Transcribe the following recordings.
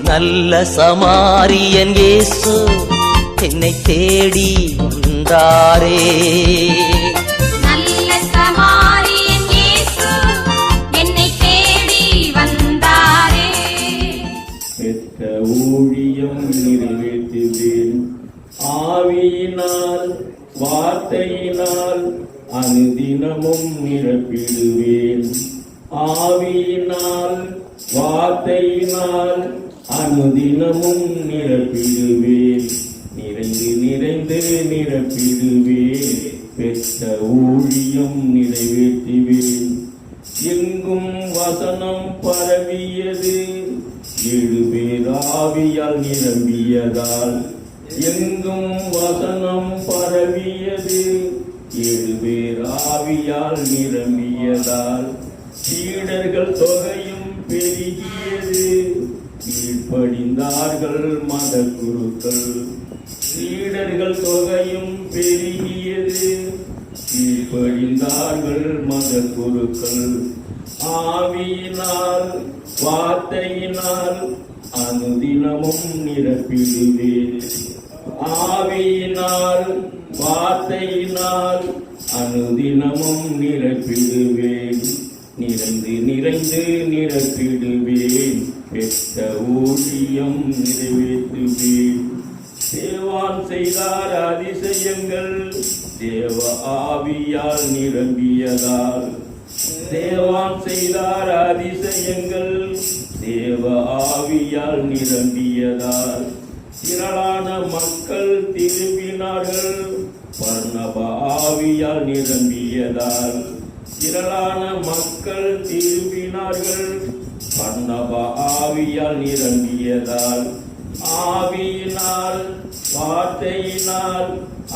நல்ல சமாரியன் இயேசு என்னை தேடி வந்தாரே. நல்ல சமாரியன் இயேசு என்னை தேடி வந்தாரே. பெற்ற ஊழியம் நிறைவேற்றுவேன், ஆவியினால் வார்த்தையினால் அனுதினமும் நிரப்பிடுவேன். ஆவியினால் வார்த்தையினால் அனுதினமும் நிரப்பிடுவேன். நிறைந்து நிறைந்து நிரப்பிடுவேன். பெற்ற ஊழியம் நிறைவேற்றுவேன். எங்கும் வசனம் பரவியது, 7 பேர் ஆவியால் நிரம்பியதால். எங்கும் வசனம் பரவியது, 7 பேர் ஆவியால் நிரம்பியதால். சீடர்கள் தொகையும் பெருகியது, கீழ்ப்படிந்தார்கள் மத குருக்கள். சீடர்கள் தொகையும் பெருகியது, கீழ்ப்படிந்தார்கள் மத குருக்கள். ஆவியினால் வார்த்தையினால் அனுதினமும் நிரப்பிடுவேன். ஆவியினால் வார்த்தையினால் அனுதினமும் நிரப்பிடுவேன். நிறைந்து நிறைந்து நிரப்பிடுவேன். பெற்ற ஊழியம் நிறைவேற்றுவேன். தேவான் செய்தார் அதிசயங்கள், தேவ ஆவியால் நிரம்பியதால். தேவான் செய்தார் அதிசயங்கள், தேவ ஆவியால் நிரம்பியதால். திரளான மக்கள் திரும்பினார்கள், பர்னபா ஆவியால் நிரம்பியதால். திரளான மக்கள் திரும்பினார்கள், பர்னபா ஆவியால் நிரம்பியதால். ஆவியினால் வார்த்தையினால்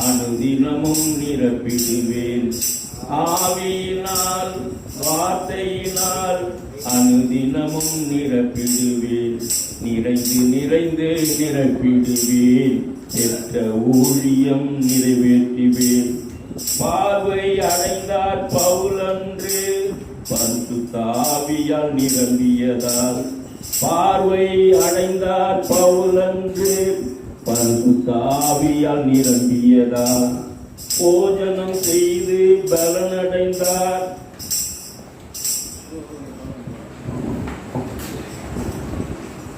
அனுதினமும் நிரப்பிடுவேன். ஆவியினால் வார்த்தையினால் அனுதினமும் நிரப்பிடுவேன். நிறைந்து நிறைந்து நிரப்பிடுவேன். பெற்ற ஊழியம் நிறைவேற்றுவேன். பார்வை அடைந்தார் பவுலன்று, பரிசுத்த ஆவியால் நிரம்பியதால். பார்வை அடைந்தார் பவுலன்று, பரிசுத்த ஆவியால் நிரம்பியதால். போஜனம் செய்து பலனடைந்தார்.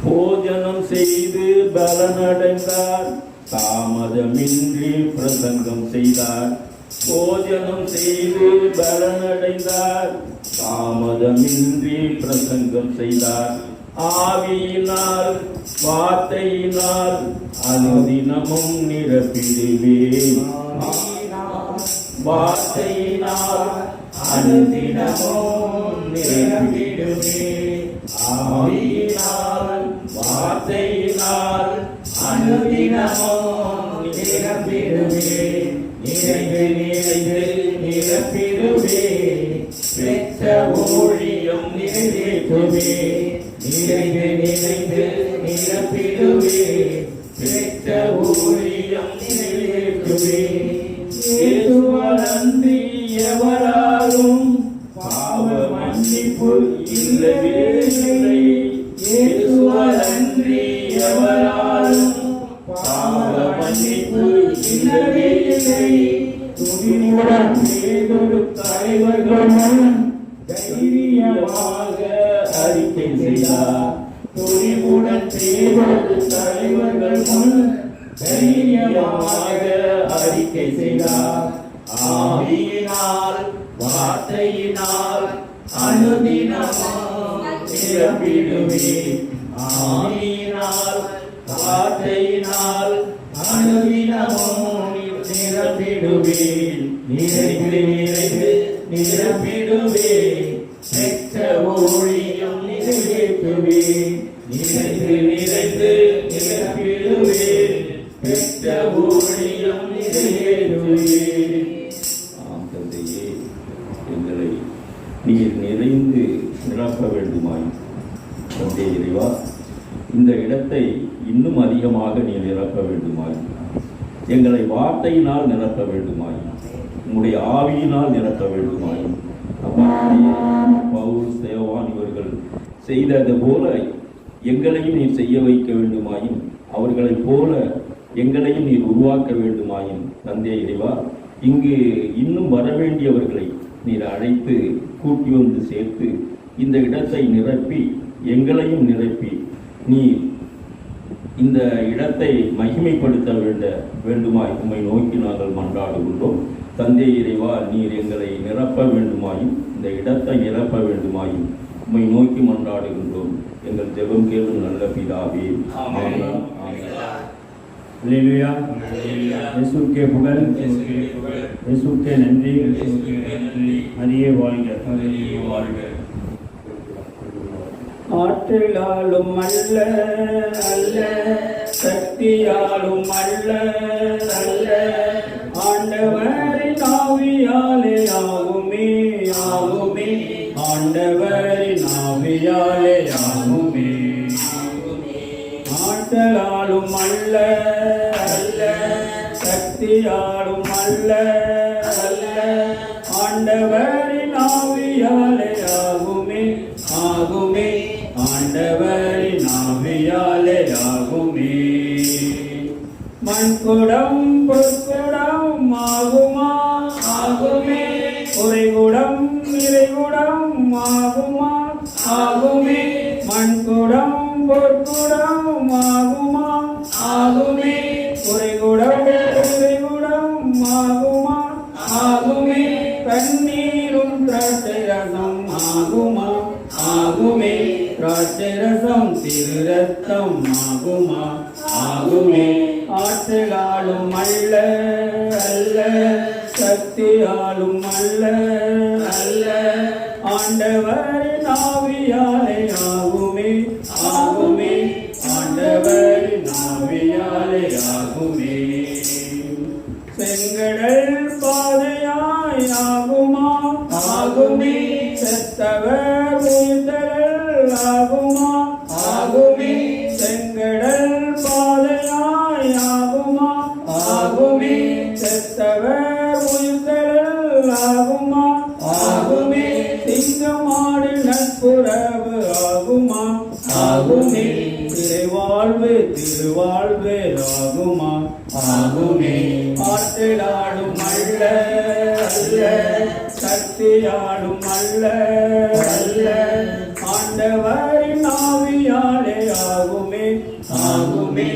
போஜனம் செய்து பலனடைந்தார், தாமதமின்றி பிரசங்கம் செய்தார். போஜனம் செய்து பலனடைந்தார், தாமதமின்றி பிரசங்கம் செய்தார். ஆவியினால் வார்த்தையினால் அனுதினமும் நிரப்பிடுவேன். வார்த்தையினால் அனுதினமும் நிரப்பிடுவேன். ஆவியினால் வார்த்தையினால் அனுதினமும் நிரப்பிடுவேன். நிறைந்து நிறைந்து நிரப்பிடுவேன். பெற்ற ஊழியம் நிறைவேற்றுவேன். நிறைந்து நிறைந்து நிரப்பிடுவேன். பெற்ற ஊழியம் நிறைவேற்றுவேன். இயேசுவால் அன்றி எவராலும் பாவ மன்னிப்பு இல்லவே இல்லை. இயேசுவால் அன்றி எவராலும் பாவ மன்னிப்பு இல்லவே இல்லை. துணிவுடன் பேதொரு தலைவர்கள் தைரியமாக அறிக்கை செய்தார். துணிவுடன் பேதொரு தலைவர்கள் முன் தைரியமாக அறிக்கை செய்தார். ஆவியினால் வார்த்தையினால் அனுதினமும் நிரப்பிடுவேன். ஆவியினால் வார்த்தையினால் அனுதினமும் நிரப்பிடுவேன். நிறைந்து நிறைந்து நிரப்பிடுவேன். பெற்ற ஊழியம் நிறைவேற்றுவேன். நிறைந்து நிறைந்து நிரப்பிடுவேன். பெற்ற ஊழியம் நிறைவேற்றுவேன். ஆம் தந்தையே, எங்களை நீர் நிறைந்து நிரப்ப வேண்டுமாய். தந்தை இறைவா, இந்த இடத்தை இன்னும் அதிகமாக நீர் நிரப்ப வேண்டுமாய். எங்களை வார்த்தையினால் நிரப்ப வேண்டுமாய். உம்முடைய ஆவியினால் நிரப்ப வேண்டுமாய். பவுல், ஸ்தேவான் இவர்கள் செய்தது போல எங்களையும் நீர் செய்ய வைக்க வேண்டுமாயும் அவர்களைப் போல எங்களையும் நீர் உருவாக்க வேண்டுமாயும் தந்தை இறைவா, இங்கு இன்னும் வரவேண்டியவர்களை நீர் அழைத்து கூட்டி வந்து சேர்த்து இந்த இடத்தை நிரப்பி எங்களையும் நிரப்பி நீர் இந்த இடத்தை மகிமைப்படுத்த வேண்டுமாய் உம்மை நோக்கி நாங்கள் மன்றாடுகின்றோம். தந்தை இறைவா, நீர் எங்களை நிரப்ப வேண்டுமாயும் இந்த இடத்தை நிரப்ப வேண்டுமாயும் உம்மை நோக்கி மன்றாடுகின்றோம். எங்கள் ஜெபம் கேளும் நல்ல பிதாவே. ஆமென். அல்லேலூயா. இயேசுவுக்கே புகழ், இயேசுவுக்கே நன்றி. அரியே வாழ்க. ஆற்றலாலும் அல்ல அல்ல, சக்தியாலும் அல்ல அல்ல, ஆண்டவரின் ஆவியாலே ஆகுமே ஆகுமே, ஆண்டவரின் ஆவியாலே ஆகுமே. ஆற்றலாலும் அல்ல அல்ல, சக்தியாலும் அல்ல அல்ல, ஆண்டவரின் ஆவியாலே ஆகுமே ஆகுமே, ஆண்டவரின் ஆவியாலே ஆகுமே. மண்குடம் பொற்குடம் ஆகுமா ஆகுமே, குறைகுடம் நிறைகுடம் ஆகுமா ஆகுமே, மண்குடம் பொற்குடம் ஆகுமா ஆகுமே, குறைகுடம் நிறைகுடம் ஆகுமா ஆகுமே, கண்ணீரும் திராட்சை ரசம் ஆகுமா ஆகுமே, திராட்சை ரசம் திரு ரத்தம் ஆகுமா ஆகுமே. ஆற்றலாலும் அல்ல அல்ல, சக்தியாலும் அல்ல அல்ல, ஆண்டவரின் ஆவியாலே ஆகுமே ஆகுமே, ஆண்டவரின் ஆவியாலே ஆகுமே. செங்கடல் பாதையாய் ஆகுமா ஆகுமே, செத்தவர் உயிர்த்தெழல் ஆகுமா ஆகுமே, செங்கடல் பாதையாய் ஆகுமா ஆகுமே, செத்தவர் உயிர்த்தெழல் ஆகுமா ஆகுமே, சிங்கமாடு நட்புறவு ஆகுமா ஆகுமே, திருவாழ்வு திருவாழ்வு ஆகுமா ஆகுமே. ஆற்றலாடும் அல்ல அல்ல, சக்தியாடும் அல்ல அல்ல, ஆண்டவரின் ஆவியாலே ஆகுமே ஆகுமே,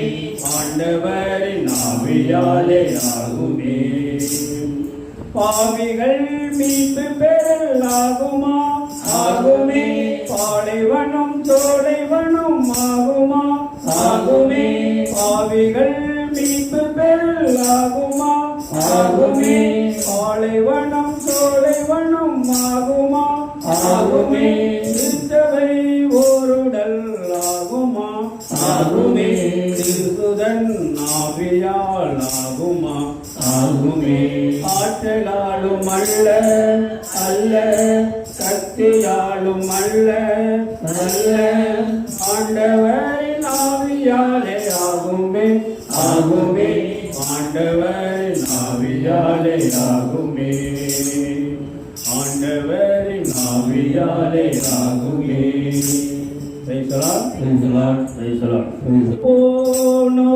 ஆண்டவரின் ஆவியாலே ஆகுமே. பாவிகள் மீட்பு பெறல் ஆகுமா ஆகுமே, பாலைவனம் தோலைவனம் ஆகுமா ஆகுமே, பாவிகள் மீட்பு பெறல் ஆகுமா ஆகுமே, பாலைவனம் தோலைவனம் ஆகுமா ஆகுமே, சித்தவை ஓருடல் ஆகுமா ஆகுமே, திருசுதன் ஆவியால் ஆகுமா ஆகுமே. ஆற்றலாலும் அல்ல அல்ல, சக்தியாலும் அல்ல அல்ல, ஆண்டவரின் ஆவியாலே ஆகுமே ஆகுமே, ஆண்டவரின் ஆவியாலே ஆகுமே, ஆண்டவரின் ஆவியாலே ஆகுமே. போனோ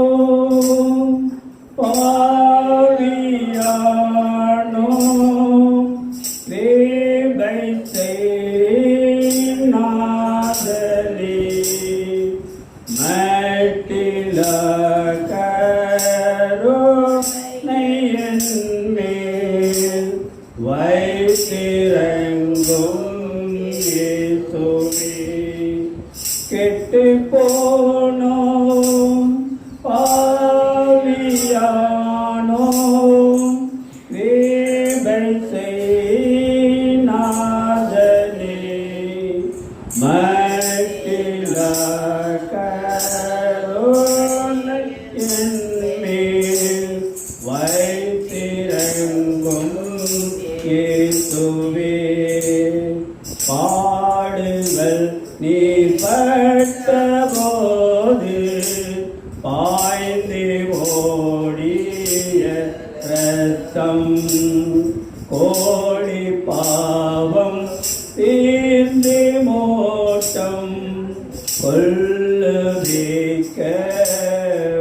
பாவியானோ தேவை நாதலே, மட்டில கருணையின் மேல் வைத்திறங்கும் இயேசுவே. கெட்டு போனோம் பாவியானோம், கிருபை செய் நாதனே, மட்டில கருணையின் மேல் வைத்திறங்கும் இயேசுவே. பாடுகள் நீர் பட்ட போது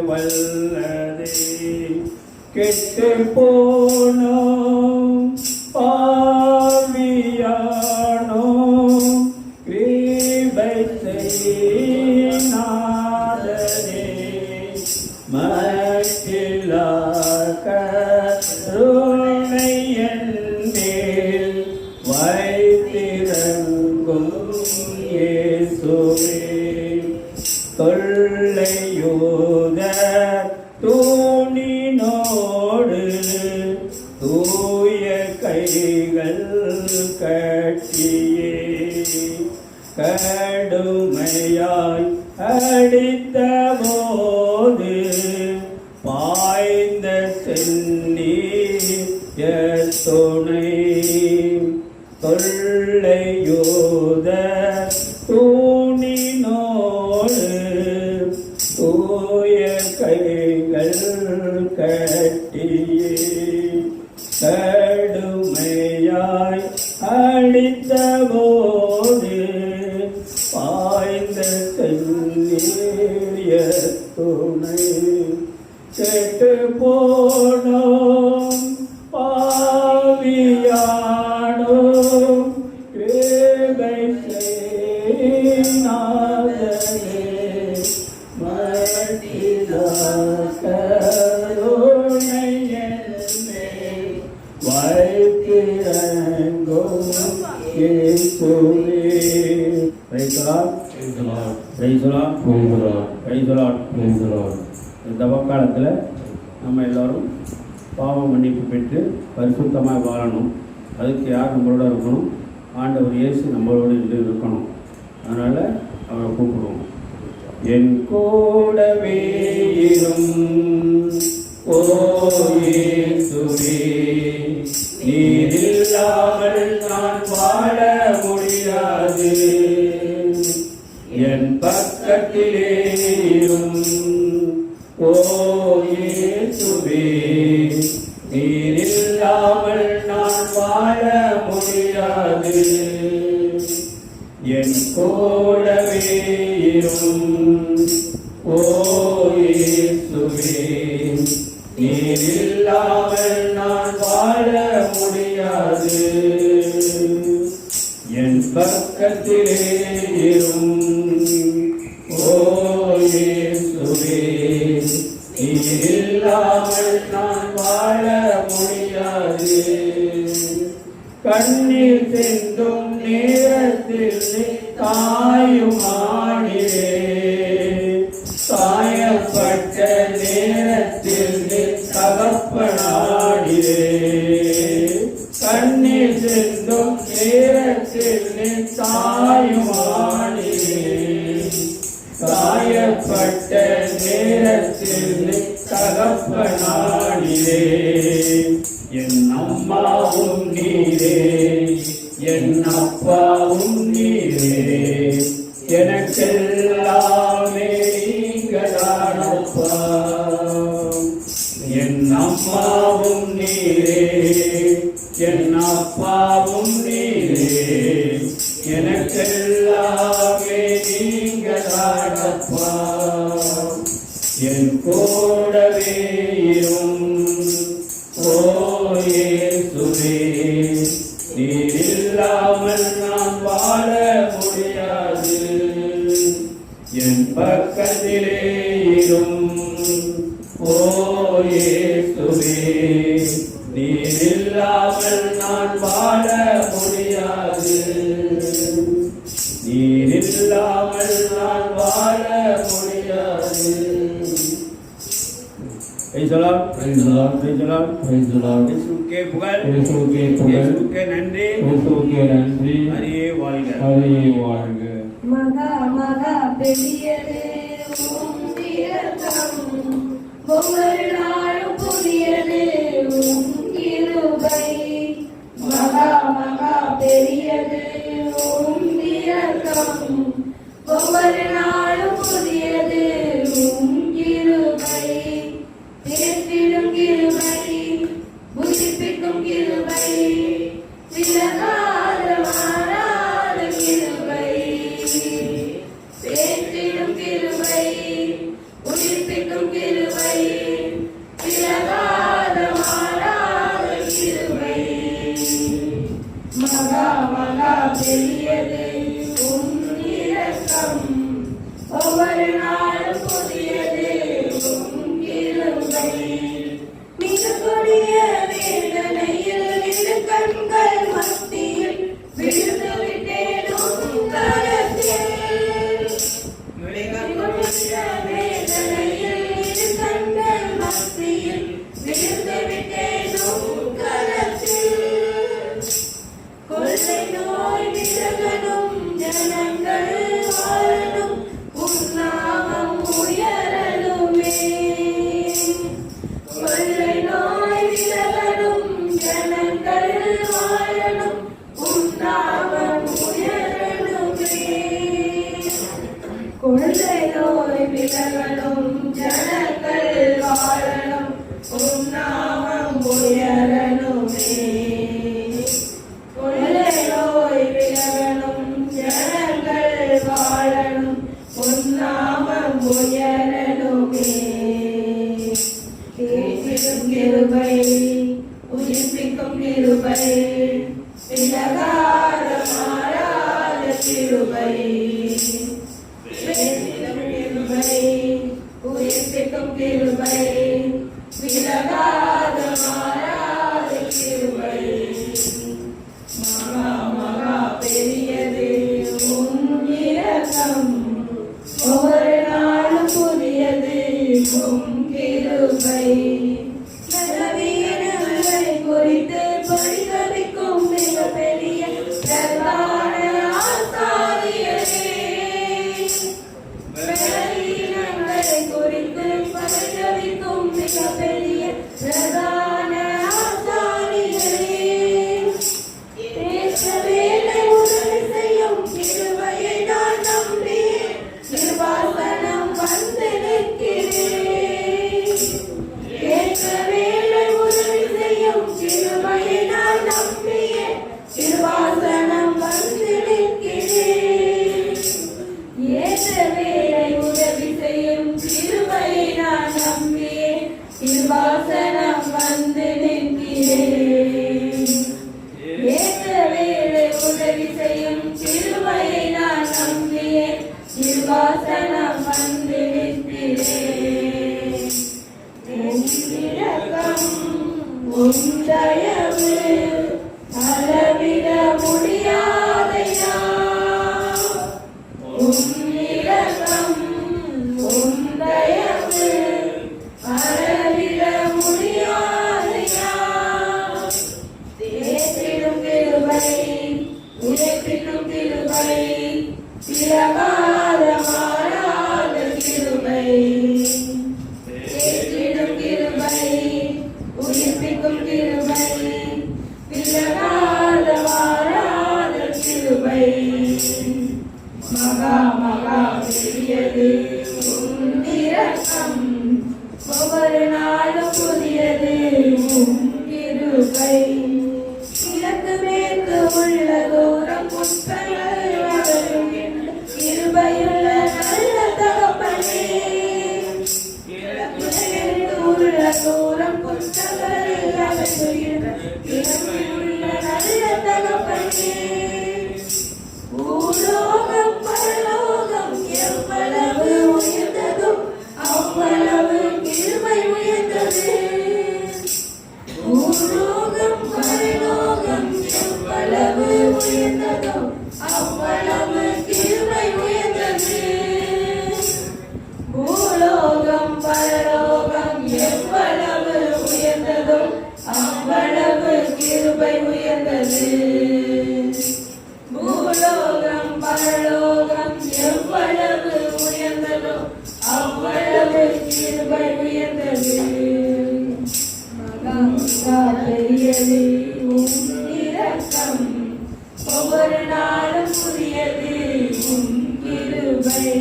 வல்லதே. கெட்டு போனோம் பாவியானோம் கிருபை செய் நாதனே. மகிழா கருணை என் மேல் வைத்திறங்கும் இயேசுவே. தொல்லையோத தூணினோடு தூய கைகள் கட்டியே கடுமையாய் அடித்த போது பாய்ந்த சென்னீய துணை. தொல்லையோத தூணினோடு தூய கைகள் கட்டியே கடுமையாய் அடித்த போது பாய்ந்த செல்லிய துணை. கெட்டு போனோம் பாவியானோம் கிருபை செய் நாதனே. மகிழா கருணை என் மேல் வைத்திறங்கும் இயேசுவே. Praise the Lord. Praise the Lord. Praise the Lord. இந்த தவக்காலத்தில் நம்ம எல்லோரும் பாவ மன்னிப்பு பெற்று பரிசுத்தமாக வாழணும். அதுக்கு யார் நம்மளோட இருக்கணும்? ஆண்டவர் இயேசு நம்மளோடு இருக்கணும். அதனால் அவரை கூப்பிடுவோம். என் கூடவே இரும் ஓ இயேசுவே, நீர் இல்லாமல் நான் வாழ முடியாது. என் பக்கத்திலே இரும் ஓ இயேசுவே, நீர் இல்லாமல் நான் வாழ முடியாது. என் கூடவே இரும் ஓ இயேசுவே, நீர் இல்லாமல் நான் வாழ முடியாது. என் பக்கத்திலே இரும் ஓ இயேசுவே, நீர் இல்லாமல் நான் வாழ முடியாது. கண்ணீர் சிந்தும் நேரத்தில் தாயும் ஆடியே, காயப்பட்ட நேரத்தில் தகப்பனாடியே. கண்ணீர் சிந்தும் நேரத்தில் தாயும் ஆடியே, காயப்பட்ட நேரத்தில் தகப்பனாடியே. என் அம்மாவும் நீரே, என் அப்பாவும் நீரே, எனக்கெல்லாமே நீங்களானப்பா. என் அம்மாவும் நீரே, என் அப்பாவும் நீரே, எனக்கெல்லாமே நீங்களானப்பா. என் கூடவே இரும் ஓ இயேசுவே, நீர் இல்லாமல் நான் வாழ முடியாது. என் பக்கத்திலே இரும் ஓ இயேசுவே, நீர் இல்லாமல் நான் வாழ முடியாது. நீர் இல்லாமல் நான் வாழ முடியாது. Praise the Lord. Praise the Lord. Praise the Lord. Praise the Lord. இயேசுவுக்கே புகழ். இயேசுவுக்கே புகழ். இயேசுவுக்கே நன்றி. இயேசுவுக்கே நன்றி. ஹரியே வாழ்க. ஹரியே வாழ்க. மகா மகா பெரியது உம் இரக்கம், ஒவ்வொரு நாளும் புதியது உம் கிருபை. மகா மகா பெரியது உம் இரக்கம், ஒவ்வொரு நாளும் புதியது உம் கிருபை. தேற்றிடும் கிருபை, புதுப்பிக்கும் கிருபை, விலகாத மாறாத கிருபை. தேற்றிடும் கிருபை, வேதனையில் இரு கண்கள் மத்தியில் விழுந்து விட்டேன் உம் கரத்தில். கொள்ளை நோய் விலகணும் ஜனங்கள் வாழணும் உம் நாமம் உயரணுமே. கொள்ளை நோய் விலகணும் ஜனங்கள் வாழணும் உம் நாமம் உயரணுமே. கொள்ளை நோய் விலகணும் ஜனங்கள் வாழணும் உம் நாமம் உயரணுமே. கொள்ளை நோய் விலகணும் ஜனங்கள் வாழணும் உம் நாமம் உயரணுமே. பேசிடும் கிருபை உயிர்ப்பிக்கும் கிருபை விலகாத மாறாத கிருபை. பேசிடும் கிருபை உயிர்ப்பிக்கும் கிருபை விலகாத மாறாத கிருபை. மகா மகா பெரியது உம் இரக்கம் ஒவ்வொரு நாளும் புதியது உம் கிருபை. பலவீனங்களை குறித்து பரிதபிக்கும் மிகப்பெரிய பிரதான ஆசாரியரே. பலவீனங்களை குறித்து பரிதபிக்கும் மிகப்பெரிய பிரதான ஆசாரியரே. தேசவேலை உதவி செய்யும் கிருபையை நான் நம்பி கிருபாசனம் வந்து நிற்கிறேன். தேசவேலை உதவி செய்யும் கிருபையை நான் நம்பி கிருபாசனம் வந்து நிற்கிறேன். ஏற்றவேலை உதவி செய்யும் கிருபையை நான் நம்பி கிருபாசனம் வந்து நிற்கிறேன். ஏற்றவேளை உதவி செய்யும் கிருபையை நான் நம்பியே கிருபாசனம் வந்து நிற்கிறேன். உம் இரக்கம் உம் தயவு அளவிட முடியாதையா. உம் இரக்கம் உம் தயவு அளவிட முடியாதையா. தேற்றிடும் கிருபை உயர்த்திடும் கிருபை விலகாத மாறாத கிருபை. தேற்றிடும் கிருபை உயிர்ப்பிக்கும் கிருபை விலகாத மாறாத கிருபை. மகா மகா பெரியது உம் இரக்கம் ஒவ்வொரு நாளும் புதியது உம் கிருபை. கிழக்கு மேற்கு உள்ள தூரம் புஷ்பங்கள் வளருகின்ற கிருபையுள்ள நல்ல தகப்பனே. கிழக்கு மேற்கு உள்ள தூரம் புஷ்பங்கள் வளருகின்ற கிருபையுள்ள நல்ல தகப்பனே. பூலோகம் பரலோகம் எவ்வளவு உயர்ந்ததும் அவ்வளவு கிருபை உயர்ந்தது. பூலோகம் பரலோகம் எவ்வளவு உயர்ந்ததோ அவ்வளவு கிருபை உயர்ந்தது. பூலோகம் பரலோகம் எவ்வளவு உயர்ந்ததோ அவ்வளவு கிருபை உயர்ந்தது. பூலோகம் பரலோகம் எவ்வளவு உயர்ந்ததோ அவ்வளவு கிருபை உயர்ந்தது. மகா பெரியது உம் இரக்கம் ஒவ்வொரு நாளும் புதியது உம் கிருபை.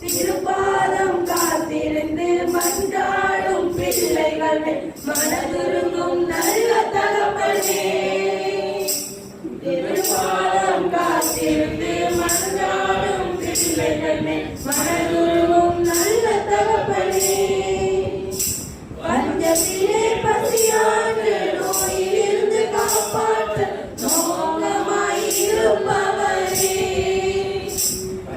திருப்பாதம் காத்திருந்து மன்றாடும் பிள்ளைகளை மனதுருகும் நல்ல தகப்பனே. திருப்பாதம் காத்திருந்து மன்றாடும் பிள்ளைகளை மனதுருகும் நல்ல தகப்பனே. பஞ்சத்திலே பசியாற்ற நோயிலிருந்து காப்பாற்ற நோக்கமாயிருப்பவரே.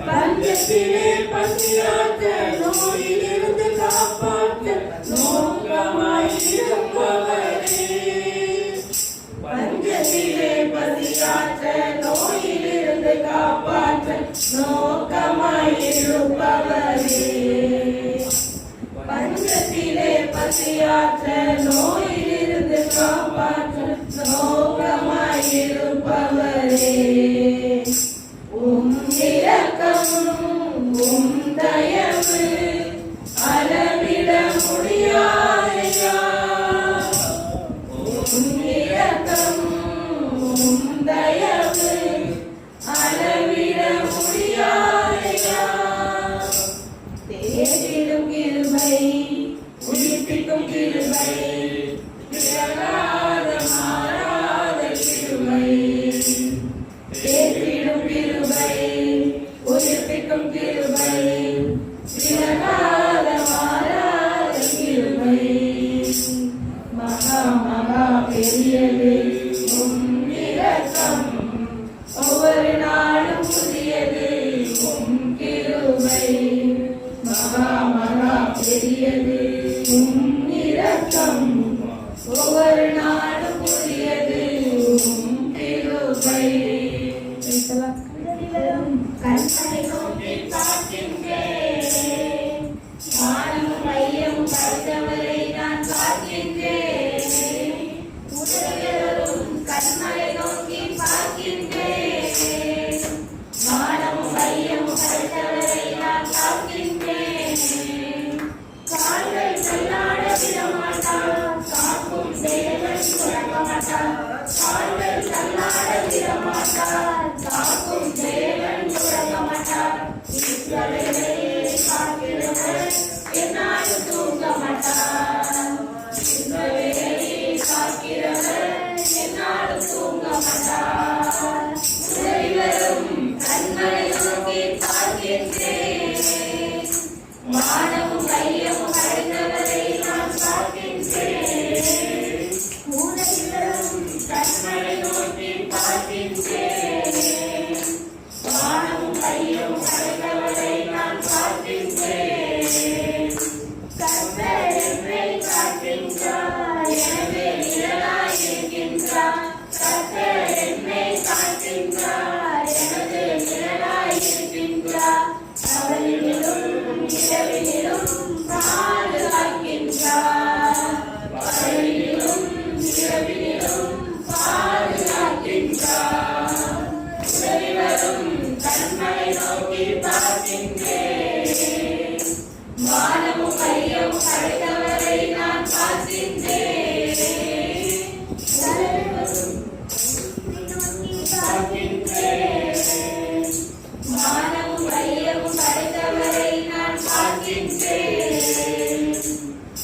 பஞ்சத்திலே பசியாற்ற நோயிலிருந்து காப்பாற்ற நோக்கமாயிருப்பவரே. பஞ்சத்திலே பசியாற்ற நோயிலிருந்து காப்பாற்ற நோக்கமாயிருப்பவரே. பசியாற்ற நோயிலிருந்து காப்பாற்ற நோக்கமாயிருப்பவரே இரக்கமும் தயவு அளவிட முடியாதையா இரக்கமும் தயவு அளவிட முடியாதையா தேடிடும் கிருபை உயிர்ப்பிக்கும் கிருபை விலகாத மாறாத கிருபை தேடிடும் கிருபை உயிர்ப்பிக்கும் கிருபை விலகாத மாறாத கிருபை மகா மகா பெரியது உம் இரக்கம் ஒவ்வொரு நாளும் புதியது உம் கிருபை மகா மகா பெரியது உம் இரக்கம் ஒவ்வொரு நாளும் புதியது உம் கிருபை கண்களை நோக்கி பார்க்கின்றேன் வானமும் மையமும் படைத்தவரை நான் பார்க்கின்றேன் உதவியவரும் கண்களை நோக்கி பார்க்கின்றேன் வானமும் மையமும் படைத்தவரை நான் பார்க்கின்றேன் கால்கள் தள்ளாட விடமாட்டார் காக்கும் தேவன் உறங்க மாட்டார் கால்கள் தள்ளாட விடமாட்டார் காக்கும் தேவன் உறங்க மாட்டார் இஸ்ரவேலை காக்கிறவர் என்னாலும் தூங்க மாட்டார் இஸ்ரவேலை காக்கிறவர் என்னாலும் தூங்க மாட்டார் உதவிவரும் கண்களை நோக்கி பார்க்கின்றேன் வானமும் கையமும் படைத்தவரை நான் பார்க்கின்றேன் உதவிவரும் கண்களை நோக்கி பார்க்கின்றேன் வானமும் கையமும் படைத்தவரை நான் பார்க்கின்றேன் கர்த்தர் என்னை காக்கின்றார் எனவே நிழலாயிருக்கின்றார் கர்த்தர் என்னை காக்கின்றார் எனது நிழலாயிருக்கின்றார் பகலிலும் இரவிலும் பாதுகாக்கின்றார் பகலிலும் இரவிலும் பாதுகாக்கின்றார் உதவிவரும் கண்களை நோக்கி பார்க்கின்றேன் வானமும் கையமும் படைத்தவரை நான் பார்க்கின்றேன் உதவிவரும் நோக்கி பார்க்கின்றேன் வானமும் கையமும் படைத்தவரை நான் பார்க்கின்றேன்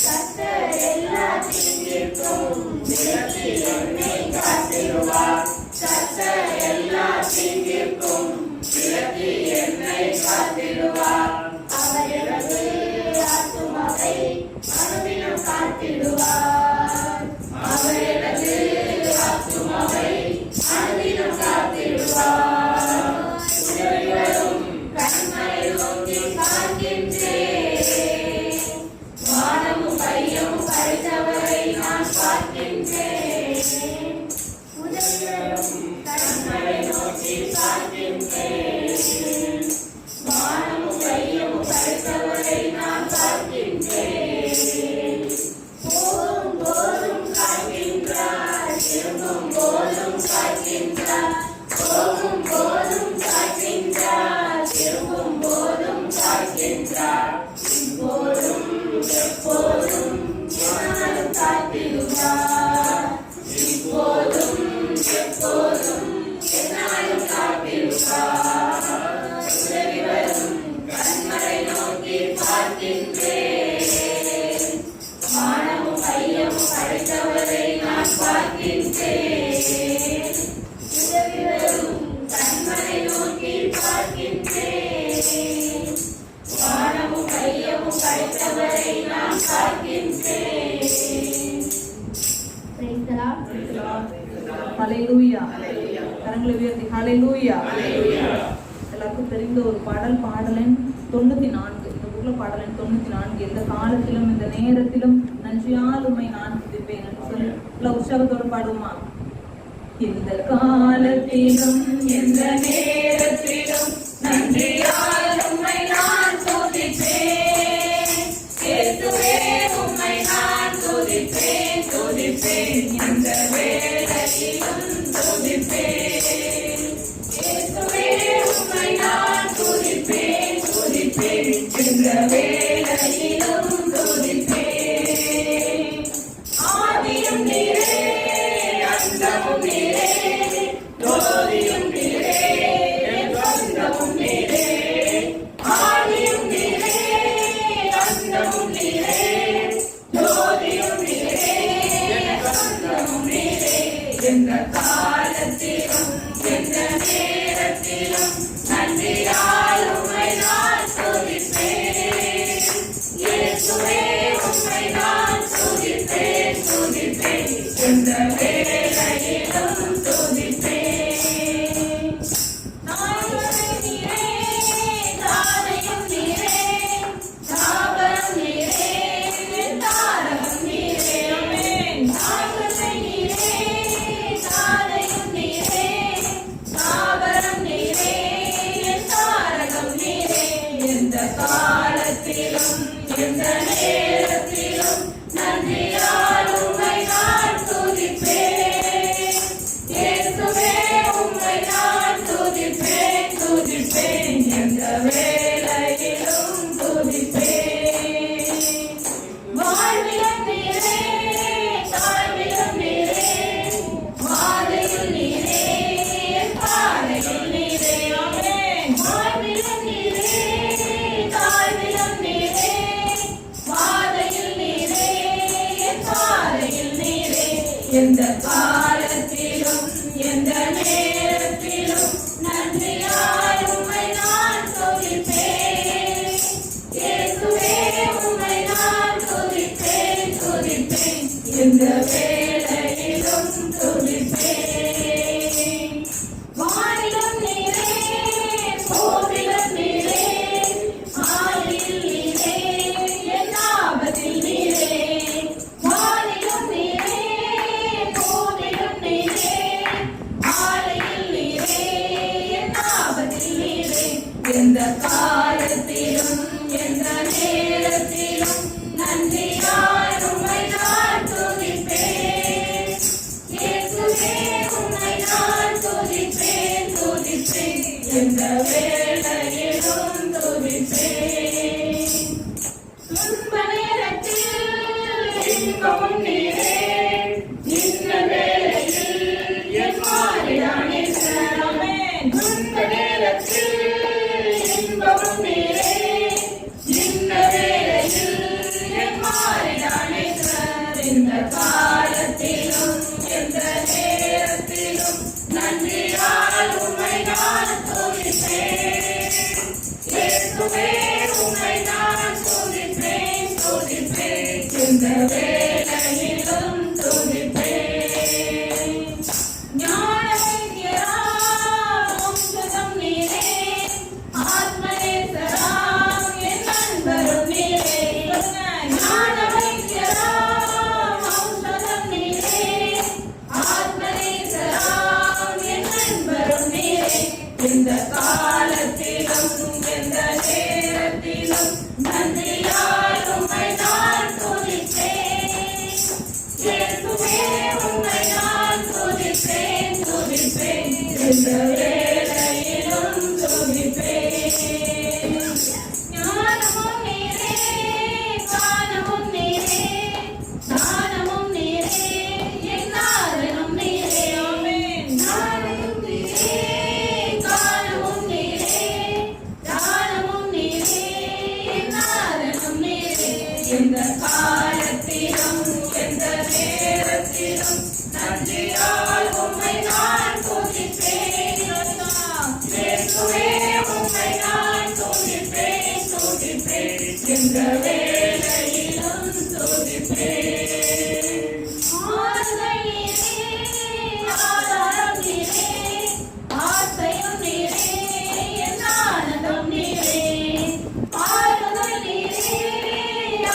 கர்த்தர் எல்லா தீங்கிற்கும் விலக்கி என்னை காத்திடுவார் கர்த்தர் எல்லா தீங்கிற்கும் விலக்கி என்னை காத்திடுவார் அவர் எனது ஆத்துமாவை அனுதினம் காத்திடுவார் அவர் எனது ஆத்துமாவை அனுதினம் காத்திடுவார் உதவிவரும் கண்களை நோக்கி பார்க்கின்றேன் வானமும் கையமும் படைத்தவரை நான் பார்க்கின்றேன் உதவிவரும் கண்களை நோக்கி பார்க்கின்றேன் வானமும் கையமும் படைத்தவரை நான் பார்க்கின்றேன் போதும் போதும் காக்கின்றார் திரும்பும் போதும் காக்கின்றார் போகும் போதும் காக்கின்றார் திரும்பும் போதும் காக்கின்றார் இப்போதும் எப்போதும் என்னாலும் காத்திடுவார் இப்போதும் எப்போதும் என்னாலும் காத்திடுவார் உதவிவரும் கண்களை நோக்கி பார்க்கின்றேன் வானமும் கையமும் படைத்தவரை நான் பார்க்கின்றேன் உதவிவரும் கண்களை நோக்கி பார்க்கின்றேன் வானமும் கையமும் படைத்தவரை நான் பார்க்கின்றேன் ஹல்லேலூயா. கரங்களை உயர்த்தி ஹல்லேலூயா. எல்லாருக்கும் தெரிந்த ஒரு பாடல், பாடலன் 94. இந்த ஊர்ல பாடலன் 94. எந்த காலத்திலும் இந்த நேரத்திலும் நன்றியால் உம்மை நான் துதிப்பேன் என்று சொல்லி எல்லாம் உற்சாகத்தோடு பாடுமா? எந்த காலத்திலும் எந்த நேரத்திலும் நன்றியால் உம்மை நான் துதிப்பேன். இயேசுவே உம்மை நான் துதிப்பேன். இயேசுவே உம்மை நான் துதிப்பேன் துதிப்பேன் எந்த வேளையிலும் துதிப்பேன். நாயகனே நீரே, தாதையும் நீரே, தாபரம் நீரே, தாரகம் நீரே. நாயகனே நீரே, தாதையும் நீரே, தாபரம் நீரே, தாரகம் நீரே. எந்த காலத்திலும் எந்த நேரத்திலும் நன்றியால் உம்மை நான் துதிப்பேன். இயேசுவே உம்மை நான் துதிப்பேன் துதிப்பேன் எந்த வேளையிலும் துதிப்பேன். வாழ்விலும் நீரே, தாழ்விலும் நீரே, வாதையில் நீரே, பாதையில் நீரே. வாழ்விலும் நீரே, தாழ்விலும் நீரே, வாதையில் நீரே, பாதையில் நீரே. எந்த காலத்திலும் எந்த நேரத்திலும் நன்றியால் உம்மை நான் துதிப்பேன். இயேசுவே உம்மை நான் துதிப்பேன் துதிப்பேன் எந்த வேளையிலும் துதிப்பேன். வானிலும் நீரே, கோவிலும் நீரே, ஆதியில் நீரே, என் ஆபத்தில் நீரே. வானிலும் நீரே, கோவிலும் நீரே, ஆலையில் நீரே, என் ஆபத்தில் நீரே. எந்த காலத்திலும் எந்த நேரத்திலும் நன்றியால் உம்மை நான் துதிப்பேன். இயேசுவே உம்மை நான் துதிப்பேன் துதிப்பேன் எந்த வேளையிலும் துதிப்பேன். துன்ப நேரத்தில் இன்பமும் நீரே, இன்ன வேளையில் என் மாறிடானே சரணமே. துன்ப நேரத்தில் இன்பமும் நீரே, இன்ன வேளையில் என் மாறிடானே சரணம். இந்த காலத்திலும் எந்த நேரத்திலும் நன்றியால் உம்மை நான் துதிப்பேன். இயேசுவே உம்மை நான் துதிப்பேன் துதிப்பேன் எந்த வேளையிலும் துதிப்பேன். ஞான வைத்தியராம் ஔஷதம் நீரே, ஆத்மநேசராம் என் நண்பரும் நீரே. ஞான வைத்தியராம் ஔஷதம் நீரே, ஆத்மநேசராம் என் நண்பரும் நீரே. எந்த காலத்திலும் எந்த நேரத்திலும் நன்றியால் உம்மை நான் துதிப்பேன். இயேசுவே உம்மை நான் துதிப்பேன் துதிப்பேன் எந்த வேளையிலும் துதிப்பேன். ஞானமும் நீரே, காணமும் நீரே, தானமும் நீரே, என் நாதனும் நீரே. ஞானமும் நீரே, காணமும் நீரே, தானமும் நீரே, என் நாதனும் நீரே. எந்த காலத்திலும் எந்த நேரத்திலும் நன்றியால் உம்மை நான் துதிப்பேன். இயேசுவே உம்மை நான் துதிப்பேன் துதிப்பேன் எந்த வேளையிலும் துதிப்பேன். ஆறுதல் நீரே, ஆதாரம் நீரே, ஆசையும் நீரே, என் ஆனந்தம் நீரே. ஆறுதல் நீரே,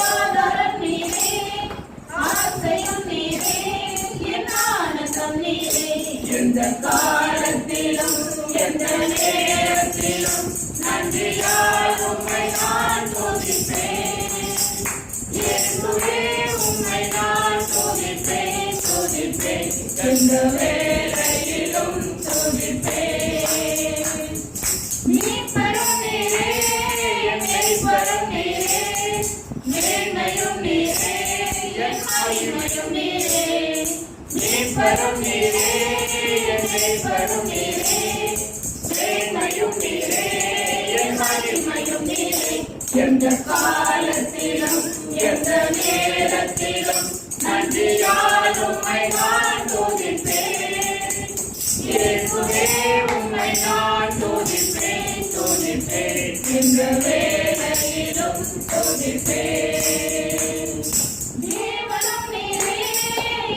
ஆதாரம் நீரே, ஆசையும் நீரே, என் ஆனந்தம் நீரே. எந்த காலத்திலும் எந்த நேரத்திலும் நன்றியால் உம்மை நான் துதிப்பேன். இயேசுவே உம்மை நான் துதிப்பேன் துதிப்பேன் எந்த வேளையிலும் துதிப்பேன். மீட்பரும் நீரே, மேய்ப்பரும் நீரே, மேன்மையும் நீரே, என் மகிமையும் நீரே. மீட்பரும் நீரே, மேய்ப்பரும் நீரே, மேன்மையும் நீரே, என் மகிமையும் நீரே. எந்த காலத்திலும் எந்த நேரத்திலும் நன்றியால் உம்மை நான் துதிப்பேன். இயேசுவே உம்மை நான் துதிப்பேன் துதிப்பேன் இந்த வேளையிலும் துதிப்பேன். துதிப்பேன். ஜீவனும் நீரே,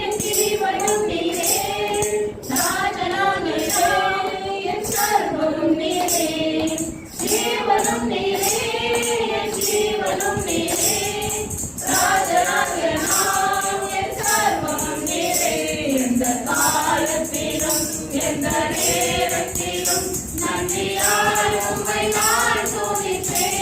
என் ஜீவனும் நீரே, ராஜனானே என் சர்வமும் நீரே. ஜீவனும் நீரே, என் ஜீவனும் நீரே, ராஜனானே என் சர்வமும் நீரே. எந்த காலத்திலும் எந்த நேரத்திலும் நன்றியால் உம்மை நான் துதிப்பேன்.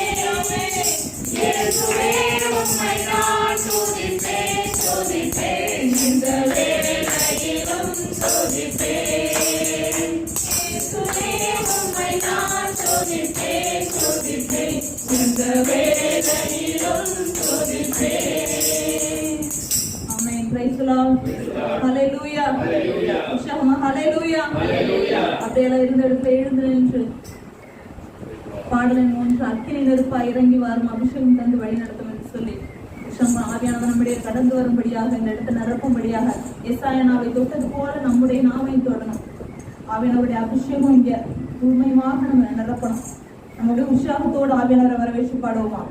இயேசுவே உம்மை நான் துதிப்பேன், துதிப்பேன். இந்த வேளையிலும் துதிப்பேன். இயேசுவே உம்மை நான் துதிப்பேன், துதிப்பேன். இந்த வேளையிலும் துதிப்பேன். ஆமென். Praise the Lord. Hallelujah. உற்சாகமா hallelujah. அப்படியெல்லாம் இருந்த இடத்துல எழுந்து நின்று பாடலின் 3 அக்கினி நெருப்பாய் இறங்கி வரும் அபிஷேகம் தந்து வழி நடத்தும் என்று சொல்லி உற்சாகமா ஆவியானவர் நம்முடைய கடந்து வரும்படியாக இந்த இடத்தை நிரப்பும்படியாக எசாயனாவை தொட்டது போல நம்முடைய நாவை தொடணும். ஆவியானவருடைய அபிஷேகம் இங்க உண்மையாக நம்ம நிரப்பணும். நம்முடைய உற்சாகத்தோடு ஆவியானவரை வரவேற்று பாடுவோமா?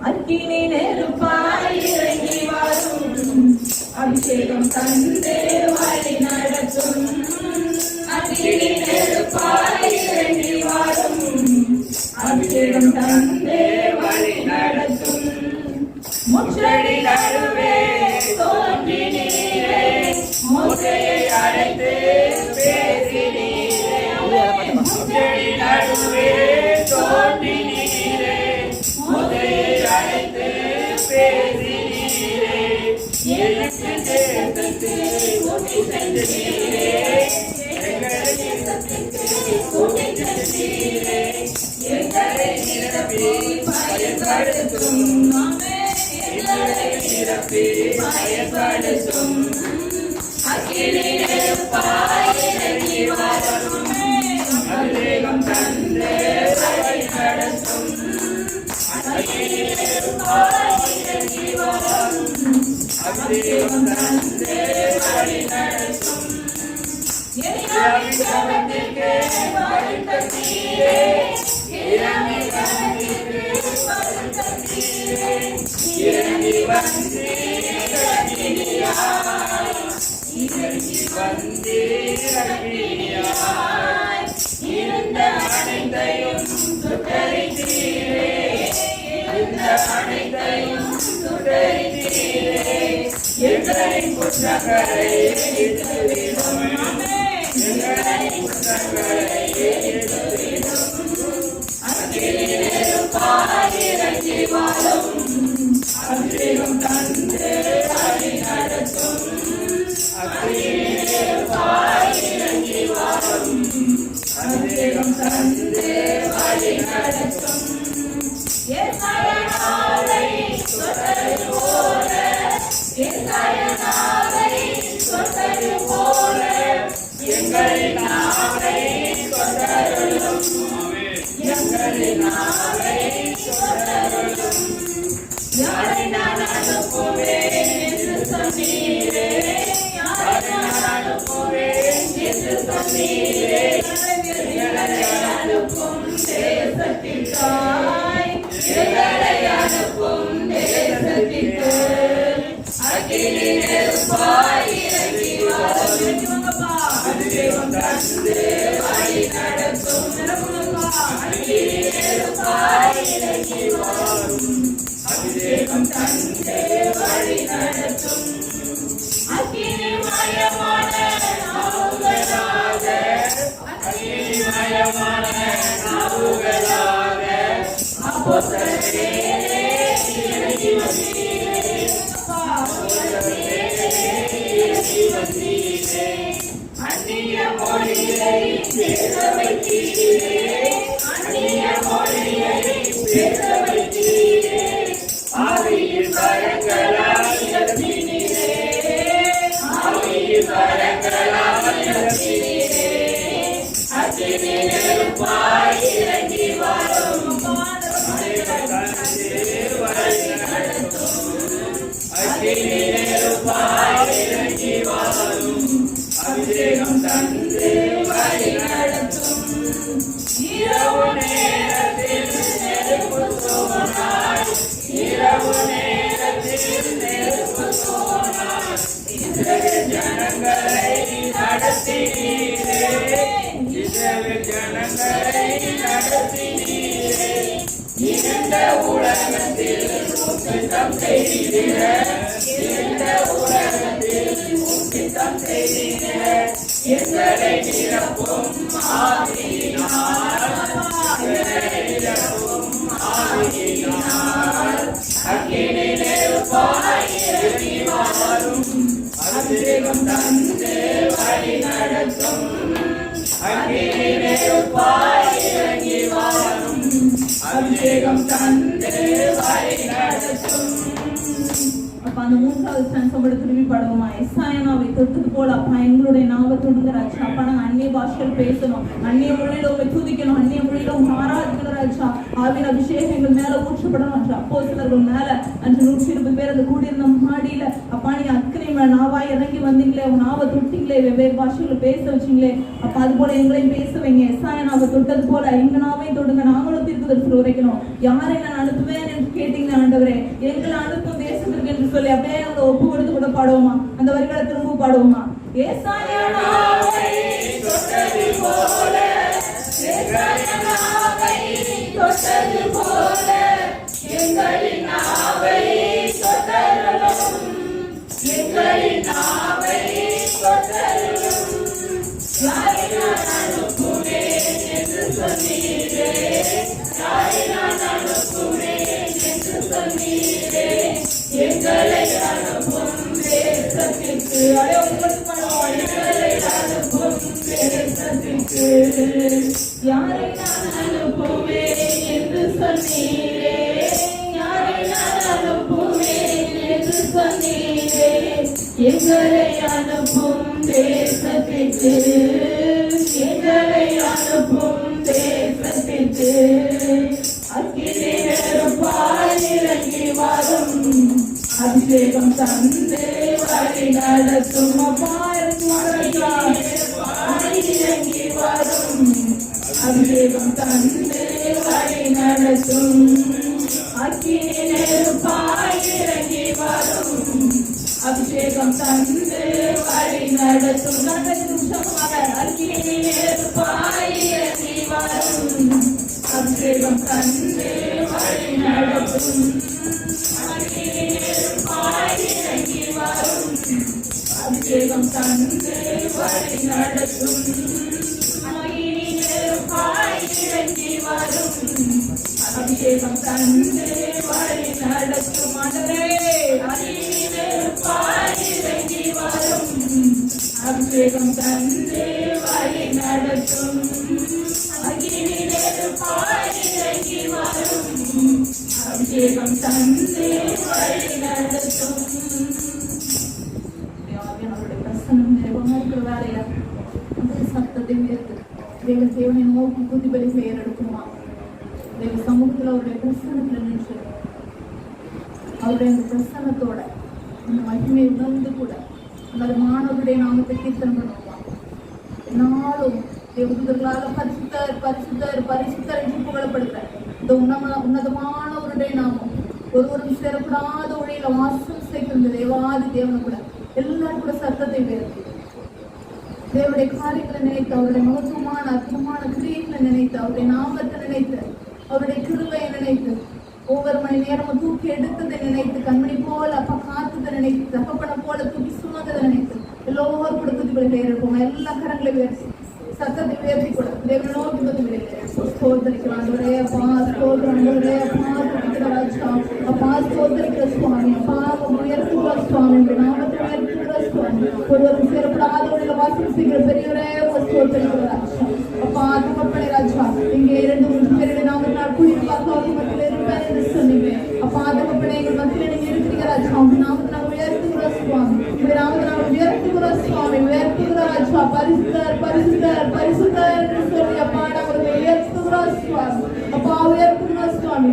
அக்கினி நெருப்பாய் இறங்கி வரும் அபிஷேகம் தந்து வழி நடத்தும். அக்கினி நெருப்பாய் இறங்கி வரும் அபிஷேகம் தந்து வழி நடத்தும். முச்சடி நடுவே தோன்றி நீரே, மோசேயை அழைத்து பேசினீரே. முச்சடி நடுவே தோன்றி நீரே, மோசேயை அழைத்து பேசினீரே. எனக்கு தேசத்துக்கு கூட்டி சென்றீரே, எங்களை தேசத்துக்கு கூட்டி சென்றீரே. எங்களை நிரப்பி பயன்படுத்தும், எங்களை நிரப்பி பயன்படுத்தும். அக்கினி நெருப்பாய் இறங்கி வரும் அபிஷேகம் தந்து வழி நடத்தும். அக்கினி நெருப்பாய் இறங்கி வரும் அபிஷேகம் தந்து வழி நடத்தும். எரியாவிற்கு வருத்தீரே, இறங்கிற்கு வருத்தீரே. இறங்கி வந்தீரகினியாய், இறங்கி வந்தீரகினியாய். இருந்த அனைத்தையும் சுட்டரித்தீரே, இருந்த அனைத்தையும் சுட்டரித்தீரே. எங்களின் குற்றங்களை எரித்துவிடும், எங்களின் குற்றங்களை எரித்துவிடும். அக்கினி நெருப்பாய் இறங்கி வரும் அபிஷேகம் தந்து வழி நடத்தும். அக்கினி நெருப்பாய் இறங்கி வரும் அபிஷேகம் தந்து வழி நடத்தும். எசாயனாவை தொட்டது போல, எசாயனாவை தொட்டது போல, எங்களின் நாவை தொட்டருளும், எங்களின் நாவை தொட்டருளும். யாரை நான் அனுப்புவேன் என்று சொன்னீரே, யாரை நான் அனுப்புவேன் என்று சொன்னீரே. எங்களை அனுப்பும் தேசத்திற்காய், எங்களை அனுப்பும் தேசத்திற்கு. அக்கினி நெருப்பாய் இறங்கி வரும் அபிஷேகம் தந்து வழி நடத்தும். அக்கினி நெருப்பாய் இறங்கி வரும் அபிஷேகம் தந்து வழி நடத்தும். அக்கினி மயமான நாவுகளாக, அக்கினி மயமான நாவுகளாக அப்போஸ்தலரே இறங்கி வந்தீரே, அப்போஸ்தலரே இறங்கி வந்தீரே. அந்நிய மொழியை பேச வைத்தீரே, அந்நிய மொழியை பேச வைத்தீரே. ஆவியின் வரங்களால் நிரப்பினீரே, ஆவியின் வரங்களால் நிரப்பினீரே. அக்கினி நெருப்பாய் இறங்கி வரும் வழி நடத்தும். அக்கினி நெருப்பாய் இறங்கி வரும் அபிஷேகம் தந்து வழி நடத்தும். இரவு நேரத்தில் நெருப்பு தூணாய் இரவு நேரத்தில் நெருப்பு போனார் இஸ்ரவேல் ஜனங்களை நடத்தினீரே இஸ்ரவேல் ஜனங்களை நடத்தினீரே இந்த உலகத்தில் சுத்தம் செய்திட இந்த உலகத்தில் சுத்தம் செய்திட எங்களை நிரப்பும் ஆவியினால் எங்களை நிரப்பும் ஆவியினால் அக்கினி நெருப்பாய் இறங்கி வாரும் அபிஷேகம் தந்து வழி நடத்தும் அக்கினி நெருப்பாய் இறங்கி வாரும் அபிஷேகம் தந்து வழி நடத்தும். அப்ப அந்த மூன்றாவது சம்பள திரும்பி படுவோமா? எஸ்ஐயாவை தொட்டது போல அப்பா எங்களுடைய நாவத்தோடுங்க ராஜா. அப்பா நாங்க அந்நிய பாஷையில் பேசணும், அந்நிய மொழியில உங்களை துதிக்கணும், அந்நிய மொழியில உங்க ஆராதிக்கணும் ராஜா. ஆவின் அபிஷேகம் எங்கள் மேல ஊற்றப்படணும் ராஜா. அப்போஸ்தலர்கள் மேல அன்று 120 பேர் அந்த கூடியிருந்த மாடியில அப்பா நீங்க அக்கறை நாவாய் இறங்கி வந்தீங்களே, உங்க நாவை தொட்டிங்களே, வெவ்வேறு பாஷைகளை பேச வச்சிங்களே அப்ப அது போல எங்களையும் பேச வைங்க. எஸ்ஐயாவை தொட்டது போல எங்க நாவையும் தொடுங்க, நாங்களும் தீர்க்கதரிசனம் உரைக்கணும். யாரை நான் அனுப்புவேன் என்று கேட்டீங்க ஆண்டவரே, எங்களை அனுப்பும் தேசத்திற்கு என்று சொல்லி அப்படியே அந்த ஒப்பு கொடுத்து கூட பாடுவோமா? அந்த வரிகளை திரும்ப பாடுவோமா? ஏசாயாவை தொட்டது போல ஏசாயாவை தொட்டது போல எங்களின் நாவை தொட்டருளும் எங்களின் நாவை தொட்டருளும் யாரை நான் அனுப்புவேன் என்று சொன்னீரே யாரை நான் அனுப்புவேன் என்று சொன்னீரே எங்களை அனுப்பும் தேசத்திற்கு எங்களை அனுப்பும் தேசத்திற்கு யாரை நான் அனுப்புவேன் என்று சொன்னீரே யாரை நான் அனுப்புவேன் என்று சொன்னீரே எங்களை அனுப்பும் தேசத்திற்கு எங்களை அனுப்பும் தேசத்திற்கு அக்கினி நெருப்பாய் இறங்கி வரும் அபிஷேகம் தந்து வழி நடத்தும் இறங்கி வரும் அபிஷேகம் தந்து வழி நடத்தும் அக்கினி நெருப்பாய் இறங்கி வரும் அபிஷேகம் தந்து வழி நடத்தும் அக்கினி நெருப்பாய் இறங்கி வரும் அபிஷேகம் தந்து வழி நடத்தும் அக்கினி நெருப்பாய் இறங்கி வரும் அபிஷேகம் தந்து வழி நடத்தும் அக்கினி நெருப்பாய் இறங்கி வரும் அபிஷேகம் தந்து வழி நடத்தும் அக்கினி நெருப்பாய் இறங்கி வரும் அபிஷேகம் தந்து வழி நடத்தும் அக்கினி நெருப்பாய் இறங்கி வரும் அபிஷேகம் தந்து வழி நடத்தும். அவருடைய பிரசன்னம் நிறைவாக வேலையா அந்த சத்தத்தை உயர்த்து தேவனை நோக்கி குதிபலி பெயர் எடுக்குமா? தேவ சமூகத்தில் அவருடைய பிரசன்னத்தில் நின்று அவருடைய அந்த பிரசன்னத்தோட அந்த மகிமையை உணர்ந்து கூட அந்த மாணவருடைய நாமத்தை கீர்த்தனம் பண்ணுவோமா? நாளும் தேவதூதர்களால் பரிசுத்தர் பரிசுத்தர் பரிசுத்தர் என்று புகழப்படுகிற இந்த உன்னதமானவருடைய நாமம் ஒருவரும் சேரப்படாத ஒளியில வாசம் செய்கின்ற தேவாதி தேவனை கூட எல்லாரும் கூட சத்தத்தை உயர்த்தி தேவனுடைய காரியங்களை நினைத்து அவருடைய மகத்துவமான அற்புதமான கிரியைகளை நினைத்து அவருடைய நாமத்தை நினைத்து அவருடைய கிருபையை நினைத்து ஒவ்வொரு மணி நேரமும் தூக்கி எடுத்ததை நினைத்து கண்மணி போல அப்பா காத்ததை நினைத்து தகப்பனை போல தூக்கி சுமந்ததை நினைத்து எல்லோரும் கூட துதிபலி இருப்போம். எல்லா கரங்களை உயர்த்தி சத்தத்தை உயர்த்தி கூட தேவனை நோக்கி துதிபலி ஸ்தோத்திரிக்கலாம். அப்பா ஸ்தோத்திரம் ராஜா அப்பா ஸ்தோத்திரிக்கிற சுவாமி அப்பா உயர்த்துகிற சுவாமி நாமத்தை உயர்த்துகிற சுவாமி ஒருவரும் சேரப்படாத வாசம் செய்கிற பெரியவரே ஸ்தோத்திரிக்கிற ராஜா அப்பா தகப்பனை ராஜா இங்கே 2-3 பேருடைய நாமத்தினால் குடியிருப்பாக மத்தியில் இருப்பேன் என்று சொன்னீங்க. அப்பா தகப்பனை எங்கள் மத்தியில் நீங்க இருக்கிறீங்க ராஜா உங்க நாமத்தினால் உயர்த்துகிற சுவாமி உங்க நாமத்தினால் உயர்த்துகிற சுவாமி உயர்த்துகிற ராஜா பரிசுத்தர் பரிசுத்தர் பரிசுத்தர் என்று சொல்லி அப்பா நாங்கள் உயர்த்துகிற சுவாமி அப்பா உயர்த்துகிற சுவாமி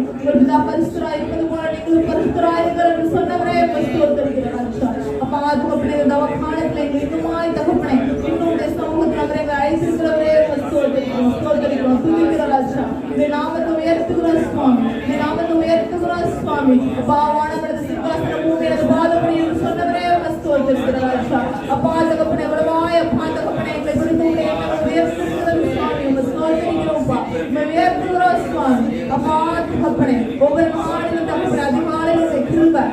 பரிசுத்தரா இருப்பது போல நீங்களும் பரிசுத்தரா இருக்கிற என்று சொன்னவரே ஸ்தோத்திரிக்கிற ராஜா அப்பா தகப்பனை தவக்காலத்தில் எங்கள் இன்னுமாய் தகப்பனை இன்னுடைய சமூகத்தில் அவரை அழைத்திருக்கிறவரே ஸ்தோத்திரிக்கிறோம் துதிக்கிற ராஜா இந்த நாமத்தை உயர்த்துகிற சுவாமி இந்த நாமத்தை உயர்த்துகிற சுவாமி சுவாமி. அப்பா வானமண்டல சிங்காசன பூமியில பாதபடி என்று சொன்னவரே ஸ்தோத்திரிக்கிறோம் ராஜா. அப்பா தகப்பனே எவ்வளவாய் அப்பா தகப்பனே எங்களை விடுதலை எங்களை உயர்த்துகிறோம் சுவாமி. உங்க ஸ்தோத்திரிக்கிறோம்ப்பா, உங்க உயர்த்துகிறோம் சுவாமி. அப்பா தகப்பனே ஒவ்வொரு நாளிலும் தகப்பனே அதிகாலையில கிருபை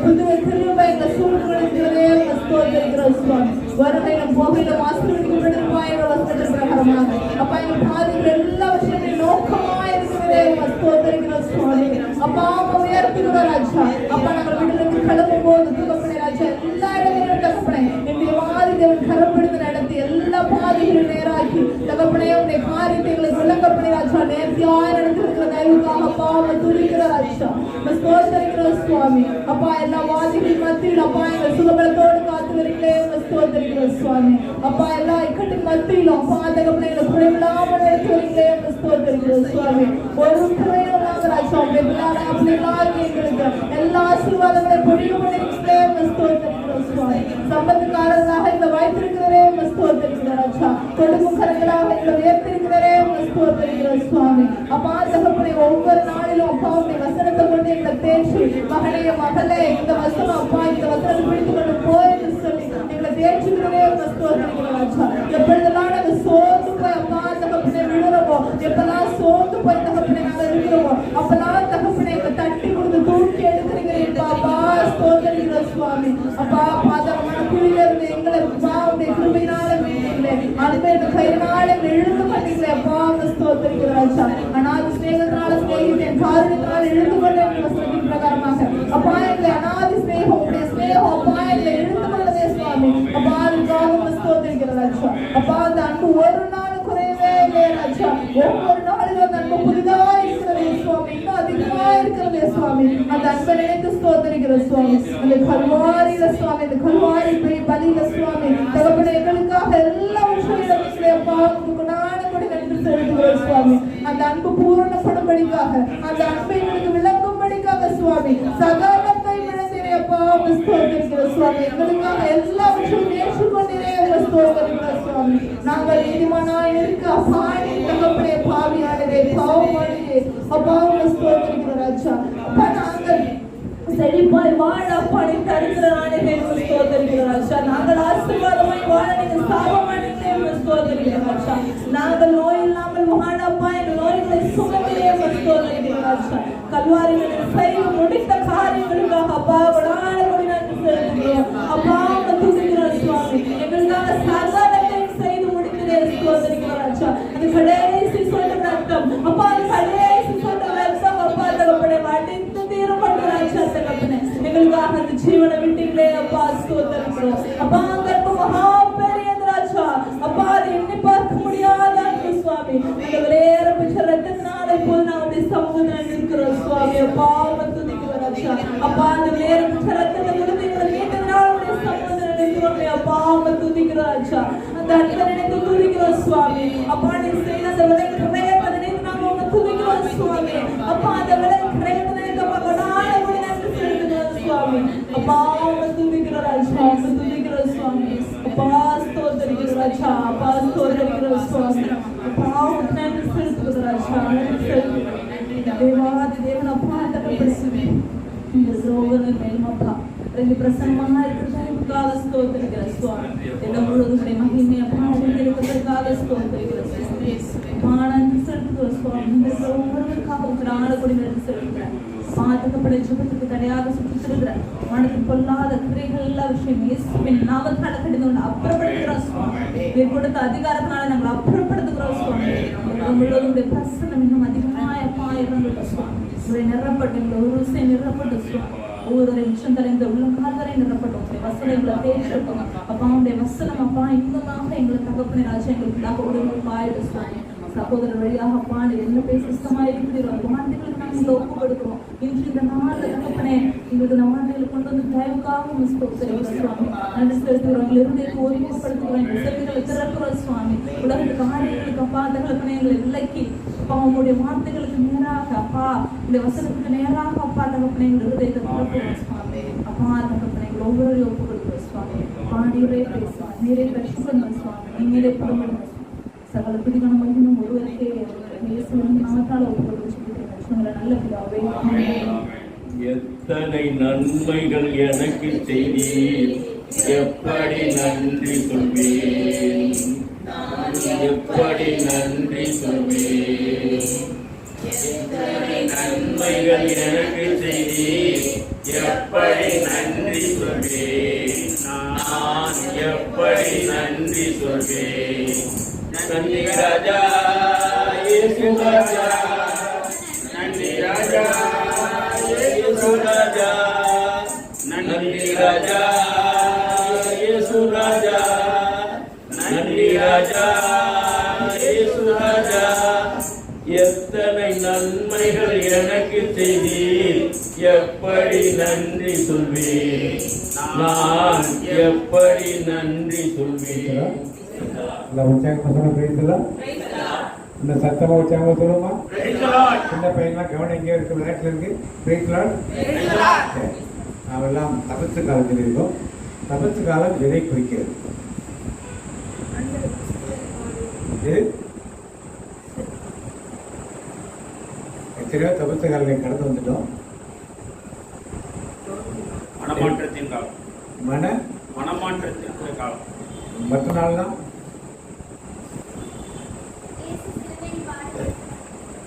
புதுவை கிருபை எங்க சூழ்நிலைகளே உங்க ஸ்தோத்திரிக்கிறோம் சுவாமி. வருகையிலும் போகையிலும் ஆசீர்வதிக்கப்படுவாய் என்ற வசனத்தின் பிரகாரமாக அப்பா எங்க பாதைகள் எல்லா விஷயங்களையும் நோக்கமாக இருக்கிறதே உங்க ஸ்தோத்திரிக்கிறோம் சுவாமி. அப்பா உயர்த்துகிறோம் ராஜா. அப்பா நாங்கள் விடுதலைக்கு கிளம்பும் போது தகப்பனே ராஜா எல்லா இடங்களிலும் தகப்பனே என்னுடைய வாரி தேவன் கரப்படுத்த நடத்தி எல்லா பாதைகளும் நேராக்கி தகப்பனே உடைய காரியத்தை எங்களுக்கு விளக்கப்படி ராஜா நேர்த்தியாய் நடத்திருக்கிற தயவுக்காக அப்பா துடிக்கிற ராஜா ஸ்தோத்திரிக்கிறோம் சுவாமி. அப்பா எல்லா வாதிகளின் மத்தியில் அப்பா எங்கள் சுகபலத்தோடு காத்து வருகிறே ஸ்தோத்திரிக்கிறோம் சுவாமி. அப்பா எல்லா இக்கட்டின் மத்தியிலும் அப்பா தகப்பனே எங்களை குறைவில்லாமல் எடுத்து வருகிறே ஸ்தோத்திரிக்கிறோம் சுவாமி. ஒரு குறையும் ராஜா பிள்ளைகளாகி எங்களுக்கு எல்லா ஆசீர்வாதங்களையும் பொழிவு பண்ணிருக்கிறே ஸ்தோத்திரிக்கிறோம் சுவாமி. சம்பத்துக்காரர்களாக எங்களை வைத்திருக்கிறதே ஸ்தோத்திரிக்கிறோம் ராஜா. கொடுக்கும் கரங்களாக எங்களை உயர்த்திருக்கிறதே ஸ்தோத்திரிக்கிறோம் சுவாமி. அப்பா தகப்பனே ஒவ்வொரு நாளிலும் அப்பா உடைய வசனத்தை கொண்டு எங்களை தேய்ச்சி மகனே மகளே இந்த வசனம் அப்பா இந்த வசனத்தை பிடித்து கொண்டு போயிட்டு சொல்லி எங்களை தேய்ச்சிக்கிறதே ஸ்தோத்திரிக்கிறோம் ராஜா. எப்பொழுதெல்லாம் நாங்கள் சோர்ந்து போய் அப்பா தகப்பனே விடுறோமோ எப்பெல்லாம் சோர்ந்து போய் தகப்பனே நாங்கள் இருக்கிறோமோ அப்பெல்லாம் தகப்பனே எங்களை தட்டி கொடுத்து தூக்கி எடுக்கிறீங்க அப்பா ஸ்தோத்திரிக்கிறோம் சுவாமி. அப்பா பாதகமான குழியிலிருந்து எங்களை உடைய கிருபையினால மீட்டீங்களே அன்பை கையினால எழுந்து பண்ணீங்களே அப்பா ஸ்தோத்திரிக்கிறோம் ராஜா. அநாதி ஸ்நேகத்தினால ஸ்நேகித்தேன் காரணத்தினால எழுந்து கொண்ட வசனத்தின் பிரகாரமாக அப்பா எங்களை அநாதி ஸ்நேகம் உடைய ஸ்நேகம் அப்பா எங்களை எழுந்து கொண்டதே சுவாமி. அப்பா அதுக்காக ஸ்தோத்திரிக்கிறோம் ராஜா. அப்பா அந்த அன்பு ஒரு நாள் குறையவே இல்லையே ராஜா. ஒவ்வொரு நாளிலும் அந்த அன்பு புதிதாக இருக்கிறதே சுவாமி. இன்னும் அதிகமா இருக்கிறதே சுவாமி. அந்த அன்பை நினைத்து ஸ்தோத்திரிக்கிற சுவாமி. அந்த கல்வாரியில சுவாமி அந்த கல்வாரி பலியில சுவாமி தகப்பனே எங்களுக்காக எல்லா விஷயங்களும் அப்பா நாடு கூட நன்றி செலுத்துகிறோம் சுவாமி. அந்த அன்பு பூரணப்படும்படிக்காக அந்த அன்பை எங்களுக்கு விளங்கும்படிக்காக சுவாமி சகலத்தை விளந்திரே அப்பா ஸ்தோத்திரிக்கிறோம் சுவாமி. எங்களுக்காக எல்லா விஷயம் ஏற்றுக்கொண்டிரே ஸ்தோத்திரிக்கிறோம் சுவாமி. நாங்கள் நீதிமானாய் இருக்க அப்பா தகப்பனே பாவியானதே பாவமானதே அப்பா ஸ்தோத்திரிக்கிறோம் ராஜா. அப்பா நாங்கள் செழிப்பாய் வாழ அப்படி தருகிற நாளிலே ஸ்தோத்திரிக்கிறோம் ராஜா. நாங்கள் ஆசீர்வாதமாய் வாழ நீங்க சாபமானீங்களே ஸ்தோத்திரிக்கிறோம் ராஜா. நாங்கள் நோய் இல்லாமல் வாழ அப்பா எங்கள் நோய்களை சுகத்திலே ஸ்தோத்திரிக்கிறோம் ராஜா. கல்வாரிகளில் செய்து முடித்த காரியங்களுக்காக அப்பா விடாத கொடி நன்றி செலுத்துகிறோம் அப்பா துதிக்கிறோம் சுவாமி. எங்களுக்காக சகலத்தை செய்து முடித்ததே ஸ்தோத்திரிக்கிறோம் ராஜா. அது கடைசி சொன்ன ரத்தம் அப்பா அது கடைசி சொன்ன ரத்தம் அப்பா தகப்பனே வடித்து தீரப்பட்ட ராஜா தகப்பனே எங்களுக்காக அந்த ஜீவனை விட்டீங்களே அப்பா ஸ்தோத்திரிக்கிறோம் அப்பா. கர்ப்ப மகா பெரிய ராஜா அப்பா அது எண்ணி பார்க்க முடியாத அன்பு சுவாமி. அந்த வேற பிச்ச ரத்தத்தினால இப்போது நாங்கள் சமூகத்தில் இருக்கிறோம் சுவாமி. அப்பா துதிக்கிறோம் ராஜா. அப்பா அந்த வேற பிச்ச ரத்தத்தை கொடுத்து எங்களை கேட்டதுனால சமூகத்தில் இருக்கிறோம் அப்பா துதிக்கிறோம் ராஜா. அந்த அன்பை நினைத்து துதிக்கிறோம் சுவாமி. அப்பா நீ செய்த அந்த விலை கிரயத்தை நினைத்து நாங்கள் உங்க துதிக்கிறோம் சுவாமி. அப்பா அந்த விலை கிரயத்தை நினைத்து சுவாமி. அப்பா துதிக்கிறோம் ராஜா துதிக்கிறோம் சுவாமி. அப்பா ஸ்தோத்திரிக்கிறோம் ராஜா. அப்பா ஸ்தோத்திரிக்கிறோம் சுவாமி. அப்பா நன்றி செலுத்துகிறோம் ராஜா. நன்றி செலுத்துகிறோம் தேவாதி தேவன் அப்பா தகப்பனே இந்த சோதனை மேல்மப்பா ரெண்டு பிரசன்னமா இருக்கிறதுக்காக ஸ்தோத்திரிக்கிறோம் சுவாமி. எல்லாம் முழுவதும் மகிமை அப்பா இருக்கிறதுக்காக ஸ்தோத்திரிக்கிறோம் சுவாமி. அப்பா நன்றி செலுத்துகிறோம் சுவாமி. இந்த ஒவ்வொருவருக்காக ஒரு ஆளக்கூடிய நன்றி செலுத்துகிறேன். பாதுகாப்படை ஜபத்துக்கு தடையாக சுற்றித்திருக்கிற மனது பொல்லாத கிரைகள் எல்லா விஷயம் இயேசுவின் நாமத்தால கடிந்து அப்புறப்படுத்துகிறோம் சுவாமி. நீர் கொடுத்த அதிகாரத்தினால நாங்கள் அப்புறப்படுத்துகிறோம் சுவாமி. உங்களுடைய பிரசனம் இன்னும் அதிகமாக அப்பா இறந்துள்ள சுவாமி. நிறப்பட்டு எங்களை ஒரு விஷயம் நிறப்பட்டு சுவாமி. ஒவ்வொரு விஷயம் தர இந்த உள்ள கால்வரை நிறப்பட்டோம். உடைய வசனங்களை தேய்ச்சிருக்கோம் அப்பா. உடைய வசனம் அப்பா இன்னுமாக எங்களை தகப்பனை ராஜா எங்களுக்கு உடனே பாயிடு சுவாமி. சகோதரர் வழியாக பாடு என்ன பேச இஷ்டமாக இருக்கிறோம் அந்த வார்த்தைகளுக்கு நாங்கள் ஒப்பு கொடுக்கிறோம். இன்று இந்த நாளில் தகப்பனே எங்களுக்கு இந்த வார்த்தைகளை கொண்டு வந்து தயவுக்காக சுவாமி நன்றி செலுத்துகிறோம். இருந்தேக்கு ஒருமுகப்படுத்துகிறோம். எங்கள் செவிகளை திறக்கிறோம் சுவாமி. உலகத்து காரியங்களுக்கு அப்பா தகப்பனே எங்களை விலக்கி அப்பா உங்களுடைய வார்த்தைகளுக்கு நேராக அப்பா இந்த வசனத்துக்கு நேராக அப்பா தகப்பனே எங்கள் இருதயத்தை திறக்கிறோம் சுவாமி. அப்பா தகப்பனே எங்களை ஒவ்வொரு ஒப்பு கொடுக்கிறோம் சுவாமி. அப்பா நீரே பேசுவாங்க நீரே பரிசுத்தம் சுவாமி. நீரே புறப்படுங்க சகல பிடிக்கணும் மகிழும் ஒருவருக்கே நாமத்தால் ஒப்புக்கொடுத்து நல்ல பிதாவே. எத்தனை நன்மைகள் எனக்கு செய்தீர், எப்படி நன்றி சொல்வேன், எப்படி நன்றி சொல்வேன். எத்தனை நன்மைகள் எனக்கு செய்தீர், எப்படி நன்றி சொல்வேன், நான் எப்படி நன்றி சொல்வேன். நன்றி ராஜா, இயேசு ராஜா, நன்றி ராஜா, இயேசு ராஜா, நன்றி ராஜா, இயேசு ராஜா, நன்றி ராஜா, இயேசு ராஜா. எத்தனை நன்மைகள் எனக்கு செய்தீர், எப்படி நன்றி சொல்வேன், நான் எப்படி நன்றி சொல்வேன். இந்த சத்தமா வச்சாங்க சொல்லுமா. சின்ன பையன்லாம் கவனம் எங்கே இருக்கு, விளையாட்டுல இருக்கு. நாமெல்லாம் தபத்து காலத்தில் இருக்கோம். தபத்து காலம் எதை குறிக்கிறது? எத்தனையோ தபத்து காலத்தை கடந்து வந்துட்டோம். மனமாற்றத்தின் காலம், மனமாற்றத்தின் காலம். மற்ற நாள் தான்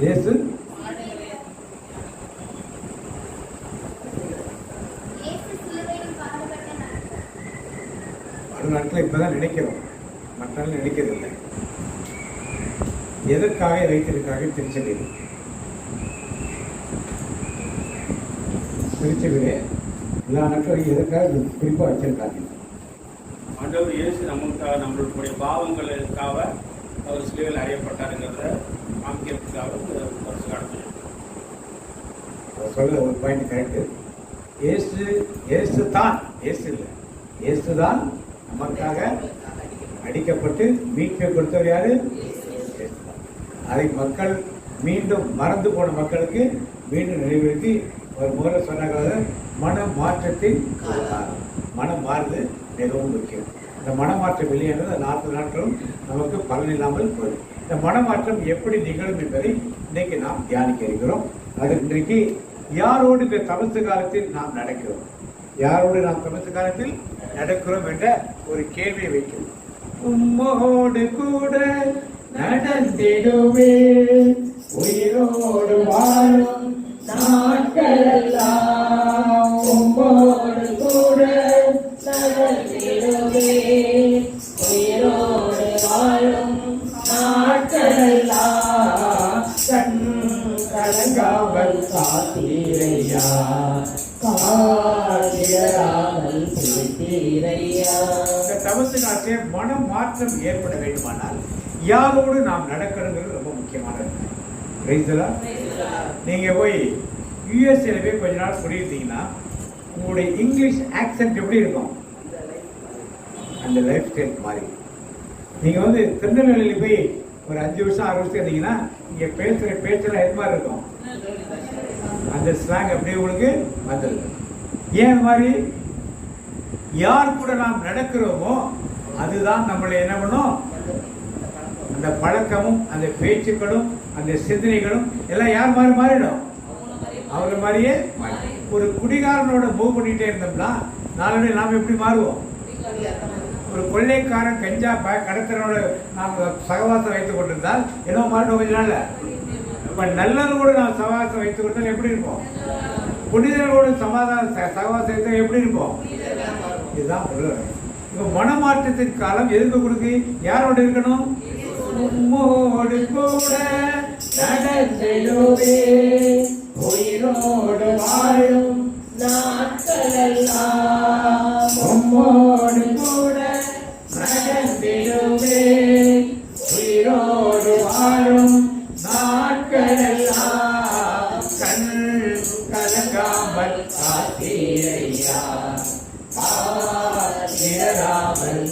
இயேசு ஒரு நாட்கள் இப்பதான் நினைக்கிறோம், மற்ற நாள் நினைக்கிறதில்லை. எதற்காக வைத்திருக்காக திருச்சபையில் எல்லா நாட்களும் எதற்காக குறிப்பா வச்சிருக்காங்க? ஆண்டவர் இயேசு நமக்காக, நம்மளுடைய பாவங்களுக்காக அவர் சிலுவையில் அறையப்பட்டாருங்கிறத காமிக்கிறதுக்காக சொல்ல ஒரு பாயிண்ட் கரெக்டு. இயேசு இல்லை, இயேசுதான் நமக்காக அடிக்கப்பட்டு மீட்பை கொடுத்தவர் யாரு? அதை மக்கள் மீண்டும் மறந்து போன மக்களுக்கு மீண்டும் நிறைவேற்றி ஒரு முறை சொன்னாங்க, மன மாற்றத்தின் காலம். மனம் மாறுது மிகவும் முக்கியம். இந்த மனமாற்றம் இல்லையானது 40 நாட்களும் நமக்கு பலன் இல்லாமல் போயிடும். இந்த மனமாற்றம் எப்படி நிகழும் என்பதை இன்னைக்கு நாம் தியானிக்க இருக்கிறோம். அது இன்றைக்கு யாரோடு இந்த தபசு காலத்தில் நாம் நடக்கிறோம், யாரோடு நாம் தபசு காலத்தில் நடக்கிறோம் என்ற ஒரு கேள்வியை வைக்கிறோம். உம்மோடு கூட நடந்திடுவே, உயிரோடு வாழும் நாட்களெல்லாம் உம்மோடு கூட நடந்திடுவே, உயிரோடு வாழும் நாட்களெல்லாம் கண் கலங்காமல் காத்தீரையா, காத்திராமல் பிடித்தீரையா. இந்த தபசு காலத்தில் மன மாற்றம் ஏற்பட வேண்டுமானால் யாரோடு நாம் நடக்கணுங்கிறது ரொம்ப முக்கியமானது. நீங்க போய் யூஎஸ்ஏல போய் கொஞ்ச நாள் குடியிருந்தீங்கன்னா உங்களுடைய இங்கிலீஷ் ஆக்சென்ட் எப்படி இருக்கும்? அந்த லைஃப் ஸ்டைல் மாதிரி. நீங்க வந்து திருநெல்வேலியில போய் ஒரு 5 வருஷம் 6 வருஷம் இருந்தீங்கன்னா இங்க பேசுற பேச்செல்லாம் எது மாதிரி இருக்கும்? அந்த ஸ்லாங் அப்படியே உங்களுக்கு வந்துருக்கு. ஏன் மாதிரி? யார் கூட நாம் நடக்கிறோமோ அதுதான் நம்மளை என்ன பண்ணும்? அந்த பழக்கமும் அந்த பேச்சுக்களும் அந்த சிந்தனைகளும் எல்லாம் யார் மாதிரி மாறிடும்? அவங்க மாதிரியே. ஒரு குடிகாரனோட மூவ் பண்ணிட்டே இருந்தோம்னா நாளை நாம் எப்படி மாறுவோம்? ஒரு கொள்ளைக்காரன் கஞ்சா கடத்தனோட நாம் சகவாசம் வைத்துக் கொண்டிருந்தால் என்ன மாறிடும்? கொஞ்ச நாள்ல இப்ப நல்லதோடு நாம் சகவாசம் வைத்துக் கொண்டால் எப்படி இருப்போம்? புனிதர்களோடு சகவாசம் வைத்தால் எப்படி இருப்போம்? இதுதான் இப்ப மனமாற்றத்தின் காலம் எதுக்கு கொடுக்கு? யாரோடு இருக்கணும்? உம்மோடு கூட நடந்திடுவே, உயிரோடு வாழும் நாட்களெல்லாம் உம்மோடு கூட நடந்திடுவே, உயிரோடு வாழும் நாட்களெல்லாம் கண் கலங்காமல் காத்தீரையா, காத்திராமல்.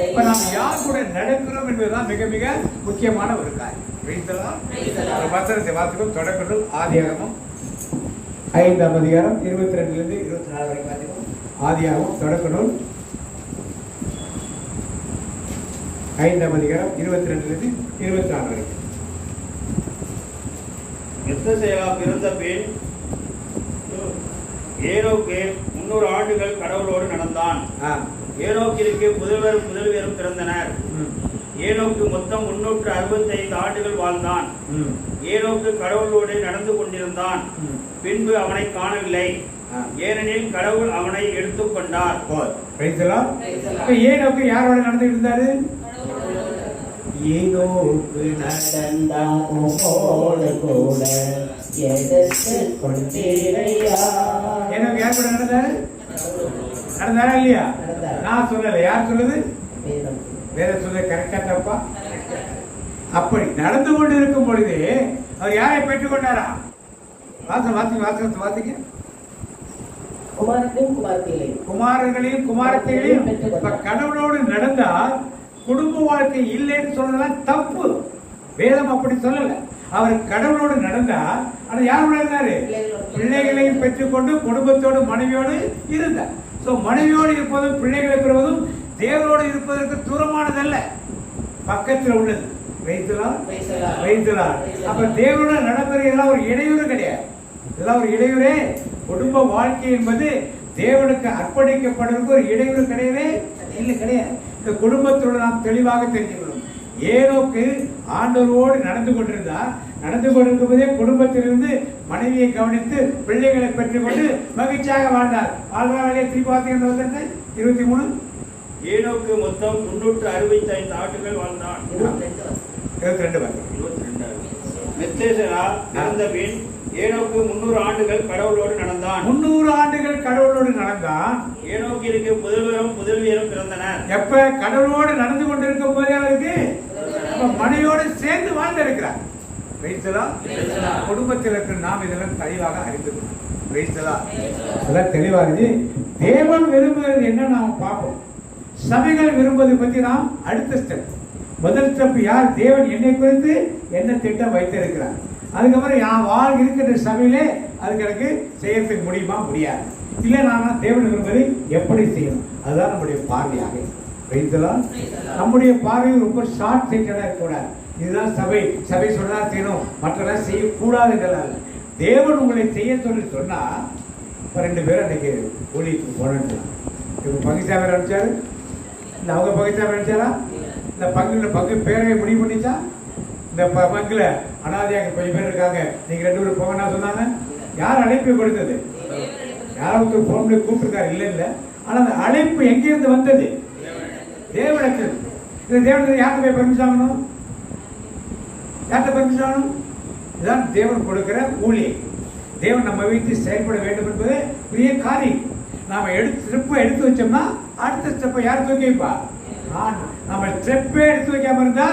இப்ப நாம் யார் கூட நடக்கிறோம் என்பதுதான் மிக மிக முக்கியமான ஒரு காரியம். வசனத்தை வாசிக்கும். தொடக்கநூல் ஆதியாகமம் 5ஆம் அதிகாரம் 22 - 24 வரை வாசிக்கும். ஆதியாகமம் தொடக்கநூல் 5ஆம் அதிகாரம் 22 - 24 வரை. மெத்தசேலா பிறந்த பின் ஏனோக்கு 300 ஆண்டுகள் கடவுளோடு நடந்தான். ஏனோக்கிற்கு புதல்வரும் பிறந்தனர். ஏனோக்கு மொத்தம் 365 ஆண்டுகள் வாழ்ந்தான். ஏனோக்கு கடவுளோடு நடந்து கொண்டிருந்தான். பின்பு அவனை காணவில்லை, ஏனெனில் கடவுள் அவனை எடுத்துக் கொண்டார். ஏனோக்கு யாரோட நடந்து இருந்தாரு? ஏனோக்கு நடந்தோடு கூட எடுத்து கொண்டீரையா. ஏனோக்கு யார் கூட நடந்தாரு? நடந்தாரா இல்லையா? நான் சொல்லல, யார் சொல்லுது? வேற சொல்ல. கரெக்டா தப்பா? அப்படி நடந்து கொண்டு இருக்கும் பொழுது அவர் யாரை பெற்றுக் கொண்டாரா? வாசகத்தை வாசிக்க. குமாரர்களையும் குமாரத்தைகளையும். கடவுளோடு நடந்தால் குடும்ப வாழ்க்கை இல்லைன்னு சொல்றதெல்லாம் தப்பு. வேதம் அப்படி சொல்லல. அவர் கடவுளோடு நடந்தார். ஆனா யாரோட இருந்தாரு? பிள்ளைகளையும் பெற்றுக்கொண்டு குடும்பத்தோடு மனைவியோடு இருந்தார். சோ மனைவியோடு இருப்பதும் பிள்ளைகளை பெறுவதும் தேவனோடு இருப்பதற்கு தூரமானதல்ல, பக்கத்தில் உள்ளது. வைத்தலார். அப்ப தேவனோட நடைமுறையெல்லாம் ஒரு இடையூறு கிடையாது. இதெல்லாம் ஒரு இடையூறே. குடும்ப வாழ்க்கை என்பது தேவனுக்கு அர்ப்பணிக்கப்படுவதற்கு ஒரு இடையூறு கிடையவே இல்லை, கிடையாது. இந்த குடும்பத்தோடு நாம் தெளிவாக தெரிஞ்சுக்கணும். ஏனோக்கு ஆண்டவரோடு நடந்து கொண்டிருந்தார். நடந்து கொண்டிருக்கும் போதே குடும்பத்திலிருந்து மனைவியை கவனித்து பிள்ளைகளை பெற்றுக்கொண்டு மகிழ்ச்சியாக வாழ்ந்தார். வாழ்ற வேலையை திருப்பி பார்த்தீங்கன்னா 23. ஏனோக்கு மொத்தம் 365 ஆண்டுகள் வாழ்ந்தான். 22. மெத்தேசலா பிறந்த பின் ஏனோக்கு 300 ஆண்டுகள் கடவுளோடு நடந்தான். 300 ஆண்டுகள் கடவுளோடு நடந்தான். ஏனோக்கிற்கு புதல்வியரும் பிறந்தனர். எப்ப? கடவுளோடு நடந்து கொண்டிருக்கும் போதே அவருக்கு மனைவியோடு சேர்ந்து வாழ்ந்திருக்கிறார். குடும்பத்தில் இருக்கிற நாம் இதெல்லாம் தெளிவாக அறிந்து தெளிவாக தேவன் விரும்புகிறது என்ன நாம் பார்ப்போம். சபைகள் விரும்புவதை பற்றி நாம் அடுத்த ஸ்டெப். முதல் ஸ்டெப் யார்? தேவன் என்னை குறித்து என்ன திட்டம் வைத்திருக்கிறார். அதுக்கப்புறம் யார் இருக்கின்ற சபையிலே அதுக்கு எனக்கு செய்யறதுக்கு முடியுமா? முடியாது. இல்லை நான் தேவன் விரும்புவதை எப்படி செய்யணும், அதுதான் நம்முடைய பார்வையாக. நம்முடைய பார்வை ரொம்ப ஷார்ட் சைட்டடா இருக்கக்கூடாது. இதுதான் சபை சொன்னா செய்யணும், மற்றெல்லாம் செய்யக்கூடாது என்றால் தேவன் உங்களை செய்ய சொன்னா 2 பேரும் அன்னைக்கு ஊழியத்துக்கு போனோன்னு இப்போ பங்குச்சாமி அனுப்பிச்சாரு. இல்லை அவங்க பங்குச்சாமி அனுப்பிச்சாரா? இந்த பங்கு பேரவை முடிவு பண்ணிச்சா? இந்த பங்குல அனாதையாக கொஞ்சம் பேர் இருக்காங்க, நீங்க 2 பேரும் போங்கன்னா சொன்னாங்க. யார் அழைப்பு கொடுத்தது? யாராவது போன் பண்ணி கூப்பிட்டுருக்காரு? இல்லை. ஆனா அந்த அழைப்பு எங்கிருந்து வந்தது? தேவனுக்கு. இந்த தேவனுக்கு யார்கிட்ட போய் பெர்மிஷன் ஆகணும்? யார்கிட்ட பெர்மிஷன் ஆகணும்? இதுதான் தேவன் கொடுக்கிற ஊழியம். தேவன் நம்ம வைத்து செயல்பட வேண்டும் என்பது பெரிய காரியம். நாம ஸ்டெப்பை எடுத்து வச்சோம்னா அடுத்த ஸ்டெப்பை யார் தூக்கி வைப்பா? நம்ம ஸ்டெப்பே எடுத்து வைக்காம இருந்தா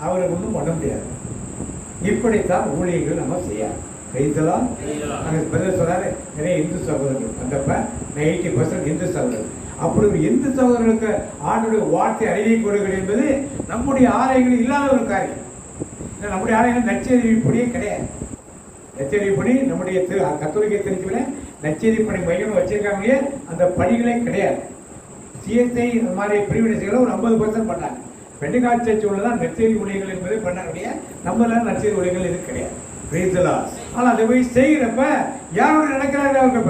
அவருக்கு ஒன்றும் பண்ண முடியாது. இப்படித்தான் ஊழியர்கள் நம்ம செய்யலாம். சொல்றாரு நிறைய இந்து சகோதரர்கள் வந்தப்ப 80% இந்து சகோதரர்கள். அப்படி ஒரு இந்து சகோதரர்களுக்கு ஆண்டுடைய வார்த்தை அறிவிக்க கொடுக்கிறது என்பது நம்முடைய ஆலயங்கள் இல்லாத ஒரு காரியம். நம்முடைய ஆலயங்கள் நற்செய்தி பணியே கிடையாது. நற்செய்தி பணி நம்முடைய கத்தோலிக்க திருச்சியில நற்செய்தி பணி மையம் வச்சிருக்காங்களே, அந்த பணிகளே கிடையாது. சிஎஸ்ஐ இந்த மாதிரி பிரிவினைகளை ஒரு 50% பண்ணாங்க. பெண்டிகால் சர்ச் உள்ளதான் நற்செய்தி ஊழியர்கள் என்பதை பண்ணக்கூடிய நம்மள நற்செய்தி ஊழியர்கள் இது கிடையாது. ஆனால் அதை போய் செய்கிறப்ப யாரோட நடக்கிறாங்க அவங்க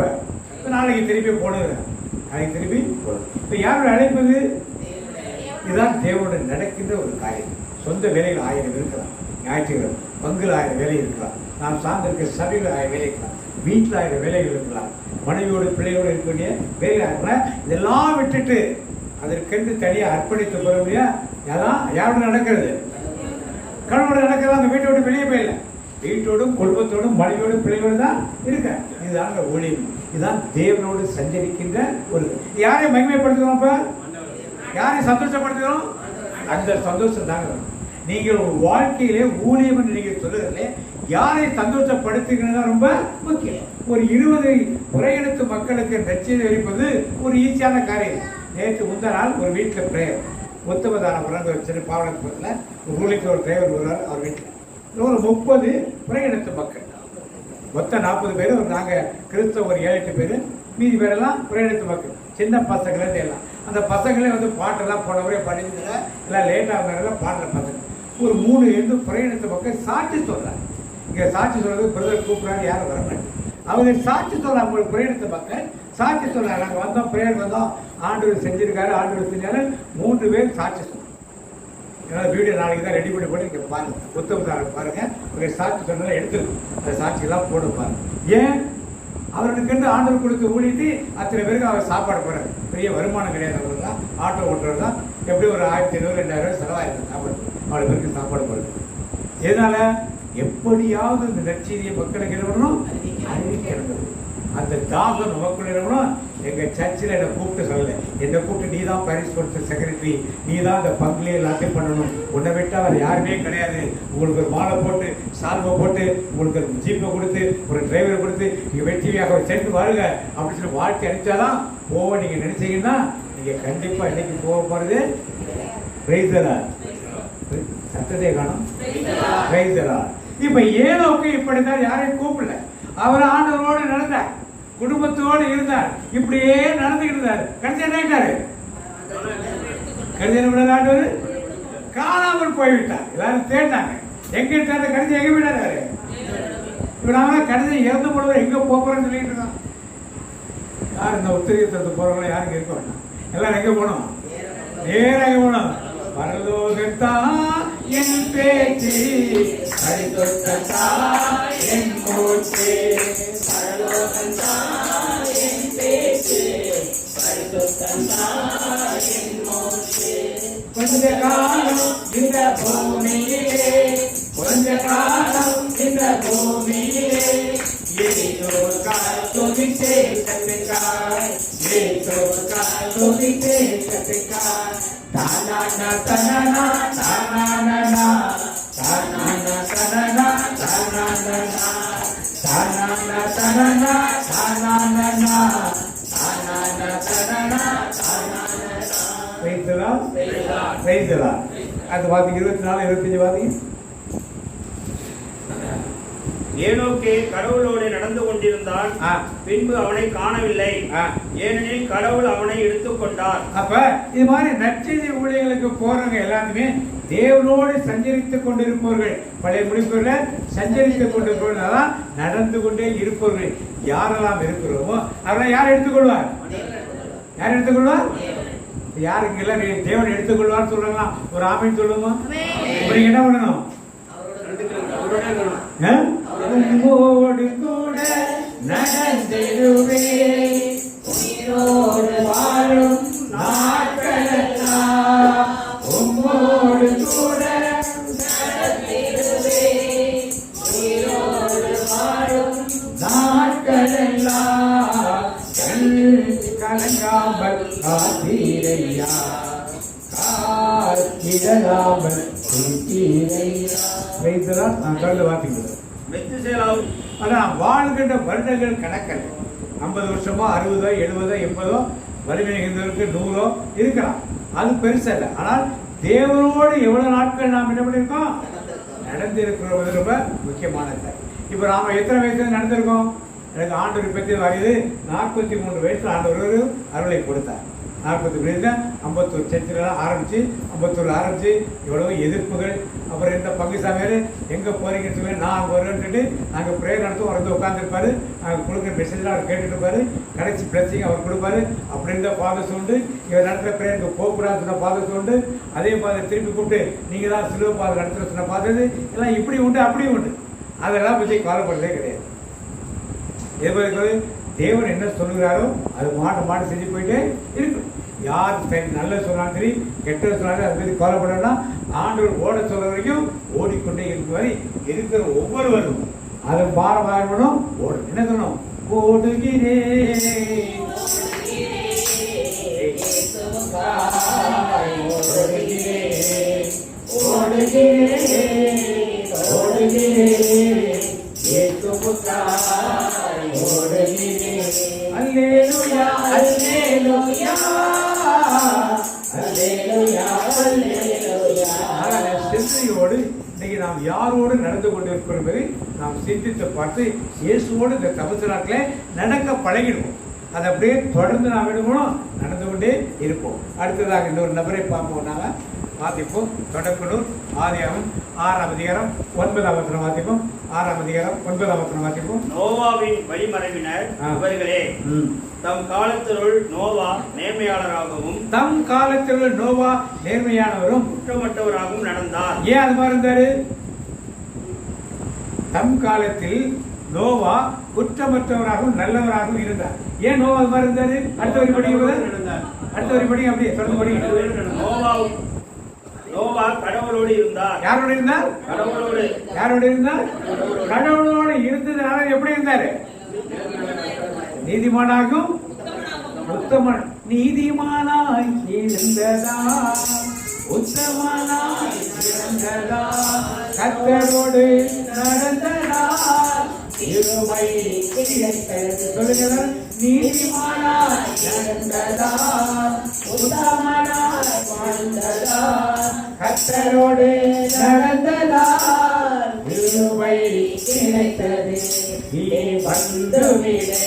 நாளைக்கு திருப்பி போடுங்க, நாளைக்கு திருப்பி போடுங்க. இப்போ யாரோட அழைப்பது? இதுதான் தேவனோட நடக்கின்ற ஒரு காரியம். சொந்த வேலைகள் 1000 இருக்கலாம், ஞாயிற்றுக்கிழமை பங்குல 1000 வேலை இருக்கலாம், நாம் சார்ந்திருக்க சபையில் 1000 வேலை இருக்கலாம், வீட்டில் 1000 வேலைகள் இருக்கலாம், மனைவியோடு பிள்ளையோடு இருக்கக்கூடிய வேலை இதெல்லாம் விட்டுட்டு அதற்கென்று தனியாக அர்ப்பணித்து போற முடியா? யாரோட நடக்கிறது? கடவுளோட நடக்கிறது. அந்த வீட்டை விட்டு வெளியே போயிடல, வீட்டோடும் குடும்பத்தோடும் மனைவியோடும் பிள்ளையோடு தான் இருக்க. இதுதான் ஊழியம். இதுதான் தேவனோடு சஞ்சரிக்கின்ற ஒரு. யாரை மகிமைப்படுத்துகிறோம்? இப்ப யாரை சந்தோஷப்படுத்துகிறோம்? அந்த சந்தோஷம் தாங்க. நீங்கள் ஒரு வாழ்க்கையிலே ஊழியம் என்று நீங்கள் சொல்லுகிறீங்களே, யாரை சந்தோஷப்படுத்துகிறது ரொம்ப முக்கியம். ஒரு 20 புறையெடுத்து மக்களுக்கு நற்செய்தி அளிப்பது ஒரு ஈஸியான காரியம். நேற்று முந்த நாள் ஒரு வீட்டில் பிரேயர் ஒத்துமதான சின்ன பாவனத்தில் ஒரு ஊழியத்தில் ஒரு டிரைவர் வருவார். அவர் வீட்டில் ஒரு 30 புறையெடுத்து மக்கள், மொத்தம் 40 பேர். நாங்கள் கிறிஸ்தவ ஒரு 7-8 பேர், மீதி பேரெல்லாம் புறையெடுத்து மக்கள், சின்ன பசங்களே எல்லாம். அந்த பசங்களே வந்து பாட்டெல்லாம் போனவரே படிச்சதில்ல, எல்லாம் லேட்டாக பாடுற பசங்க. ஒரு 3 புறையெடுத்து மக்கள் சாட்சி சொல்றாங்க. இங்கே சாட்சி சொல்றது பிரதர் கூப்பிடாரு, யாரும் வர மாட்டேன். அவங்க சாட்சி சொல்ல, அவங்களுக்கு பிரேயரத்தை மக்கள் சாட்சி சொல்ல, நாங்கள் வந்தோம், பிரேயர் வந்தோம், ஆண்டவர் செஞ்சிருக்காரு, ஆண்டவர் செஞ்சாரு, 3 பேர் சாட்சி சொன்னாங்க. ஏன்னா வீடியோ நாளைக்கு தான் ரெடி பண்ணி போட்டு இங்கே பாருங்க, புத்தகத்தை பாருங்க, ஒரு சாட்சி சொன்னதை எடுத்துருக்கு, அந்த சாட்சியெல்லாம் போட்டு பாருங்க. ஏன் அவர்களுக்கு ஆண்டவர் கொடுத்து ஊழிட்டு அத்தனை பேருக்கு அவர் சாப்பாடு போறாரு. பெரிய வருமானம் கிடையாது, அவருக்கு தான் ஆட்டோ ஓட்டுறது தான் எப்படி ஒரு 1500 2000 செலவாயிருக்கு சாப்பாடு, அவ்வளோ பேருக்கு சாப்பாடு போடுறது. இதனால எப்படியாவது இந்த நற்செய்தியை மக்களுக்கு என்ன பண்ணணும், அறிவிக்கணும். அந்த தாகம் நமக்குள்ள இருக்கணும். எங்க சர்ச்சில் என்னை கூப்பிட்டு சொல்லலை, என்னை கூப்பிட்டு நீ தான் பாரிஸ் கொடுத்த செக்ரட்டரி, நீ தான் அந்த பங்குலேயே எல்லாத்தையும் பண்ணணும், உன்னை விட்டால் அவர் யாருமே கிடையாது, உங்களுக்கு ஒரு மாலை போட்டு சால்வை போட்டு உங்களுக்கு ஒரு ஜீப்பை கொடுத்து ஒரு டிரைவரை கொடுத்து நீங்கள் வெற்றியாக ஒரு சென்று வாருங்க அப்படின்னு சொல்லி வாழ்க்கை அனுப்பிச்சாதான் போக நீங்கள் நினைச்சீங்கன்னா நீங்கள் கண்டிப்பாக இன்னைக்கு போக போகிறது பிரைஸரா சத்தத்தை காணும் பிரைஸரா. இப்போ ஏனோக்கு இப்படித்தான் யாரையும் கூப்பிடல, அவர் ஆண்டவரோடு நடந்தார், குடும்பத்தோடு இருந்தார், இப்படியே நடந்துகிட்டு இருந்தார். கடைசி என்ன ஆயிட்டாரு, கடைசி என்ன ஆண்டவர் காணாமல் போய்விட்டார். எல்லாரும் தேடினாங்க, எங்க இருக்காரு, கடைசி எங்க போயிட்டாரு. இப்ப நாம கடைசி இறந்து போடுவோம், எங்க போறோம்னு சொல்லிட்டு இருக்கோம். யார் இந்த உத்திரத்துக்கு போறவங்க யாருக்கு இருக்க வேண்டாம், எல்லாரும் எங்க போனோம், நேராக போனோம். பரலோகத்தான் என் பேச்சு, பரிசுத்தத்தான் என் மூச்சு, பரலோகத்தான் என் பேச்சு, பரிசுத்தத்தான் என் மூச்சு. கொஞ்ச காலம் இந்த பூமியிலே, கொஞ்ச காலம் இந்த பூமியிலே, ஏதோர்கால் துதித்தே கத்துக்காய், ஏதோர்கால் துதித்தே கத்துக்காய். தானானா தனனா தானானா தானானா தனனா தானானா தானானா தனனா தானானா தானானா தனனா தானானா. வைத்தலா வைத்தலா. அது வாதிங்க 24 25 வாதிங்க. ஏனோக்கே கடவுளோடு நடந்து கொண்டிருந்தான், பின்பு அவனை காணவில்லை, ஏனெனில் கடவுள் அவனை எடுத்துக்கொண்டார். அப்ப இது மாதிரி நற்செய்தி ஊழியர்களுக்கு போறவங்க எல்லாருமே தேவனோடு சஞ்சரித்துக் கொண்டிருப்பவர்கள், பழைய முடிப்புல சஞ்சரித்துக் கொண்டிருப்பவர்கள், நடந்து கொண்டே இருப்பவர்கள். யாரெல்லாம் இருக்கிறோமோ அவரை யார் எடுத்துக்கொள்வார், யார் எடுத்துக்கொள்வார், யார் இங்கெல்லாம் தேவன் எடுத்துக்கொள்வார் சொல்றாங்களா, ஒரு ஆமீன் சொல்லுமா. இப்படி என்ன பண்ணணும், உம்மோடு கூட நடந்திடுவே, உயிரோடு வாழும் நாட்களெல்லாம், உம்மோடு கூட நடந்திடுவே, உயிரோடு வாழும் நாட்களெல்லாம், கலங்காமல் காத்தீரையா, காத்திடலாமல் தீரையா. நான் கடவுளை வாத்திக்கிறேன். ஆனால் வாழ்கின்ற வருடங்கள் கணக்கல் 50 வருஷமோ 60 70 80 வலிமை இருந்தவருக்கு 100 இருக்கலாம், அது பெருசல்ல. ஆனால் தேவனோடு எவ்வளவு நாட்கள் நாம் என்ன பண்ணியிருக்கோம், நடந்திருக்கிறோம், ரொம்ப முக்கியமானது. இப்போ நாம எத்தனை வயசுல நடந்திருக்கோம், எனக்கு ஆண்டவர் பற்றி வயது 43 வயசுல ஆண்டவர் அருளை கொடுத்தார். 40 வயசுல 51 சர்ச்சில் ஆரம்பிச்சு 51 ஆரம்பிச்சு எவ்வளவோ எதிர்ப்புகள். அப்புறம் இந்த பங்கு சாமியார் எங்கே போறீங்கன்னு சொல்லி நான் அங்கே வருவேன்ட்டு நாங்கள் ப்ரேயர் நடத்தும், அவர் வந்து உட்காந்துருப்பாரு, நாங்கள் கொடுக்குற மெசேஜ்லாம் அவர் கேட்டுட்டு இருப்பாரு, கடைசி பிளஸிங் அவர் கொடுப்பாரு. அப்படி இருந்த ஃபாதர்ஸ் உண்டு, இவர் நடத்துகிற ப்ரேயருக்கு போகக்கூடாது சொன்ன ஃபாதர்ஸ் உண்டு, அதே ஃபாதர் திருப்பி கூப்பிட்டு நீங்கள் தான் சிலுவை பாதம் நடத்துகிற சொன்ன ஃபாதர் எல்லாம் இப்படி உண்டு அப்படி உண்டு. அதெல்லாம் பற்றி கவலைப்படுறதே கிடையாது. எது தேவன் என்ன சொல்லுகிறாரோ அது மாட்டு செஞ்சு போயிட்டே இருக்கணும். யார் நல்ல சொன்னாலும் சரி கெட்டது சொன்னாலும் அதை பற்றி கவலைப்படணும்னா ஆண்டவர் ஓட சொல்ற வரைக்கும் ஓடிக்கொண்டே இருக்கும் வரை இருக்கிற ஒவ்வொருவரும் அதை பாரமாகணும் ஓடும். என்ன சொல்லணும், ஓடுகிறேன் அல்லேலூயா அல்லேலூயா அல்லேலூயா அல்லேலூயா. சிந்தையோடு இன்னைக்கு நாம் யாரோடு நடந்து கொண்டிருக்கிறோம் என்பதை நாம் சிந்தித்து பார்த்து இயேசுவோடு இந்த தபசு நாட்களே நடக்க பழகிடுவோம். அதை அப்படியே தொடர்ந்து நாம் எடுக்கணும், நடந்து கொண்டே இருப்போம். அடுத்ததாக இன்னொரு நபரை பார்ப்போம். நாங்கள் வாசிப்போம். தொடக்கனூர் ஆதியாகமம் 6ஆம் அதிகாரம் 9ஆம் வசனம் வாசிப்போம். 6ஆம் அதிகாரம் 9ஆம் வசனம் வாசிப்போம். நோவாவின் வழிமறைவினர் இவர்களே, தம் காலத்திலுள் நோவா நேர்மையாளராகவும் தம் காலத்தில் நோவா நேர்மையானவரும் குற்றமற்றவராகவும் நடந்தார். ஏன் அது மாதிரி இருந்தாரு? தம் காலத்தில் நோவா குற்றமற்றவராகவும் நல்லவராகவும் இருந்தார். ஏன் நோவா அது மாதிரி இருந்தாரு? அடுத்த வரி படிங்க அப்படியே தொடர்ந்து படிங்க. நோவா கடவுளோடு இருந்தார். யாரோட இருந்தார்? யாரோட இருந்தார்? கடவுளோடு இருந்ததுனால எப்படி இருந்தாரு? நீதிமானாகும் உத்தமன். நீதிமானாய் இருந்ததா, உத்தமனாய் இருந்ததா, கர்த்தரோடு நடந்ததா, இருமை கிடைத்தது. சொல்லுங்க. நீதிமானாய் நடந்ததா, உத்தமனாய் வாழ்ந்ததா, கர்த்தரோடு நடந்ததா, இருமை கிடைத்தது. நீ வந்து விடு,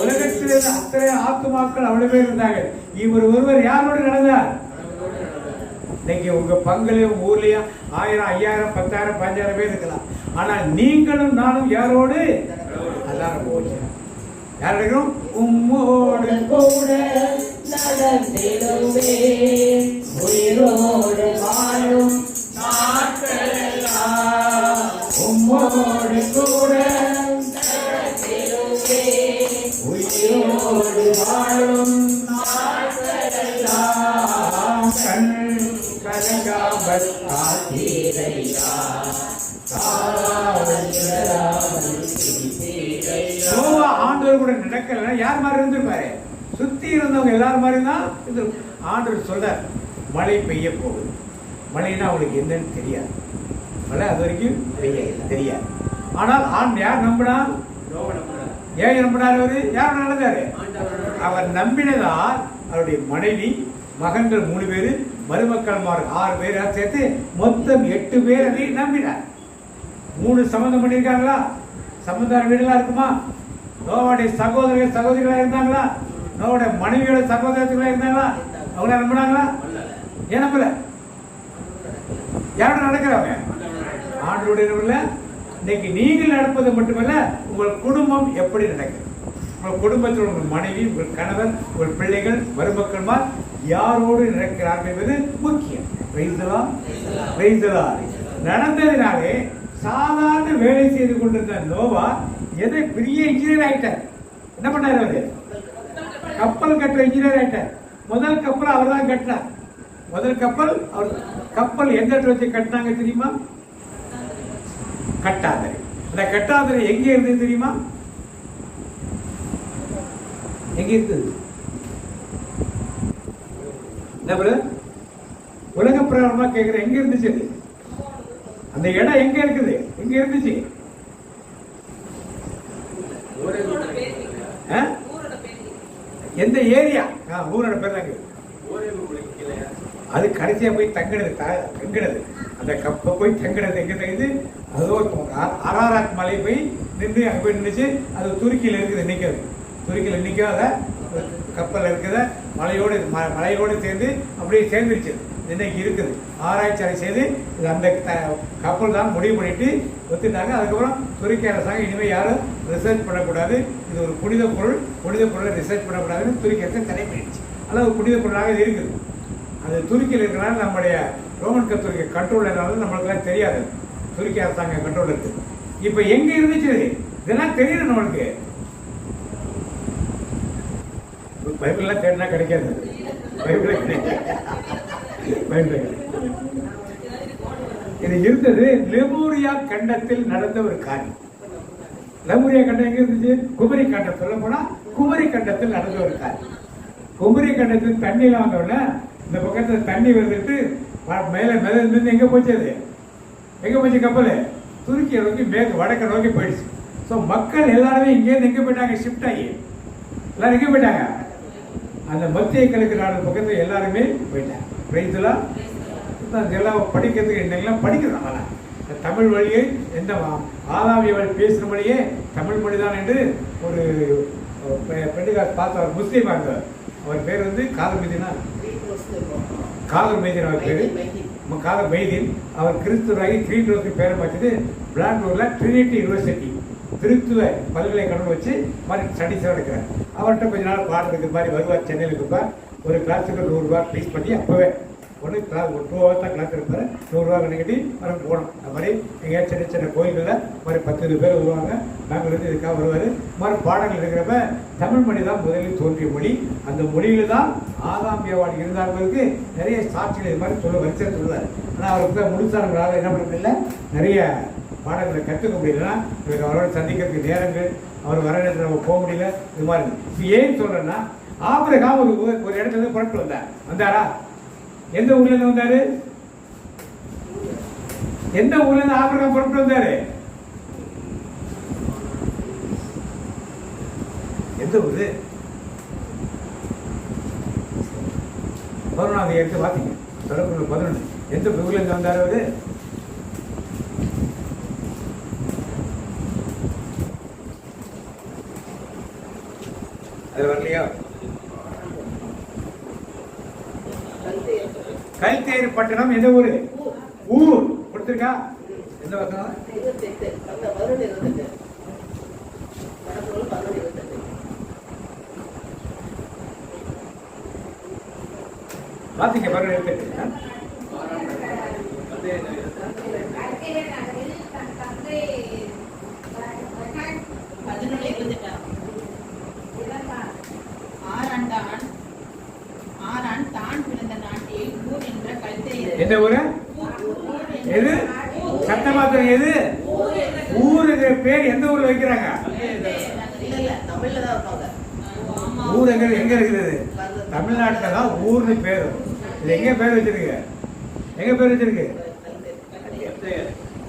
உலகத்தில் அத்தனை ஆத்துமாக்கள் அவ்வளவு பேர் இருந்தாங்க. இவர் ஒருவர் யாரோடு நடந்தார்? இன்னைக்கு உங்க பங்குலயும் ஊர்லயும் 1000, 5000, 10,000, 15,000 பேர் இருக்கலாம். ஆனா நீங்களும் நானும் யாரோடு? எல்லாரும் போச்சு. யாரும் உம்மோடு கூட நடந்திடுவே, உயிரோடு வாழும் நாட்களெல்லாம் உம்மோடு கூட நடந்திடுவே, உயிரோடு வாழும் நாட்களெல்லாம் கண் கலங்காமல் காத்தீரையா, ஆண்டவர் கூட நடக்கல. யார் மாதிரி இருந்திருப்பாரு? சுத்தி இருந்தவங்க எல்லாரும் மாதிரி தான். ஆண்டவர் சொல்றார், மழை பெய்ய போகுது. மழைன்னா அவங்களுக்கு என்னன்னு தெரியாது. மழை அது வரைக்கும் தெரியாது. ஆனால் யார் நம்பினா? ஏன் நம்பினார்? அவரு யார் நடந்தாரு? அவர் நம்பினதால் அவருடைய மனைவி, மகன்கள் 3 பேரு, மருமக்கள்மார் 6 பேரா சேர்த்து மொத்தம் 8 பேர் அதை நம்பினார். 3 சம்பந்தம் பண்ணியிருக்காங்களா? சம்பந்தார வீடுலாம் இருக்குமா? நோவாடைய சகோதரர்கள் சகோதரிகளா இருந்தாங்களா? நோவோட மனைவியோட சகோதரர்களா இருந்தாங்களா? அவங்கள நம்பினாங்களா? ஏன் நம்பல? யாரோட நடக்கிறவங்க? ஆண்டவருடைய. இன்னைக்கு நீங்கள் நடப்பது மட்டுமல்ல, உங்கள் குடும்பம் எப்படி நடக்குது? உங்கள் குடும்பத்தில் உங்கள் மனைவி, உங்கள் கணவர், உங்கள் பிள்ளைகள், மருமக்கள்மார் யாரோடு நடக்கிறார்கள் என்பது முக்கியம். நடந்ததினாலே சாதாரண வேலை செய்து கொண்டிருந்த நோவா எதை பெரிய இன்ஜினியர் ஆயிட்டார். என்ன பண்ணாரு? அவரு கப்பல் கட்டுற இன்ஜினியர் ஆயிட்டார். முதல் கப்பல் அவர் தான் கட்டினார். முதல் கப்பல் அவர். கப்பல் எந்த இடத்துல வச்சு கட்டினாங்க தெரியுமா? கட்டாதரை. அந்த கட்டாதரை எங்க இருந்தது தெரியுமா? எங்க இருக்குது? உலக பிரகாரமா கேட்கிற, எங்க இருந்துச்சு அந்த இடம்? எங்க இருக்குது? எங்க இருந்துச்சு? எந்த ஏரியா? ஊரோட பேர் தாங்க. அது கடைசியா போய் தங்கினது. அந்த கப்பை போய் தங்கினது எங்க தங்குது? அதோ அராராத் மலை போய் நின்று அங்க போய் நின்றுச்சு. அது துருக்கியில இருக்குது. நிற்கிறது துருக்கியில நிற்காத கப்பல் இருக்குத மலையோடு சேர்ந்து அப்படியே சேர்ந்துருச்சு. இன்னைக்கு இருக்குது. ஆராய்ச்சி செய்து அந்த கப்பல் தான் முடிவு பண்ணிட்டு ஒத்துட்டாங்க. அதுக்கப்புறம் துருக்கி அரசாங்கம் இனிமேல் யாரும் ரிசர்ச் பண்ணக்கூடாது, இது ஒரு புனித பொருளை ரிசர்ச் பண்ணக்கூடாதுன்னு துருக்கி அரசு தடை பண்ணிடுச்சு. அதனால் ஒரு புனித பொருளாக இது இருக்குது. அது துருக்கியில் இருக்கிறனால நம்முடைய ரோமன் கத்தோலிக்க கண்ட்ரோல் இருந்தாலும் நம்மளுக்குலாம் தெரியாது. துருக்கி அரசாங்க கண்ட்ரோல் இருக்கு. இப்போ எங்க இருந்துச்சு இதெல்லாம் தெரியல நம்மளுக்கு. பைபிள்லாம் தேடினா கிடைக்காது. இது இருந்தது லெமூரியா கண்டத்தில் நடந்த ஒரு காரியம். லெமூரியா கண்டம் எங்க இருந்துச்சு? குமரி கண்டம். சொல்ல போனா குமரி கண்டத்தில் நடந்த ஒரு காரியம். குமரி கண்டத்தில் தண்ணியில வந்தோடனே இந்த பக்கத்துல தண்ணி வந்துட்டு மேல மிதந்து எங்க போச்சு? அது எங்க போச்சு? கப்பல் துருக்கியை நோக்கி வடக்க நோக்கி போயிடுச்சு. ஸோ மக்கள் எல்லாருமே இங்கேருந்து எங்க போயிட்டாங்க? ஷிஃப்ட் ஆகி எல்லாரும் எங்க போயிட்டாங்க? அந்த மத்திய கிழக்கு நாடு பக்கத்தில் எல்லாருமே போயிட்டாங்க. பிரைஸ்லாம் எல்லாம் படிக்கிறதுக்கு இன்னைக்கெல்லாம் படிக்கிறோம். தமிழ் மொழியை எந்த ஆதாமியவள் பேசுகிற மொழியே தமிழ் மொழி தான் என்று ஒரு பெண்ணுகார் பார்த்து அவர் முஸ்லீமாக இருந்தார். அவர் பேர் வந்து காதர் மைதீன் அவர் பேர், காதர் மைதீன். அவர் கிறிஸ்துவராகி 3 பேரை மாற்றிட்டு பிளாண்டூரில் ட்ரினிட்டி யூனிவர்சிட்டி திருத்துவ பல்கலைக்கழகம் வச்சு மாதிரி ஸ்டடிஸாக எடுக்கிறார். அவர்கிட்ட கொஞ்ச நாள் பாடுறதுக்கு மாதிரி வருவார். சென்னையில் இருப்பார். ஒரு கிளாஸுக்கு 100 ரூபா ஃபீஸ் பண்ணி அப்போவே ஒன்று கிளாஸ் 2 ரூபா தான் கிளாஸ் இருப்பார். 100 ரூபா கட்டி வர போகணும். அது மாதிரி எங்கேயா சின்ன சின்ன கோயில்களில் மாதிரி 10 பேர் வருவாங்க. பெங்களூர்லேருந்து இதுக்காக வருவார். மாதிரி பாடங்கள் இருக்கிறப்ப தமிழ் மொழி தான் முதலில் தோன்றிய மொழி. அந்த மொழியில் தான் ஆதாம் ஏவாள் இருந்தார்களுக்கு நிறைய சாட்சிகள் இது மாதிரி வரிசையாக சொல்லுவார். ஆனால் அவருக்கு முழுசானவங்களால் என்ன பண்ண முடியல, நிறைய பாடங்களை கற்றுக்க முடியலன்னா இவருக்கு அவரோட சந்திக்கிறதுக்கு நேரங்கள், அவர் வர நேரத்தில் நம்ம போக முடியல. இது மாதிரி இது ஏன் சொல்கிறேன்னா, ஆபிரகாம் ஒரு இடத்துல இருந்து புறப்பட்டு வந்தாரா? எந்த ஊர்ல இருந்து வந்தாரு? எந்த ஊர்ல இருந்து ஆபிரகாம் புறப்பட்டு வந்தாரு? எந்த ஊரு? 11வது எடுத்து வாசிங்க. தொடர்பு 11. எந்த ஊர்ல இருந்து வந்தாரு அவரு? அது வரலையா? கல்தேரி பட்டணம் எந்த ஊரு? ஊர் கொடுத்திருக்கா? எந்த வசனம்? வாசிங்க பாருங்க. எந்த ஊரு? எது சட்டமாத்திரம்? எது ஊருக்கு பேர்? எந்த ஊர்ல வைக்கிறாங்க? ஊர் எங்க இருக்குது? தமிழ்நாட்டில் தான் ஊர்னு பேர். இது எங்க பேர் வச்சிருக்கு? எங்க பேர் வச்சிருக்கு?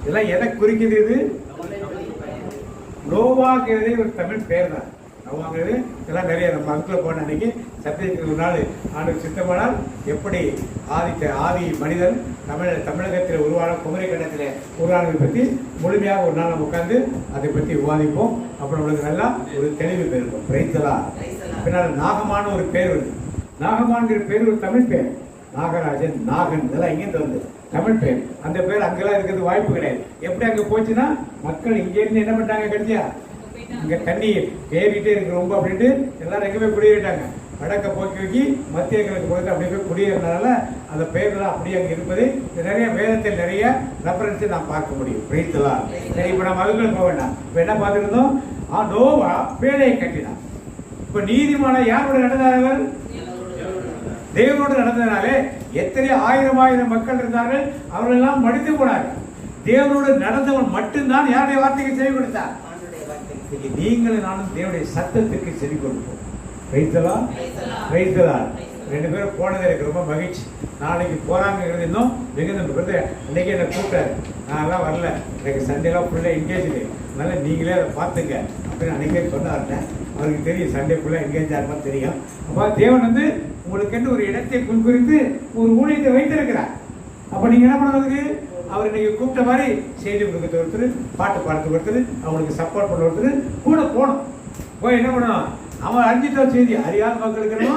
இதெல்லாம் எதை குறிக்குது? இது நோவாங்கிறதே ஒரு தமிழ் பேர் தான். நோவாங்கிறது இதெல்லாம் நிறைய நம்ம அங்கில் போன அன்னைக்கு சத்தியத்துக்கு ஒரு நாள் ஆண்டு சித்தமானால் எப்படி ஆதி மனிதன் தமிழகத்தில் உருவான குமரி கண்டத்தில் உருவானதை பற்றி முழுமையாக ஒரு நாள் நம்ம உட்காந்து அதை பற்றி விவாதிப்போம். அப்புறம் நம்மளுக்கு நல்லா ஒரு தெளிவு பெறுவோம். பிரைத்தலா. பின்னால் நாகமான ஒரு பேர் வருது. நாகமான்கிற பேர் ஒரு தமிழ் பேர். நாகராஜன், நாகன், இதெல்லாம் இங்கேருந்து வந்து தமிழ் பேர். அந்த பேர் அங்கெல்லாம் இருக்கிறது வாய்ப்பு கிடையாது. எப்படி அங்கே போச்சுன்னா மக்கள் இங்கேருந்து என்ன பண்ணிட்டாங்க? கிடைச்சியா இங்கே தண்ணி ஏறிட்டே இருக்கு ரொம்ப அப்படின்ட்டு எல்லாரும் எங்கே போய் குடியேறிட்டாங்க. வடக்க போக்கி வைக்கி மத்திய கிழக்கு போயிட்டு அப்படியே போய் குடியேறினால அந்த பெயர்லாம் அப்படியே அங்கே இருப்பது நிறைய வேதத்தில் நிறைய ரெஃபரன்ஸை நான் பார்க்க முடியும். பிரைத்தலாம். சரி, இப்போ நம்ம அதுக்குள்ள போக வேண்டாம். இப்போ என்ன பார்த்துருந்தோம்? நோவா பேழையை கட்டினான். இப்போ நீதிமான யாரோட நடந்தார்கள்? தேவனோடு நடந்ததுனாலே எத்தனை ஆயிரம் மக்கள் இருந்தார்கள். அவர்கள் எல்லாம் மடித்து போனார்கள். தேவனோடு நடந்தவன் மட்டும்தான் யாருடைய வார்த்தைக்கு செவி கொடுத்தார்? நீங்களும் நானும் தேவனுடைய சத்தத்துக்கு செவி கொடுப்போம். வைத்தலாம். 2 பேரும் போனது எனக்கு ரொம்ப மகிழ்ச்சி. நாளைக்கு போறாங்கிறது இன்னும் மிகுந்த. அன்னைக்கு என்ன கூப்பிட்டாரு. நான் எல்லாம் வரல, எனக்கு சண்டேலாம் ஃபுல்லாக என்கேஜ். அதனால நீங்களே அதை பார்த்துங்க அப்படின்னு அன்னைக்கே சொன்னார்ட்ட. அவருக்கு தெரியும் சண்டே ஃபுல்லாக என்கேஜ் ஆகுமா தெரியும். அப்போ தேவன் வந்து உங்களுக்கு ஒரு இடத்தை குறித்து ஒரு ஊழியத்தை வைத்திருக்கிறார். அப்போ நீங்க என்ன பண்ணுறதுக்கு? அவர் இன்னைக்கு கூப்பிட்ட மாதிரி செய்தி கொடுக்க ஒருத்தர், பாட்டு பாடத்துக்கு ஒருத்தர், அவங்களுக்கு சப்போர்ட் பண்ண ஒருத்தர் கூட போகணும். போய் என்ன பண்ணணும்? அவன் அறிஞ்சிட்ட செய்தி அறியாத மக்களுக்கு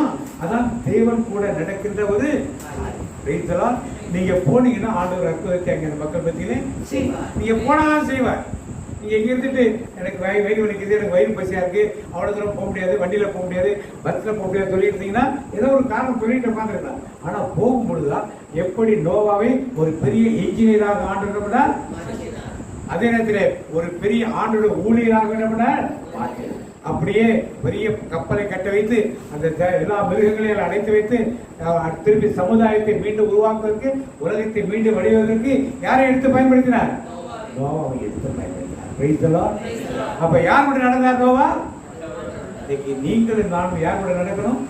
அதான் தேவன் கூட நடக்கின்ற ஒரு வைத்தலாம். நீங்க போனீங்கன்னா ஆண்டவர் அற்புதத்தை அங்கே அந்த மக்கள் பத்தியிலே நீங்க போனாதான் செய்வார். நீங்க எங்க இருந்துட்டு எனக்கு வயிறு வலிக்குது, எனக்கு வயிறு பசியா இருக்கு, அவ்வளவு தூரம் போக முடியாது, வண்டியில போக முடியாது, பஸ்ல போக முடியாது சொல்லிட்டு இருந்தீங்கன்னா ஏதோ ஒரு காரணம் சொல்லிட்டு உட்காந்துருக்கலாம். ஆனா போகும்பொழுதுதான் எப்படி நோவாவை ஒரு பெரிய இன்ஜினியராக ஆண்டு, அதே நேரத்தில் ஒரு பெரிய ஆண்டோட ஊழியராக அப்படியே பெரிய கப்பலை கட்ட வைத்து அந்த எல்லா மிருகங்களையும் அடைத்து வைத்து திருப்பி சமுதாயத்தை மீண்டும் உருவாக்குவதற்கு, உலகத்தை மீண்டும் வடிவதற்கு யாரை எடுத்து பயன்படுத்தினார்? நோவாவை எடுத்து பயன்படுத்தினார். அப்ப யார் கூட நடந்தார் நோவா? இன்னைக்கு நீங்களும் நானும் யார் கூட நடக்கணும்?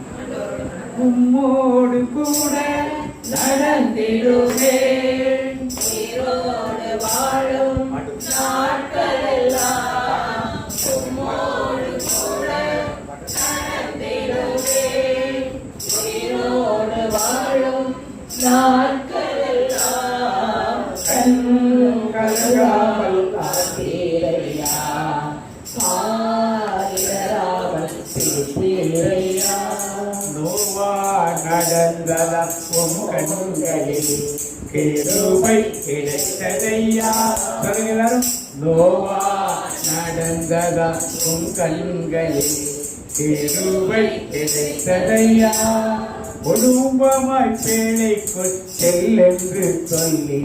உம்மோடு கூட நடந்திடுவேன், உயிரோடு வாழும் நாட்களெல்லாம் உம்மோடு கூட நடந்திடுவேன், உயிரோடு வாழும் நாட்களெல்லாம் கலங்காமல் காத்தீரையா, காரிடராமல் பேசிரையா. நோவா நடந்ததா உம் கண்களில் கிருபை கிடைத்ததையா. சொல்லுங்க எல்லாரும். நோவா நடந்ததா உம் கண்களில் கிருபை கிடைத்ததையா. குடும்பமாய் பேழைக்குள் செல்லென்று சொல்லி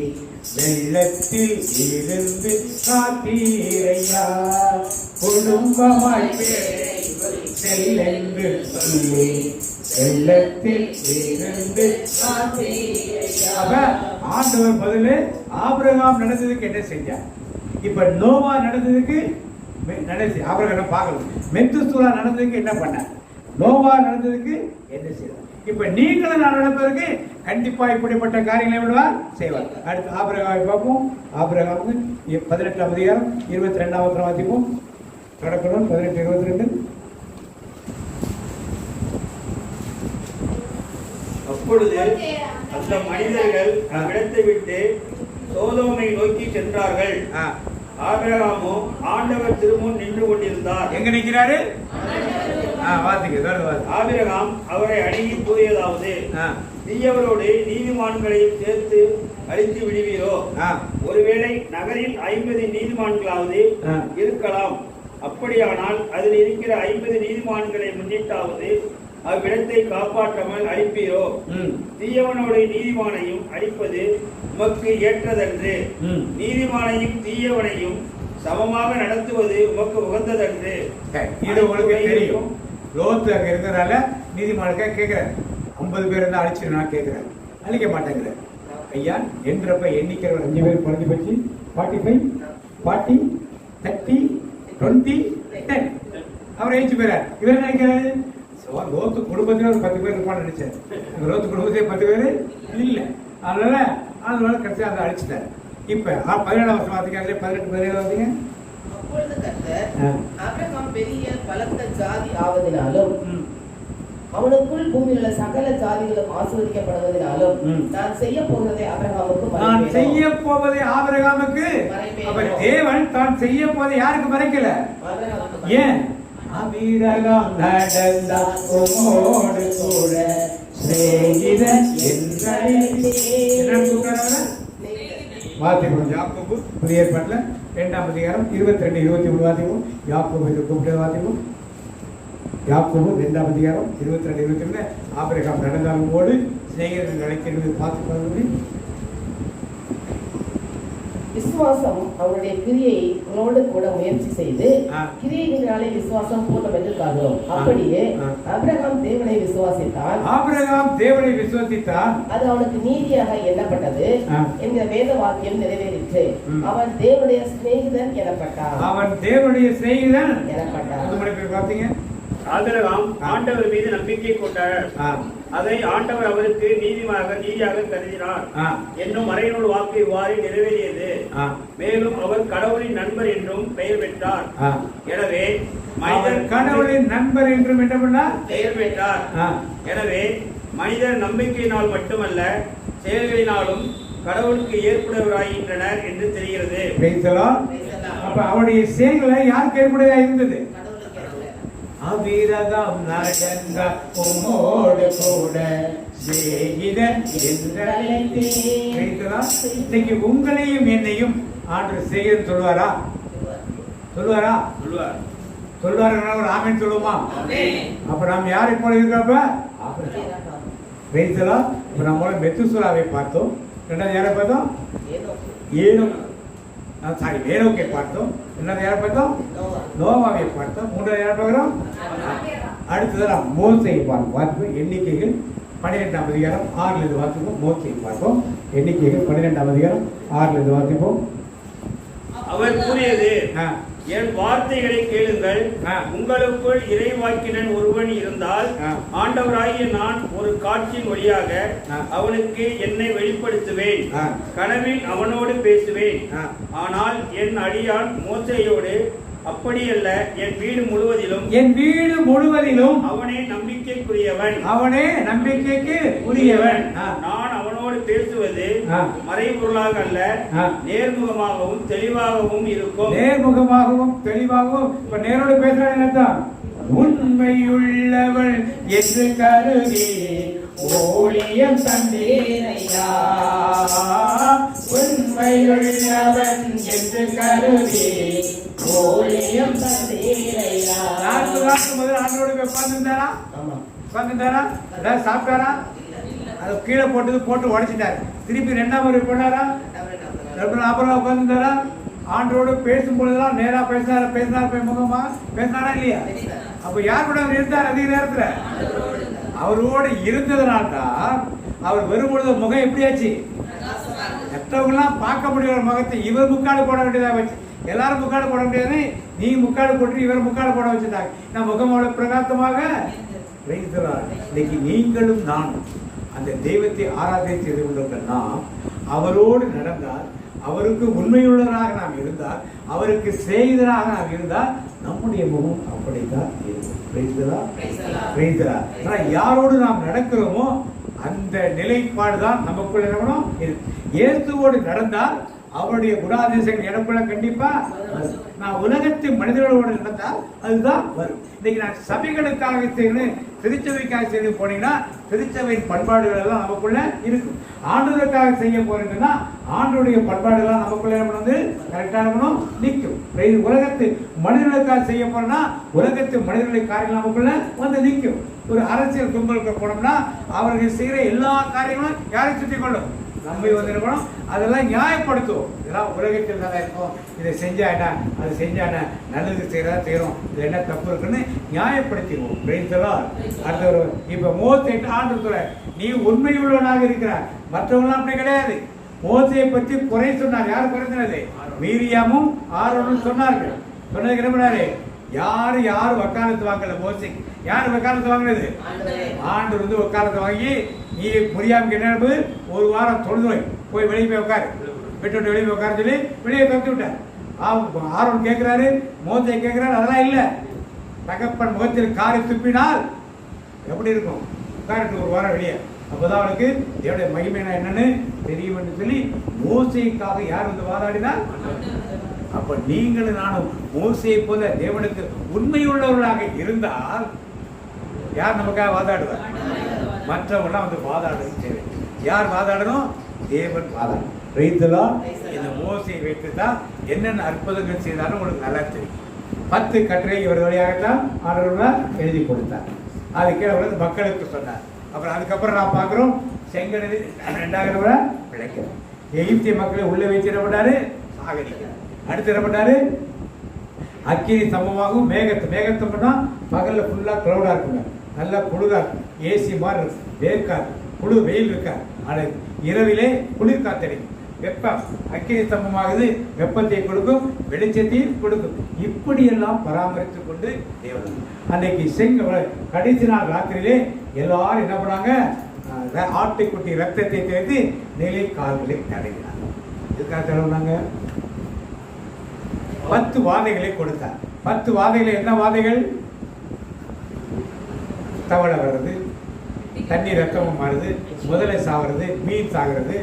வெள்ளத்தில் இருந்து காத்தீரையா. குடும்பமாய் பேழைக்குள் செல்லென்று சொல்லி வெள்ளத்தில் இருந்து காத்தீரையா. அப்ப ஆண்டவர் பதிலு ஆபிரகாம் நடந்ததுக்கு என்ன செஞ்சார்? இப்ப நோவா நடந்ததுக்கு ஆபிரகாம் பார்க்கணும். மெத்துசூலா நடந்ததுக்கு என்ன பண்ண? நோவா நடந்ததுக்கு என்ன செய்வார்? இப்ப நீங்களும் நான் நடப்பதற்கு கண்டிப்பா இப்படிப்பட்ட காரியங்களை விடுவார் செய்வார். அடுத்து ஆபிரகாமை பார்ப்போம். ஆபிரகாமுக்கு 18ஆம் அதிகாரம் 22ஆம் வசனம் வாசிப்போம். தொடக்கணும் 18:22. அப்பொழுது அந்த மனிதர்கள் இடத்தை விட்டு சோதோமை நோக்கி சென்றார்கள். ஆபிரகாமோ ஆண்டவர் திருமுன் நின்று கொண்டிருந்தார். எங்க நிற்கிறாரு? ஆபிரகாம் அவரை அணுகி கூறியதாவது, தீயவரோடு நீதிமான்களையும் சேர்த்து அழித்து விடுவீரோ? ஒருவேளை நகரில் 50 நீதிமான்களாவது இருக்கலாம். அப்படியானால் அதில் இருக்கிற 50 நீதிமான்களை முன்னிட்டாவது அவ்விடத்தை காப்பாற்றாமல் அழிப்பீரோ? தீயவனோட நீதிமானையும் அழிப்பது உமக்கு ஏற்றதன்று. நீதிமானையும் தீயவனையும் சமமாக நடத்துவது உமக்கு உகந்ததன்று. இது உங்களுக்கு தெரியும். லோத்து அங்க இருக்கிறதால நீதிமானுக்காக கேட்கிறார். 50 பேர் இருந்தா அழிச்சு நான் கேட்கிறேன், அழிக்க மாட்டேங்கிறேன். ஐயா என்றப்ப எண்ணிக்கிறவர் 5 பேர் குறைஞ்சி போச்சு. 45, 40, 30, 20, 10 அவர் எழுச்சி போயிறார். இவர் என்ன நினைக்கிறாரு? லோத்து குடும்பத்துல ஒரு 10 பேர் இருப்பான்னு நினைச்சாரு. லோத்து குடும்பத்திலே 10 பேர் இல்ல. அதனால கடைசியா அதை அழிச்சிட்டாரு. இப்ப 17ஆம் வருஷம் வாசிங்க. 18, 17 வாசிங்க. அப்பொழுது கர்த்தர் ஆபிரகாம் பெரிய பலத்த ஜாதி ஆவதினாலும் அவனுக்குள் பூமியில் உள்ள சகல ஜாதிகளும் ஆசீர்வதிக்கப்படுவதினாலும் நான் செய்ய போவதை ஆபிரகாமுக்கு அவர் தேவன் தான் செய்ய போவதை யாருக்கு மறைக்கல? ஏன்? ஆபிரகாம் நடந்தா உம்மோடு கூட சிநேகிதன் வாசிப்போம். யாக்கோபு புதிய ஏற்பாட்டுல 2ஆம் அதிகாரம் 22, 23 வாசிப்போம். யாக்கோபு கூப்பிட்டு வாசிப்போம். யாக்கோபு 2ஆம் அதிகாரம் 22, 23 ஆபிரகாம் நடந்தாலுமோடு சிநேகிதன் அழைக்கிறது பார்த்து. விசுவாசம் அவருடைய கிரியை உன்னோடு கூட முயற்சி செய்து கிரியைகளினாலே விசுவாசம் பூர்ணம் என்று காண்கிறோம். அப்படியே ஆபிரகாம் தேவனை விசுவாசித்தான். அது அவனுக்கு நீதியாக எண்ணப்பட்டது என்கிற வேத வாக்கியம் நிறைவேறிற்று. அவன் தேவனுடைய சிநேகிதன் எனப்பட்டான். ஆபிரகாம் ஆண்டவர் மீது நம்பிக்கை கொண்டார். அதை ஆண்டவர் அவருக்கு நீதியாக கருதினார் என்னும் மறைநூல் வாக்கு இவ்வாறு நிறைவேறியது. மேலும் அவர் கடவுளின் நண்பர் என்றும் பெயர் பெற்றார். எனவே கடவுளின் நண்பர் என்றும் பெயர் பெற்றார். எனவே மனிதர் நம்பிக்கையினால் மட்டுமல்ல செயல்களினாலும் கடவுளுக்கு ஏற்புடையவராகின்றனர் என்று தெரிகிறது. அப்ப அவருடைய செயல்களை யாருக்கு ஏற்புடையதாக இருந்தது? ஆபிரகாம் நடந்த உம்மோடு கூட சிநேகிதன் என்று அழைத்தேன். இன்னைக்கு உங்களையும் என்னையும் ஆண்டவர் சிநேகிதன் சொல்லுவாரா? சொல்லுவார். ஒரு ஆமென் சொல்லுவோமா? அப்ப நாம் யாரை போல இருக்கிறப்ப இப்ப நம்ம மெத்துசூலாவை பார்த்தோம். 2வது யாரை பார்த்தோம்? ஏனோக்கை பார்த்தோம். 2வது யாரை பார்த்தோம்? நோவாவை பார்த்தோம். 3வது யாரை பார்க்கிறோம்? அடுத்ததான் மோசையை பார்ப்போம். எண்ணிக்கைகள் 12ஆம் அதிகாரம் 6 வாசிப்போம். மோசையை பார்ப்போம். எண்ணிக்கைகள் 12ஆம் அதிகாரம் 6 வாசிப்போம். அவர் கூறியது, என் வார்த்தைகளை கேளுங்கள். உங்களுக்குள் இறைவாக்கினன் ஒருவன் இருந்தால் ஆண்டவராகிய நான் ஒரு காட்சியின் வழியாக அவனுக்கு என்னை வெளிப்படுத்துவேன். கனவில் அவனோடு பேசுவேன். ஆனால் என் அடியான் மோசேயோடு அப்படியல்ல, என் வீடு முழுவதிலும் அவனே நம்பிக்கைக்கு உரியவன். நான் அவனோடு பேசுவது மறைபொருளாக அல்ல, நேர்முகமாகவும் தெளிவாகவும் இருக்கும். இப்ப நேரோடு பேசுறான். உண்மையுள்ளவள் என்று கருதி ஊழியம் தந்தீரையா உண்மையுள்ளவன் என்று கருதி ஊழியம் தந்தீரையா. 4 நாளுக்கு முதல் ஆண்டோடு உட்கார்ந்துட்டாரா? உட்கார்ந்துட்டாரா? ஏதாவது சாப்பிட்டாரா? அதை கீழே போட்டு உடைச்சிட்டாரு. திருப்பி 2ஆம் முறை போனாரா? அப்புறம் உட்கார்ந்துட்டாரா? ஆண்டோடு பேசும்பொழுதுலாம் நேரா பேசினார் முகமா பேசினாரா இல்லையா? அப்ப யார் கூட அவர் இருந்தார்? அதிக நேரத்துல அவரோடு இருந்ததுனால்தான் அவர் வரும்பொழுது முகம் எப்படியாச்சு? மற்றவங்களாம் பார்க்க முடியாத முகத்தை இவர் முக்காடு போட வேண்டியதாக வச்சு, எல்லாரும் முக்காடு போட முடியாது, நீ முக்காடு போட்டு இவர் முக்காடு போட வச்சிருந்தாங்க. நான் முகம் அவ்வளவு பிரகாசமாக இன்னைக்கு நீங்களும் நானும் அந்த தெய்வத்தை ஆராதனை செய்து கொண்டிருக்கோம்னா அவரோடு நடந்தால், அவருக்கு உண்மையுள்ளவராக நாம் இருந்தால், அவருக்கு செய்தராக நாம் இருந்தால் நம்முடைய முகம் அப்படித்தான் இருக்கும். யாரோடு நாம் நடக்கிறோமோ அந்த நிலைப்பாடுதான் நமக்குள்ள இருக்கணும். இயேசுவோடு நடந்தால் அவருடைய குணாதிசயங்கள் எனக்குள்ள கண்டிப்பா நான் உலகத்து மனிதர்களோடு நடந்தால் அதுதான் வரும். இன்னைக்கு நான் சபைகளுக்காக செய்யணும், திருச்சபைக்காக செய்து போனீங்கன்னா திருச்சபையின் பண்பாடுகள் எல்லாம் நமக்குள்ள இருக்கும். ஆண்டவருக்காக செய்ய போறீங்கன்னா ஆண்டோடைய பண்பாடுகள் நமக்குள்ள வந்து கரெக்டா இருக்கணும், நிற்கும். உலகத்து மனிதர்களுக்காக செய்ய போறோம்னா உலகத்து மனிதர்களுடைய காரியங்கள் நமக்குள்ள வந்து நிற்கும். ஒரு அரசியல் கும்பலுக்கு போனோம்னா அவர்கள் செய்கிற எல்லா காரியங்களும் யாரை சுற்றி கொள்ளும்? நம்மை வந்து இருக்கணும். அதெல்லாம் நியாயப்படுத்துவோம். இதெல்லாம் உலகத்தில் தான் இருக்கும். இதை செஞ்சாட்டா அது செஞ்சாட்டா நல்லது செய்யறோம், இது என்ன தப்பு இருக்குன்னு நியாயப்படுத்திடுவோம். அடுத்த ஒரு இப்ப மோசைட்டு ஆண்டு நீ உண்மையுள்ளவனாக இருக்கிறார், மற்றவங்களாம் அப்படி கிடையாது. மோசையை பற்றி குறை சொன்னார். யார் குறை சொன்னது? மீரியாமும் ஆரோனும் சொன்னார்கள். சொன்னதுக்கு என்ன பண்ணாரு? யாரு வக்காலத்து வாங்கல? மோசைக்கு யாரு வக்காலத்து வாங்கினது? ஆண்டு வந்து வக்காலத்து வாங்கி நீ புரியாம என்ன ஒரு வாரம் தொழுது போய் வெளியே போய் உட்காரு, விட்டு வெளியே போய் உட்கார சொல்லி வெளியே துரத்தி விட்டார். ஆரோன் கேட்கிறாரு, மோசை கேட்கிறாரு. அதெல்லாம் இல்ல, தகப்பன் முகத்தில் காரை துப்பினால் எப்படி இருக்கும்? உட்காரட்டு ஒரு வாரம் வெளியே, அப்போதான் அவனுக்கு என்னுடைய மகிமைனா என்னன்னு தெரியும் என்று சொல்லி மோசைக்காக யார் வந்து வாதாடினார்? அப்ப நீங்களும் நானும் மோசையை போல தேவனுக்கு உண்மையுள்ளவர்களாக இருந்தால் யார் நமக்காக வாதாடுவார்? மற்றவங்களாம் வந்து வாதாடுறது தேவை. யார் வாதாடணும்? தேவன் வாதாடணும். இந்த மோசையை வைத்து தான் என்னென்ன அற்புதங்கள் செய்தாலும் உங்களுக்கு நல்லா தெரியும். 10 கட்டளை இவர் வழியாகத்தான் ஆண்டவர் எழுதி கொடுத்தார். அதுக்கே அவர் மக்களுக்கு சொன்னார். அப்புறம் அதுக்கப்புறம் நான் பார்க்கிறோம் செங்கடல் 2 பிழைக்கிறோம். எகிப்திய மக்களை உள்ள வச்சு என்ன பண்ணாரு? சாகடிக்கிறார். அடுத்து என்ன பண்ணாரு? அக்கினி சமமாகவும் மேகத்தை பண்ணா பகல்ல ஃபுல்லா கிளவுடா இருக்குங்க, நல்லா குளிரா இருக்கும், ஏசி மாதிரி இருக்கும், வேர்க்காது, குளிர் வெயில் இருக்காது. ஆனால் இரவிலே குளிர் காத்தடிக்கும். வெப்பம் அக்கினி சமமாகுது, வெப்பத்தை கொடுக்கும், வெளிச்சத்தையும் கொடுக்கும். இப்படியெல்லாம் பராமரித்துக் கொண்டு தேவன் அன்னைக்கு கடைசி நாள் ராத்திரியிலே எல்லாரும் என்ன பண்ணாங்க? ஆட்டுக்குட்டி ரத்தத்தை தேர்ந்து நிலை கால்களை தடவினாங்க. எதுக்காக தடவினாங்க? 10 வாதைகளை கொடுத்தார். 10 வாதைகள் என்ன வாதைகள்? தவளை வர்றது, தண்ணி ரத்தமும் மாறுது, முதலை சாகிறது, மீன் சாகிறது,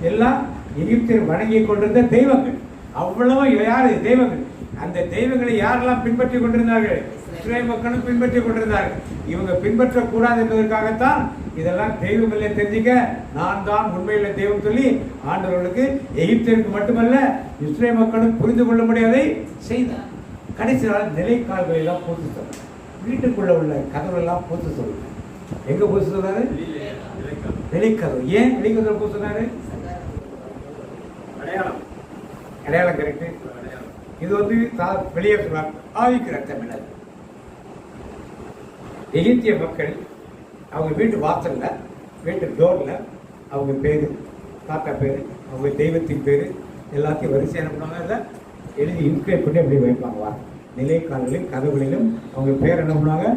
எல்லாம் எகிப்தியர் வணங்கி கொண்டிருந்த தெய்வங்கள். அவ்வளவு யாரு? தெய்வங்கள். அந்த தெய்வங்களை யாரெல்லாம் பின்பற்றி கொண்டிருந்தார்கள்? இஸ்ரேல் மக்களும் பின்பற்றி கொண்டிருந்தார்கள். இவங்க பின்பற்றக்கூடாது என்பதற்காகத்தான் இதெல்லாம் தெய்வம் இல்லை, தெரிஞ்சுக்க நான் தான் உண்மையில தெய்வம் சொல்லி ஆண்டவர்களுக்கு எகிப்தியருக்கு மட்டுமல்ல இஸ்ரேல் மக்களும் புரிந்து கொள்ள முடியாதை செய்தார். கடைசி நாள் நிலைக்கால்களை எல்லாம் பூத்து சொல்றாரு. வீட்டுக்குள்ள உள்ள கதவுலாம் பூத்து சொல்றாரு. எங்க பூத்து சொல்றாரு? நிலைக்கதவு. ஏன் நிலைக்கதவு பூத்து சொன்னாரு? அடையாளம் கரெக்ட். இது வந்து வெளியே சொல்றாங்க ஆவிக்கு ரத்தம் இல்லை. எகிப்திய மக்கள் அவங்க வீட்டு வாசல்ல, வீட்டு டோர்ல அவங்க பேரு, தாத்தா பேரு, அவங்க தெய்வத்தின் பேரு எல்லாத்தையும் வரிசை என்ன பண்ணுவாங்க? அதை எழுதி இன்ஸ்கிரைப் பண்ணி அப்படி வைப்பாங்க. நிலைக்காலிலும் கதவுகளிலும் அவங்க பேர் என்ன பண்ணுவாங்க?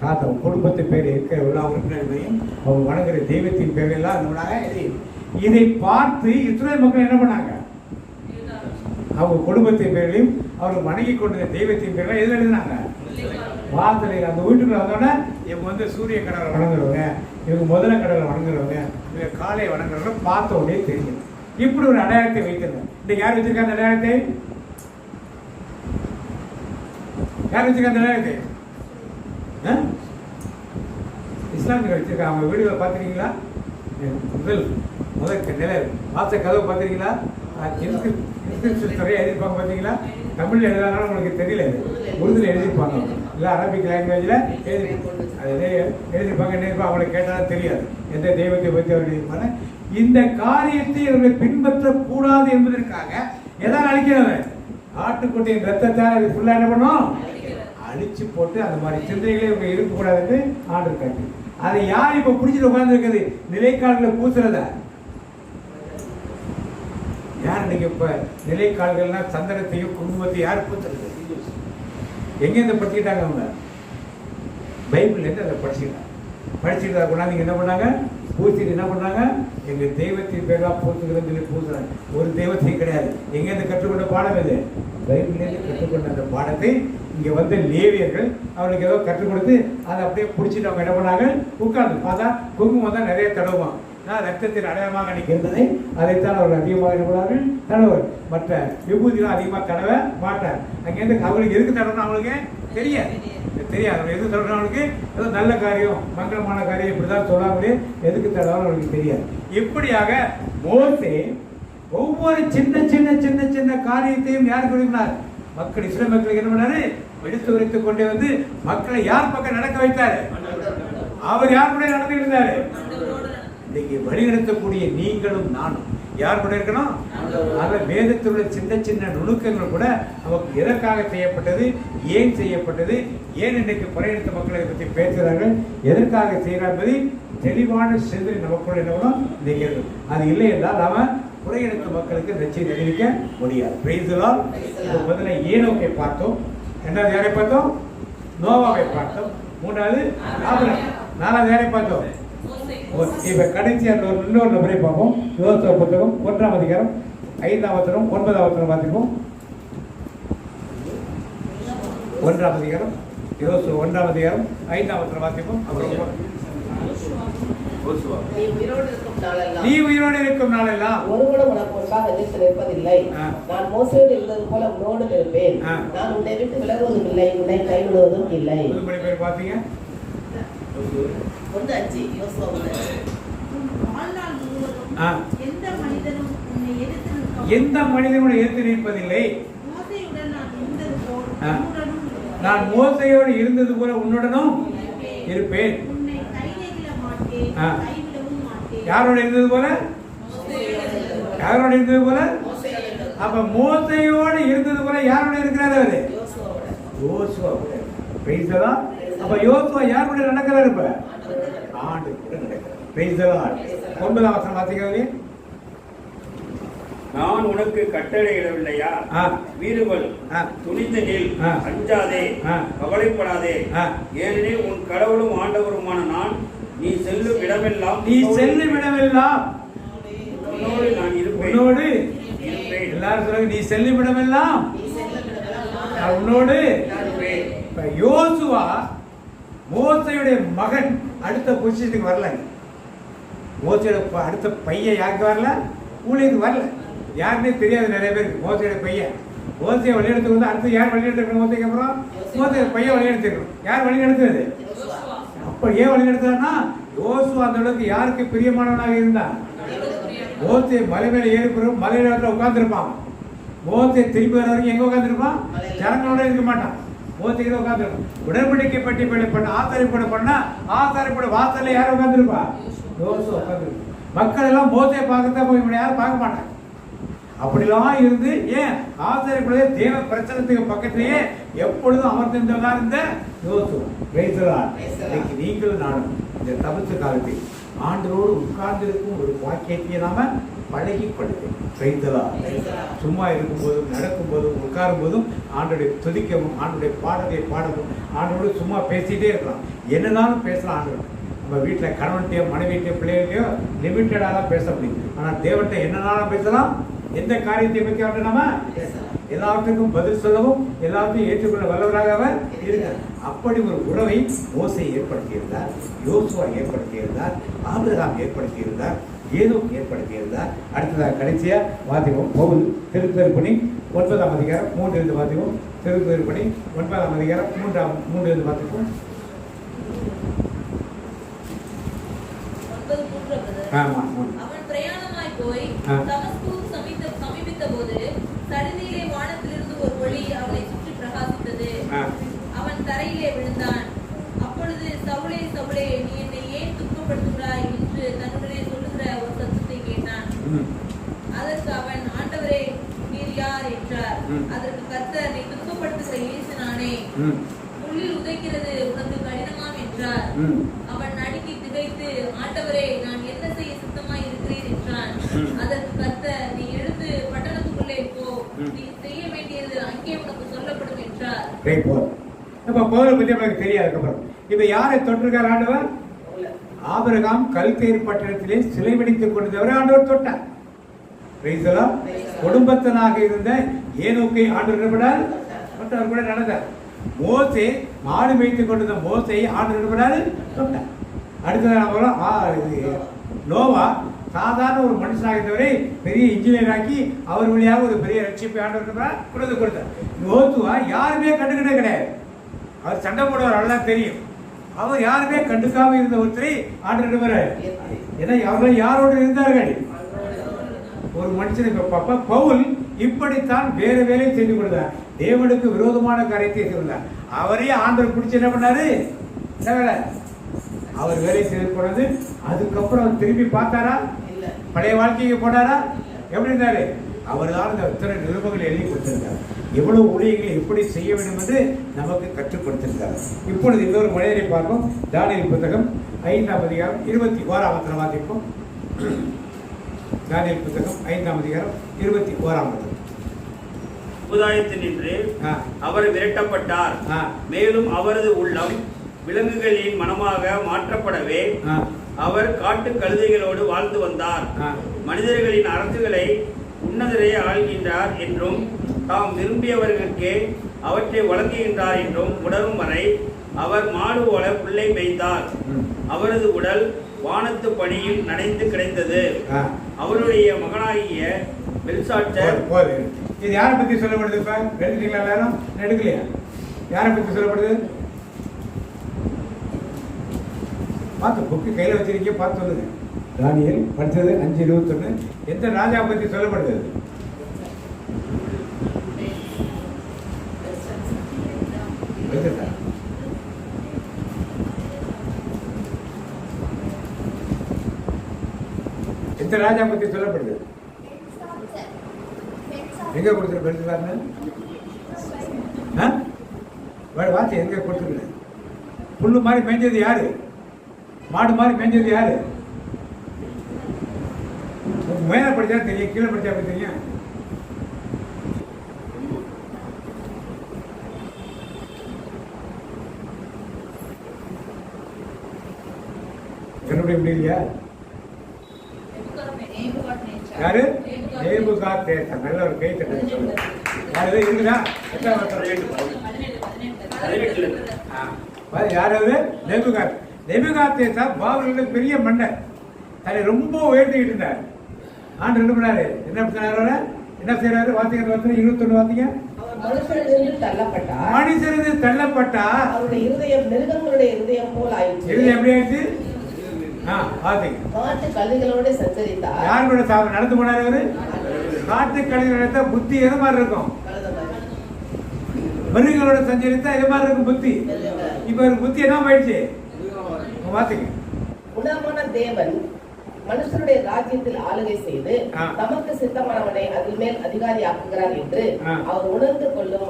தாத்தா குடும்பத்து பேர் இருக்கிற எல்லா உறுப்பினர்களையும் அவங்க வணங்குற தெய்வத்தின் பேரெல்லாம் என்ன பண்ணாங்க? இதை பார்த்து இஸ்ரேல் மக்கள் என்ன பண்ணாங்க? அவங்க குடும்பத்தின் பேரையும் அவங்க வணங்கி கொண்ட தெய்வத்தின் பேரெல்லாம் எதில் எழுதினாங்க? வாசலையில். அந்த வீட்டுக்குள்ள வந்தோடனே இவங்க வந்து சூரிய கடவுளை வணங்குறவங்க, இவங்க முதல கடவுளை வணங்குறவங்க, இவங்க காலை வணங்குறவங்க பார்த்த உடனே தெரியும். இப்படி ஒரு அடையாளத்தை வைத்திருந்தோம். இன்னைக்கு யார் வச்சிருக்காங்க அடையாளத்தை? யார் வச்சிருக்காங்க அடையாளத்தை? இஸ்லாமியர்கள் வச்சிருக்காங்க. அவங்க வீடுகளை பார்த்துருக்கீங்களா? முதல் நிலை வாச கதவை பார்த்துருக்கீங்களா? நிறைய எழுதியிருப்பாங்க பார்த்தீங்களா? தமிழ் எழுதானாலும் உங்களுக்கு தெரியல, உருதுல எழுதியிருப்பாங்க, இல்லை அரபிக் லாங்குவேஜில் எழுதியிருப்பாங்க. என்ன அவங்களுக்கு கேட்டாலும் தெரியாது எந்த தெய்வத்தை பற்றி அவர் எழுதியிருப்பாங்க. இந்த காரியத்தை இவர்களை பின்பற்றக்கூடாது என்பதற்காக எதாவது அழிக்கிறாங்க. ஆட்டுக்குட்டியின் ரத்தத்தால் அது ஃபுல்லாக என்ன பண்ணும்? அழிச்சு போட்டு அந்த மாதிரி சிந்தனைகளே இவங்க இருக்கக்கூடாதுன்னு ஆண்டு காட்டி. அதை யார் இப்போ பிடிச்சிட்டு உட்கார்ந்துருக்குது? நிலைக்கால்களை பூசுறத யார்? இன்னைக்கு இப்போ நிலைக்கால்கள்னா சந்தனத்தையும் குங்குமத்தையும் யார் பூசுறது? எங்கேருந்து படிச்சுக்கிட்டாங்க அவங்க? பைபிள்லேருந்து அதை படிச்சுக்கிட்டா கொண்டாந்து என்ன பண்ணாங்க? பூசிட்டு என்ன பண்ணாங்க? எங்கள் தெய்வத்தின் பேராக பூசுகிறதுன்னு சொல்லி பூசுறாங்க. ஒரு தெய்வத்தையும் கிடையாது. எங்கேருந்து கற்றுக்கொண்ட பாடம் இது? பைபிள்லேருந்து கற்றுக்கொண்ட அந்த பாடத்தை இங்கே வந்து லேவியர்கள் அவனுக்கு ஏதோ கற்றுக் கொடுத்து அதை அப்படியே பிடிச்சிட்டு அவங்க என்ன பண்ணாங்க? உட்கார்ந்து பார்த்தா குங்குமம் தான் நிறைய தடவுவான். ரத்தத்தின் அடையாளமாக அன்னைக்கு இருந்ததை அதைத்தான் அவர்கள் அதிகமாக என்ன பண்ணுவார்கள்? தடவர். மற்ற விபூதிலாம் அதிகமாக தடவ மாட்டார். அங்கேருந்து அவங்களுக்கு எதுக்கு தடவணும் அவங்களுக்கு தெரியாது. அவங்க எதுக்கு தடவணும்? அவங்களுக்கு ஏதோ நல்ல காரியம், மங்களமான காரியம் இப்படிதான் சொல்லாமலே எதுக்கு தடவணும் அவங்களுக்கு தெரியாது. இப்படியாக மோசே ஒவ்வொரு சின்ன சின்ன சின்ன சின்ன காரியத்தையும் யார் கொடுக்கிறார்? மக்கள், இஸ்ரேல் மக்களுக்கு என்ன பண்ணாரு? எடுத்து உரைத்துக் கொண்டே வந்து மக்களை யார் பக்கம் நடக்க வைத்தாரு? அவர் யார் கூட நடந்து இருந்தாரு? இன்னைக்கு வழிநடத்தக்கூடிய நீங்களும் நானும் யார் கூட இருக்கணும்? அதில் வேதத்தில் உள்ள சின்ன சின்ன நுணுக்கங்கள் கூட நமக்கு எதற்காக செய்யப்பட்டது, ஏன் செய்யப்பட்டது, ஏன் இன்னைக்கு பறையெடுத்த மக்களை பற்றி பேசுகிறார்கள், எதற்காக செய்கிறார் என்பதை தெளிவான சிந்தனை நமக்குள்ள என்ன இன்னைக்கு இருக்கும். அது இல்லை என்றால் நாம புறையெடுத்த மக்களுக்கு நிச்சயம் தெரிவிக்க முடியாது. பிரைஸ்லாம். முதல்ல ஏனோக்கை பார்த்தோம், இரண்டாவது யாரை பார்த்தோம்? நோவாவை பார்த்தோம், மூன்றாவது ஆபிரகாம், நாலாவது யாரை பார்த்தோம்? இப்ப கடைசியா இன்னொரு நபரை பார்ப்போம். யோசுவா புத்தகம் 1ஆம் அதிகாரம் 5ஆம் வசனம் 9ஆம் வசனம் பார்த்துப்போம். 1ஆம் அதிகாரம் யோசுவா 1ஆம் அதிகாரம் 5ஆம் வசனம் பார்த்துப்போம். அப்புறம் நீ உயிரோடு இருக்கும் நாளெல்லாம் ஒருவனும் உனக்கு முன்பாக எதிர்த்து நிற்பதில்லை. நான் மோசேயோடு இருந்தது போல உன்னோடு இருப்பேன். நான் உன்னை விட்டு விலகுவதும் இல்லை, உன்னை கைவிடுவதும் இல்லை. பேர் பார்த்தீங்க? எந்த மனிதனுடைய எதிர்த்து நிற்பதில்லை. நான் மோசையோடு இருந்தது போல உன்னுடனும் இருப்பேன். யாரோட இருந்தது போல? யாரோட இருந்தது போல? அப்ப மோசையோடு இருந்தது போல யாரோட இருக்கிறார்? அவரு யோசுவா. அப்ப யோசுவா யார் கூட நடக்கிறார்? இப்ப ஆண்டு கூட நடக்கிறார். 9ஆம் வசனம் வாசிக்கிறீங்க. நான் உனக்கு கட்டளையிடவில்லையா? வீடுகள் துணிந்து நில், அஞ்சாதே, கவலைப்படாதே. ஏனெனில் உன் கடவுளும் ஆண்டவருமான நான் நீ செல்லும் இடமெல்லாம் உன்னோடு நான் இருப்பேன். எல்லாரும் சொல்லுங்க, நீ செல்லும் இடமெல்லாம் உன்னோடு. யோசுவா மோசையுடைய மகன் அடுத்த பொசிஷனுக்கு வரல. மோசையோட அடுத்த பையன் யாருக்கு வரல? ஊழியருக்கு வரல. யாருன்னே தெரியாது நிறைய பேருக்கு. மோசையோட பையன் மோசையை வழிநடத்து வந்து அடுத்து யார் வழிநடத்தணும்? மோசைக்கு அப்புறம் மோசையோட பையன் வழிநடத்திருக்கணும். யார் வழிநடத்துறது? அப்ப ஏன் வழிநடத்துறாருன்னா யோசுவா அந்த அளவுக்கு யாருக்கு பிரியமானவனாக இருந்தான்? மோசை மலை மேல ஏறி மலையில உட்கார்ந்துருப்பான். மோசை திரும்பி வர வரைக்கும் எங்க உட்காந்துருப்பான்? ஜனங்களோட இருக்க மாட்டான். மோசைக்கு தான் உட்காந்துருப்பான். உடன்படிக்கை பட்டி பண்ண ஆசாரிப்பட பண்ணா ஆசாரிப்பட வாசல்ல யாரும் உட்காந்துருப்பா? யோசுவா உட்காந்துருப்பா. மக்கள் எல்லாம் மோசையை பார்க்கத்தான் போய் யாரும் பார்க்க மாட்டாங்க. அப்படிலாம் இருந்து ஏன் ஆசாரிப்பட தேவ பிரச்சனத்துக்கு பக்கத்திலேயே எப்பொழுதும் அமர்ந்திருந்தவனா இருந்த யோசுவா. நீங்களும் நானும் இந்த தபசு காலத்தில் ஆண்டரோடு உட்கார்ந்திருக்கும் ஒரு வாக்கியத்தை நாம பழகிப்படுது. சும்மா இருக்கும்போதும் நடக்கும் போதும் உட்காரும் போதும் ஆண்டோடைய துதிக்கவும் ஆண்டுடைய பாடத்தை பாடவும் ஆண்டோடு சும்மா பேசிட்டே இருக்கலாம். என்னன்னாலும் பேசலாம். ஆண்டோட நம்ம வீட்டில் கணவன்கிட்டயோ மனைவிட்டையோ பிள்ளைகிட்டையோ லிமிட்டடாக தான் பேச முடியும். ஆனால் தேவன்கிட்ட என்னன்னாலும் பேசலாம். எந்த காரியத்தை பற்றி அவர்கிட்ட நம்ம எல்லாத்துக்கும் பதில் சொல்லவும் எல்லாத்தையும் ஏற்றுக்கொள்ள வல்லவராக அவர் இருக்கிறார். அப்படி ஒரு உறவை மோசை ஏற்படுத்தியிருந்தார், யோசுவா ஏற்படுத்தியிருந்தார், ஆபிரகாம் ஏற்படுத்தியிருந்தார், ஏனோக் ஏற்படுத்தியிருந்தார். அடுத்ததாக கடைசியா வாத்தியம் பவுல் திருப்பணி 9ஆம் அதிகாரம் 3 வாத்தியம். திருப்பணி 9ஆம் அதிகாரம் 3 வாத்தியம். என்பது கூற்றப்பட்டது. ஆமா. அவன் பிரயாணமாய் போய் ஆ. தமஸ்குவுக்கு சமீபித்த போது சடுதியிலே வானத்திலிருந்து ஒரு ஒளி அவனை சுற்றி பிரகாசித்தது. ஆ. அவன் தரையிலே விழுந்தான். அப்பொழுது சவுலே சவுலே நீ என்னை ஏன் துக்கப்படுத்துகிறாய் என்று தன்னுடனே சொல்லுகிற ஒரு சத்தத்தை கேட்டான். அதற்கு அவன், ஆண்டவரே நீர் யார் என்றார். அதற்கு கர்த்தர், நீ துக்கப்படுத்துகிற இயேசு நானே. முள்ளில் உதைக்கிறது உனக்கு கடினமாம் என்றார். அவன் நடுங்கி திகைத்து, ஆண்டவரே நான் என்ன செய்ய சித்தமாய் இருக்கிறேன் என்றான். அதற்கு கர்த்தர், நீ எழுந்து பட்டணத்துக்குள்ளே போ, நீ செய்ய வேண்டியது அங்கே உனக்கு சொல்லப்படும் என்றார். இப்ப பவுலை பத்தி நமக்கு தெரியாது. அதுக்கப்புறம் இப்ப யாரை தொட்டிருக்கார் ஆண்டவர்? ஆபிரகாம் கல்கேரி பட்டணத்திலே சிலை வெடித்துக் கொண்டவரை ஆண்டவர் தொட்டார். குடும்பத்தனாக இருந்த ஏனோக்கை ஆண்டவர் தொட்டார் கூட நடந்தார். மோசே மாடு வைத்துக் கொண்டிருந்த மோசையை ஆண்டவர் தொட்டார். அடுத்தது நோவா சாதாரண ஒரு மனுஷனாக இருந்தவரை பெரிய இன்ஜினியர் ஆக்கி அவர் வழியாக ஒரு பெரிய ரட்சிப்பை ஆண்டவர் கொடுத்தார். யோசுவா யாருமே கண்டுக்கிட்டே கிடையாது. அவர் சண்டை போடுவார், அவ்வளவுதான் தெரியும். அவர் யாருமே கண்டுக்காம இருந்த ஒருத்தரை ஆண்டவர். ஏன்னா அவர்கள் யாரோடு இருந்தார்கள்? ஒரு மனுஷனுக்கு பவுல் இப்படித்தான் வேற வேலையை செய்து கொடுத்தார். தேவனுக்கு விரோதமான காரியத்தை செய்தார். அவரே ஆண்டவர் பிடிச்சி என்ன பண்ணாரு? அவர் வேலை செய்து போனது. அதுக்கப்புறம் திரும்பி பார்த்தாரா? பழைய வாழ்க்கைக்கு போனாரா? எப்படி இருந்தாரு? அவர் தான் இந்த இத்தனை நிருபங்கள் எழுதி கொடுத்திருக்கார். எவ்வளவு ஊழியர்களை எப்படி செய்ய வேண்டும் என்று நமக்கு கற்றுக் கொடுத்திருக்கார். இப்பொழுது இன்னொரு மனிதரை பார்ப்போம். தானியேல் புத்தகம் 5ஆம் அதிகாரம் 21ஆம் வாசிப்போம். தானியேல் புத்தகம் 5ஆம் அதிகாரம் 21ஆம் வசனம். சமுதாயத்தினின்று அவர் விரட்டப்பட்டார். மேலும் அவரது உள்ளம் விலங்குகளின் மனமாக மாற்றப்படவே அவர் காட்டு கழுதைகளோடு வாழ்ந்து வந்தார். மனிதர்களின் அரசுகளை உன்னதரை ஆள்கின்றார் என்றும் தாம் விரும்பியவர்களுக்கே அவற்றை வழங்குகின்றார் என்றும் உணரும் வரை அவர் மாடு போல புல்லை மேய்த்தார். அவரது உடல் வானத்து பணியில் நனைந்து கிடைத்தது. அவருடைய மகனாகிய பெல்சாட்சர். இது யாரை பத்தி சொல்லப்படுது? இப்ப எழுதிட்டீங்களா? எல்லாரும் எடுக்கலையா? யாரை பத்தி சொல்லப்படுது? பார்த்து புக்கு கையில வச்சிருக்கீங்க, பார்த்து சொல்லுங்க. தானியேல் படிச்சது 5:21. எந்த ராஜா பத்தி சொல்லப்படுது? எந்த ராஜா பத்தி சொல்லப்படுது? எங்க கொடுத்துருக்காரு? வாட்சி எங்க கொடுத்துருக்க? புல்லு மாதிரி மேய்ஞ்சது யாரு? மாடு மாதிரி மேய்ஞ்சது யாரு? மேல படிச்சா தெரியும், கீழே படிச்சா அப்படி தெரியும். என்னுடைய இல்லையா? யாரு? நேபுகாத்நேச்சர். நல்ல ஒரு கை தட்டு சொல்லுங்க. யாரு இருக்குதா? யாராவது? நேபுகாத்நேச்சர் பாபிலோனின் பெரிய மன்னர். அதை ரொம்ப உயர்த்திக்கிட்டு இருந்தார். ஆண்டு என்ன பண்ணாரு? என்ன செய்யறாரு? வாத்திகள் 21 வாத்திங்க. மனுஷனுக்கு தள்ளப்பட்டா அவருடைய இருதயம் மிருகங்களுடைய இருதயம் போல் ஆயிடுச்சு. இருதயம் எப்படி ஆயிடுச்சு? காட்டு கழுதைகளோட சஞ்சரித்தார். யார் கூட நடந்து போனாரு அவரு? காட்டு கழுதைகளோட புத்தி எது மாதிரி இருக்கும்? மிருகங்களோட சஞ்சரித்தா எது மாதிரி இருக்கும் புத்தி? இப்ப ஒரு புத்தி என்ன ஆயிடுச்சு? பாத்தீங்க. உணர்வான தேவன் மனுஷனுடைய ராஜ்யத்தில் ஆளுகை செய்து தமக்கு சித்தமானவனை அதில் மேல் அதிகாரி ஆக்குகிறார் என்று அவர் உணர்ந்து கொள்ளும்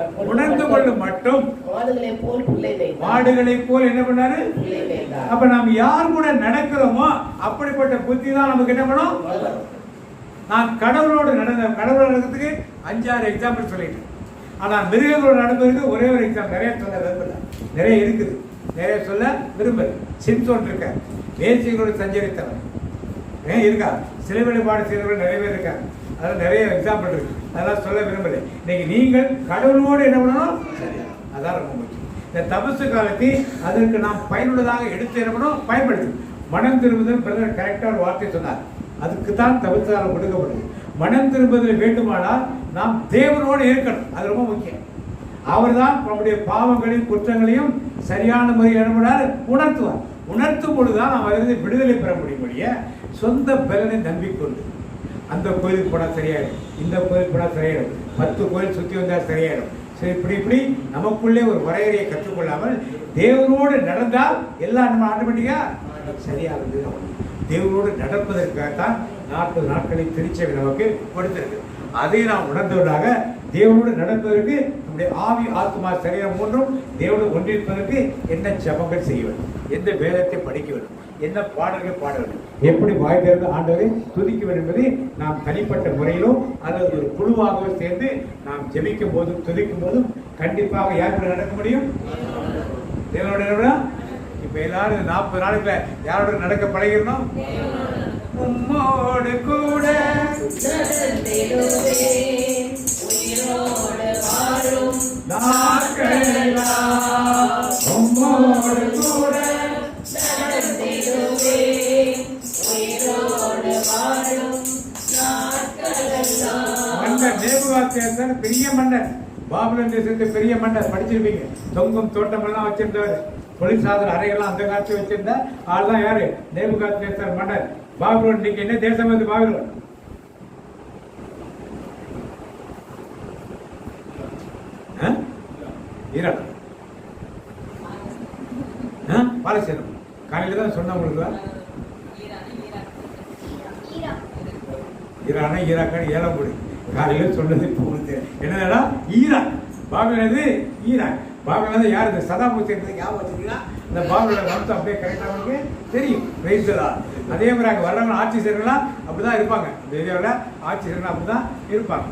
மட்டும் மாடுகளை போல் புல்லை மேய்த்தார். மாடுகளை போல் என்ன பண்ணாரு? புல்லை மேய்த்தார். அப்ப நாம் யார் கூட நடக்கிறோமோ அப்படிப்பட்ட புத்தி தான் நமக்கு என்ன பண்ணும்? நான் கடவுளோடு நடக்கிறதுக்கு 5-6 எக்ஸாம்பிள் சொல்லிட்டேன். ஆனா மிருகங்களோடு நடப்பதற்கு ஒரே ஒரு எக்ஸாம்பிள். நிறைய சொல்ல விரும்பல, நிறைய இருக்குது, நிறைய சொல்ல விரும்பல. சிம்சோன் இருக்க, வேசிகளோடு சஞ்சரித்தவன் இருக்கா, சிலை வழிபாடு செய்தவர்கள் நிறைய பேர் இருக்காங்க. அதெல்லாம் நிறைய எக்ஸாம்பிள் இருக்கு, அதெல்லாம் சொல்ல விரும்பலை. இன்னைக்கு நீங்கள் கடவுளோடு என்ன பண்ணணும்? அதான் ரொம்ப முக்கியம். இந்த தபசு காலத்தை அதற்கு நாம் பயனுள்ளதாக எடுத்து என்ன பண்ணணும்? பயன்படுத்தி மனம் திரும்புதல் பிரதர் கரெக்டாக ஒரு வார்த்தை சொன்னார். அதுக்கு தான் தபசு காலம் கொடுக்கப்படுது. மனம் திரும்புதல் வேண்டுமானால் நாம் தேவனோடு இருக்கணும், அது ரொம்ப முக்கியம். அவர் தான் நம்முடைய பாவங்களையும் குற்றங்களையும் சரியான முறையில் என்ன பண்ணார்? உணர்த்துவார். உணர்த்தும் பொழுதுதான் நாம் அதிலிருந்து விடுதலை பெற முடியும். சொந்த பலனை நம்பிக்கொண்டு அந்த கோயிலுக்கு போனால் சரியாயிடும், இந்த கோயிலுக்கு போனால் சரியாயிடும், 10 கோயில் சுற்றி வந்தால் சரியாயிடும், சரி இப்படி நமக்குள்ளே ஒரு வரையறையை கற்றுக்கொள்ளாமல் தேவனோடு நடந்தால் எல்லாம் நம்ம ஆட்டோமேட்டிக்காக சரியாகுது. தேவனோடு நடப்பதற்காகத்தான் 40 நாட்களை திருச்சபை நமக்கு கொடுத்திருக்கு. அதை நாம் உணர்ந்தவர்களாக தேவனோடு நடப்பதற்கு நம்முடைய ஆவி ஆத்மா சரீரம் மூன்றும் தேவனோடு ஒன்றிருப்பதற்கு என்ன ஜெபங்கள் செய்ய வேண்டும், எந்த வேதத்தை படிக்க வேண்டும், என்ன பாடல்கள் பாட வேண்டும், எப்படி வாய் திறந்து ஆண்டவரை துதிக்க வேண்டும் என்பதை நாம் தனிப்பட்ட முறையிலோ அல்லது ஒரு குழுவாகவோ சேர்ந்து நாம் ஜெபிக்கும் போதும் துதிக்கும் போதும் கண்டிப்பாக யாரோட நடக்க முடியும்? தேவனோட. இப்ப எல்லாரும் 40 நாளுக்குள்ள யாரோட நடக்க பழகிடணும்? உம்மோடு கூட உம்மோடு கூட மன்னர் நேபுகாத்நேச்சார் பெரிய மன்னர், பாபிலோன் தேசத்து பெரிய மன்னர், படிச்சிருப்பீங்க. தொங்கும் தோட்டம் எல்லாம் வச்சிருந்தவர், தொழிற்சாதன அறைகள்லாம் அந்த காட்சி வச்சிருந்த ஆள் தான் யாரு? நேபுகாத்நேச்சார் மன்னர். பாபிலோன் இன்னைக்கு என்ன தேசம்? வந்து பாபிலோன் ஈரான், பாலஸ்தீனம். காலையில தான் சொன்ன உங்களுக்கு ஈரானா ஈராக்கான ஏழாம் மொழி காலையில சொன்னது போகுது. என்னன்னா ஈரான் பாபிலோன், ஈரான் பாபிலோன் யார்? இந்த சதாம் ஹுசேன் ஞாபகம் வச்சுக்கலாம். இந்த பாபிலோட வம்சம் அப்படியே கரெக்டாக நமக்கு தெரியும். அதே மாதிரி அங்கே வர்றவங்க ஆட்சி செய்யறவங்களாம் அப்படிதான் இருப்பாங்க. இந்த ஏரியாவில் ஆட்சி செய்யறவங்க அப்படிதான் இருப்பாங்க.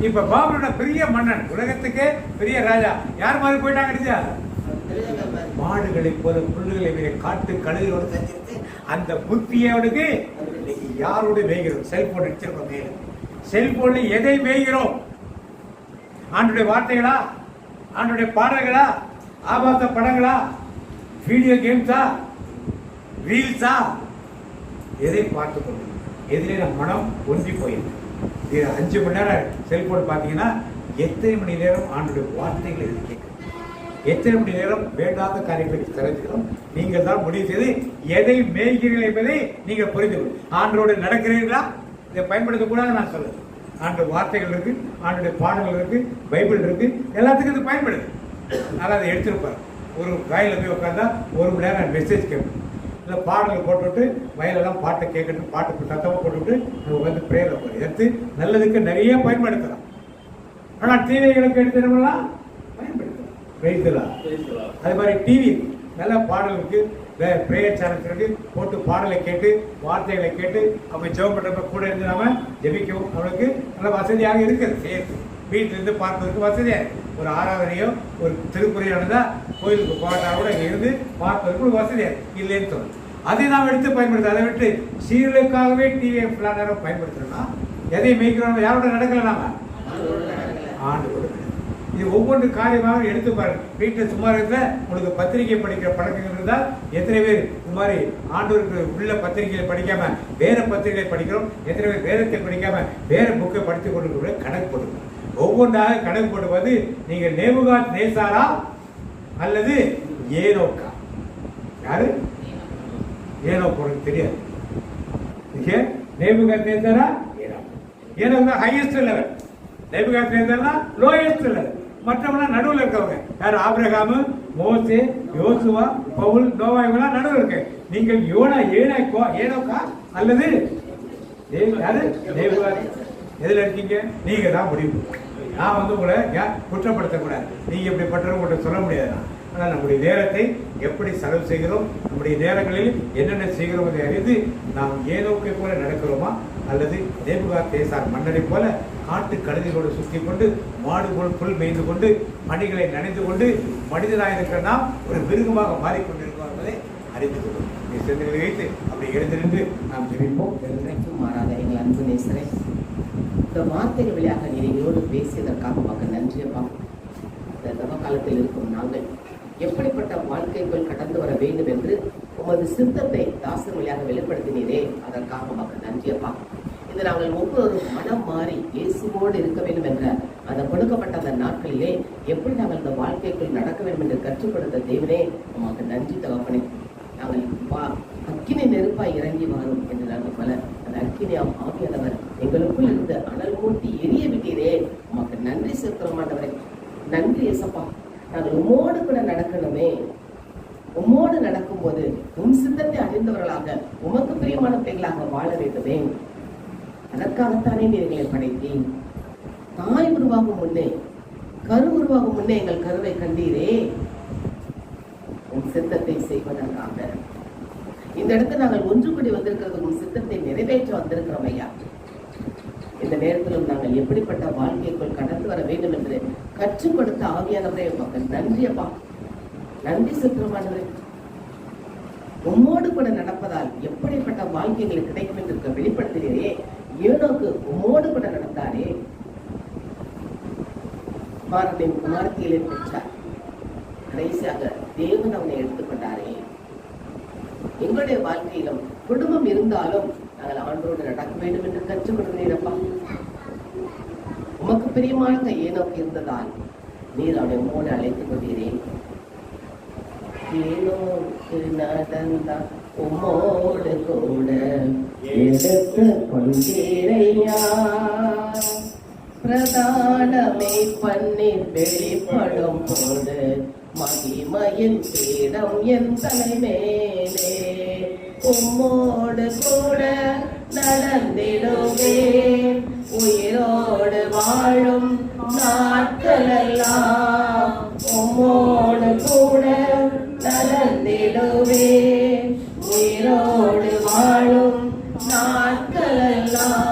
இப்ப பாபிலோட பெரிய மன்னன், உலகத்துக்கே பெரிய ராஜா யார் மாதிரி போயிட்டாங்க? அடிச்சா மாடுகளை போல புல்லுகளை மீறி காட்டு கழுகுகளோடு செஞ்சிருக்கு. அந்த புத்தியோடுக்கு இன்னைக்கு யாரோட மேய்கிறோம்? செல்போன் அடிச்சிருக்கோம். மேல செல்போன்ல எதை மேய்கிறோம்? ஆண்டுடைய வார்த்தைகளா, ஆண்டுடைய பாடல்களா, ஆபாச படங்களா, வீடியோ கேம்ஸா, ரீல்ஸா? எதை பார்த்து கொண்டு எதிலே நம் மனம் ஒன்றி போயிருக்கு. 5 மணி நேரம் செல்போன் பார்த்தீங்கன்னா எத்தனை மணி நேரம் ஆண்டுடைய வார்த்தைகளை கேட்க, எத்தனை மணி நேரம் வேண்டாத காரியங்களுக்கு தெரிஞ்சுக்கிறோம். நீங்கள் தான் முடிவு செய்து எதை மேய்கிறீர்கள் என்பதை நீங்கள் புரிந்து கொள்ளும். ஆண்டோடு நடக்கிறீர்களா? இதை பயன்படுத்தக்கூடாது நான் சொல்லுவேன். ஆண்டு வார்த்தைகள் இருக்கு, ஆண்டுடைய பாடல்கள் இருக்கு, பைபிள் இருக்கு, எல்லாத்துக்கும் இது பயன்படுது. அதனால் அதை எடுத்துருப்பார். ஒரு வயலில் போய் உட்காந்தா 1 மணி நேரம் மெசேஜ் கேட்போம், இல்லை பாடல்கள் போட்டுவிட்டு வயலெல்லாம் பாட்டை கேட்கணும், பாட்டு சத்தமாக போட்டுவிட்டு நம்ம வந்து ப்ரேயரில் போய் எடுத்து நல்லதுக்கு நிறைய பயன்படுத்தலாம். ஆனால் தீவைகளுக்கு எடுத்துலாம் பயன்படுத்தலாம். அது மாதிரி டிவி நல்ல பாடல் இருக்கு, பிரேயர் சேனல்ஸ் இருக்கு, போட்டு பாடலை கேட்டு வார்த்தைகளை கேட்டு அவங்க ஜெபம் பண்றப்ப கூட இருந்து நாம ஜெபிக்கவும் அவளுக்கு நல்ல வசதியாக இருக்குது. சேர்த்து வீட்டிலிருந்து பார்ப்பதற்கு வசதியாக இருக்கு. ஒரு ஆராதனையோ ஒரு திருக்குறையானதா கோயிலுக்கு போட்டா கூட இருந்து பார்ப்பதற்கு ஒரு வசதியாக இருக்கு. இல்லைன்னு சொல்லணும். அதை நாம் எடுத்து பயன்படுத்த, அதை விட்டு சீரியலுக்காகவே டிவியை ஃபுல்லா நேரம் பயன்படுத்துறோம்னா எதை மேய்க்கிறோம்? யாரோட நடக்கல நாம ஆண்டு கூட. இது ஒவ்வொரு காரியமாக எடுத்து பாருங்க. வீட்டில் சும்மா இருக்கிற உங்களுக்கு பத்திரிகை படிக்கிற பழக்கங்கள் இருந்தால் எத்தனை பேர் சுமாரி ஆண்டோருக்கு உள்ள பத்திரிகைகளை படிக்காம வேற பத்திரிகைகளை படிக்கிறோம்? எத்தனை பேர் வேதத்தை படிக்காம வேற புக்கை படித்துக் கொண்டு கணக்கு போடுங்க. ஒவ்வொன்றாக கணக்கு போடுவது நீங்கள் நேபுகாத்நேச்சாரா அல்லது ஏனோக்கா? யாரு ஏனோக்கு? உனக்கு தெரியாது. நேபுகாத்நேச்சாரா ஏனோக்கு தான் ஹையஸ்ட் லெவல், நேபுகாத்நேச்சாரா லோயஸ்ட் லெவல். மற்றவங்க நடுவில் இருக்கவங்க யார்? ஆபிரகாமு, மோசே, யோசுவா, பவுல், நோவா, இவங்களாம் நடுவில் இருக்கு. நீங்கள் ஏனோக்கா அல்லது யாரு எதுல இருக்கீங்க? நீங்க தான் முடிவு. நான் வந்து உங்களை குற்றப்படுத்தக்கூடாது. நீங்க இப்படி பண்றவங்க சொல்ல முடியாது. ஆனால் நம்முடைய நேரத்தை எப்படி செலவு செய்கிறோம், நம்முடைய நேரங்களில் என்னென்ன செய்கிறோம் அதை அறிந்து நாம் ஏனோக்கை போல நடக்கிறோமா அல்லது நேபுகாத்நேச்சார் மன்னரை போல காட்டு கழுதைகளோடு சுற்றி கொண்டு மாடு போல் புல் மேய்ந்து கொண்டு பணிகளை நனைந்து கொண்டு மனிதனாக இருக்கிற நாம் ஒரு மிருகமாக மாறிக்கொண்டிருக்கோம் என்பதை அறிந்து கொள்வோம். சிந்தனை வைத்து அப்படி எழுந்திருந்து நாம் ஜெபிப்போம். மாறாத எங்கள் அன்பு நேசரே, இந்த வார்த்தைகள் வழியாக நீர் எங்களோடு பேசியதற்காக பார்க்க நன்றியப்பா. இந்த தவ காலத்தில் இருக்கும் நாங்கள் எப்படிப்பட்ட வாழ்க்கைக்குள் கடந்து வர வேண்டும் என்று உமது சித்தத்தை தாசன் வழியாக வெளிப்படுத்தினீரே, அதற்காக பார்க்க நன்றியப்பா. இது நாங்கள் ஒவ்வொரு மனம் மாறி இயேசுவோடு இருக்க வேண்டும் என்ற அந்த கொடுக்கப்பட்ட அந்த நாட்களிலே எப்படி நாங்கள் இந்த வாழ்க்கைக்குள் நடக்க வேண்டும் என்று கற்றுக் கொடுத்த தேவனே உமக்கு நன்றி தகப்பனே. நாங்கள் அக்கினி நெருப்பாய் இறங்கி வரும் என்று நாங்கள் பல அந்த அக்கினி ஆவியானவர் எங்களுக்குள் இருந்து அனல் மூட்டி எரிய விட்டீரே, உமக்கு நன்றி செலுத்துறோமாண்டவரே. நன்றி ஏசப்பா. நாங்கள் உம்மோடு கூட நடக்கணுமே. உம்மோடு நடக்கும் போது உம் சித்தத்தை அறிந்தவர்களாக உமக்கு பிரியமான பிள்ளைகளாக வாழ வேண்டுமே. அதற்காகத்தானே நீர்களை படைத்தேன். தாய் உருவாகும் முன்னே, கரு உருவாகும் முன்னே எங்கள் கருவை கண்டீரே, உன் சித்தத்தை செய்வதற்காக. இந்த இடத்துல நாங்கள் ஒன்று கூடி வந்திருக்கிறது உன் சித்தத்தை நிறைவேற்ற வந்திருக்கிறோம் ஐயா. இந்த நேரத்திலும் நாங்கள் எப்படிப்பட்ட வாழ்க்கைக்குள் கடந்து வர வேண்டும் என்று கற்றுக் கொடுத்த ஆவியானவரே மக்கள் நன்றி அப்பா. நன்றி சுற்றமானவரே. உம்மோடு கூட நடப்பதால் எப்படிப்பட்ட வாழ்க்கைகளுக்கு கிடைக்கும் என்று வெளிப்படுத்துகிறே. ஏனோக்கு உம்மோடு கூட நடந்தாரே, குமாரனின் குமாரத்திலே பெற்றார். கடைசியாக தேவன் அவனை எடுத்துக்கொண்டாரே. எங்களுடைய வாழ்க்கையிலும் குடும்பம் இருந்தாலும் நாங்கள் ஆண்டோடு நடக்க வேண்டும் என்று கற்றுக் கொடுக்கிறீரப்பா. உமக்கு பிரியமான ஏனோக்கு இருந்ததால் நீர் அவனை உம்மோடு அழைத்துக் கொண்டீரே. ஏனோக்கு நடந்தா உம்மோடு கூட எடுத்து கொண்டீரையா. பிரதானமே பண்ணி வெளிப்படும் போது மகிமையின் பீடம் என் தலைமேலே. உம்மோடு கூட நடந்திடுவே, உயிரோடு வாழும் நாட்களெல்லாம் உம்மோடு கூட நடந்திடுவே, உயிரோடு வாழும் நாட்களெல்லாம்.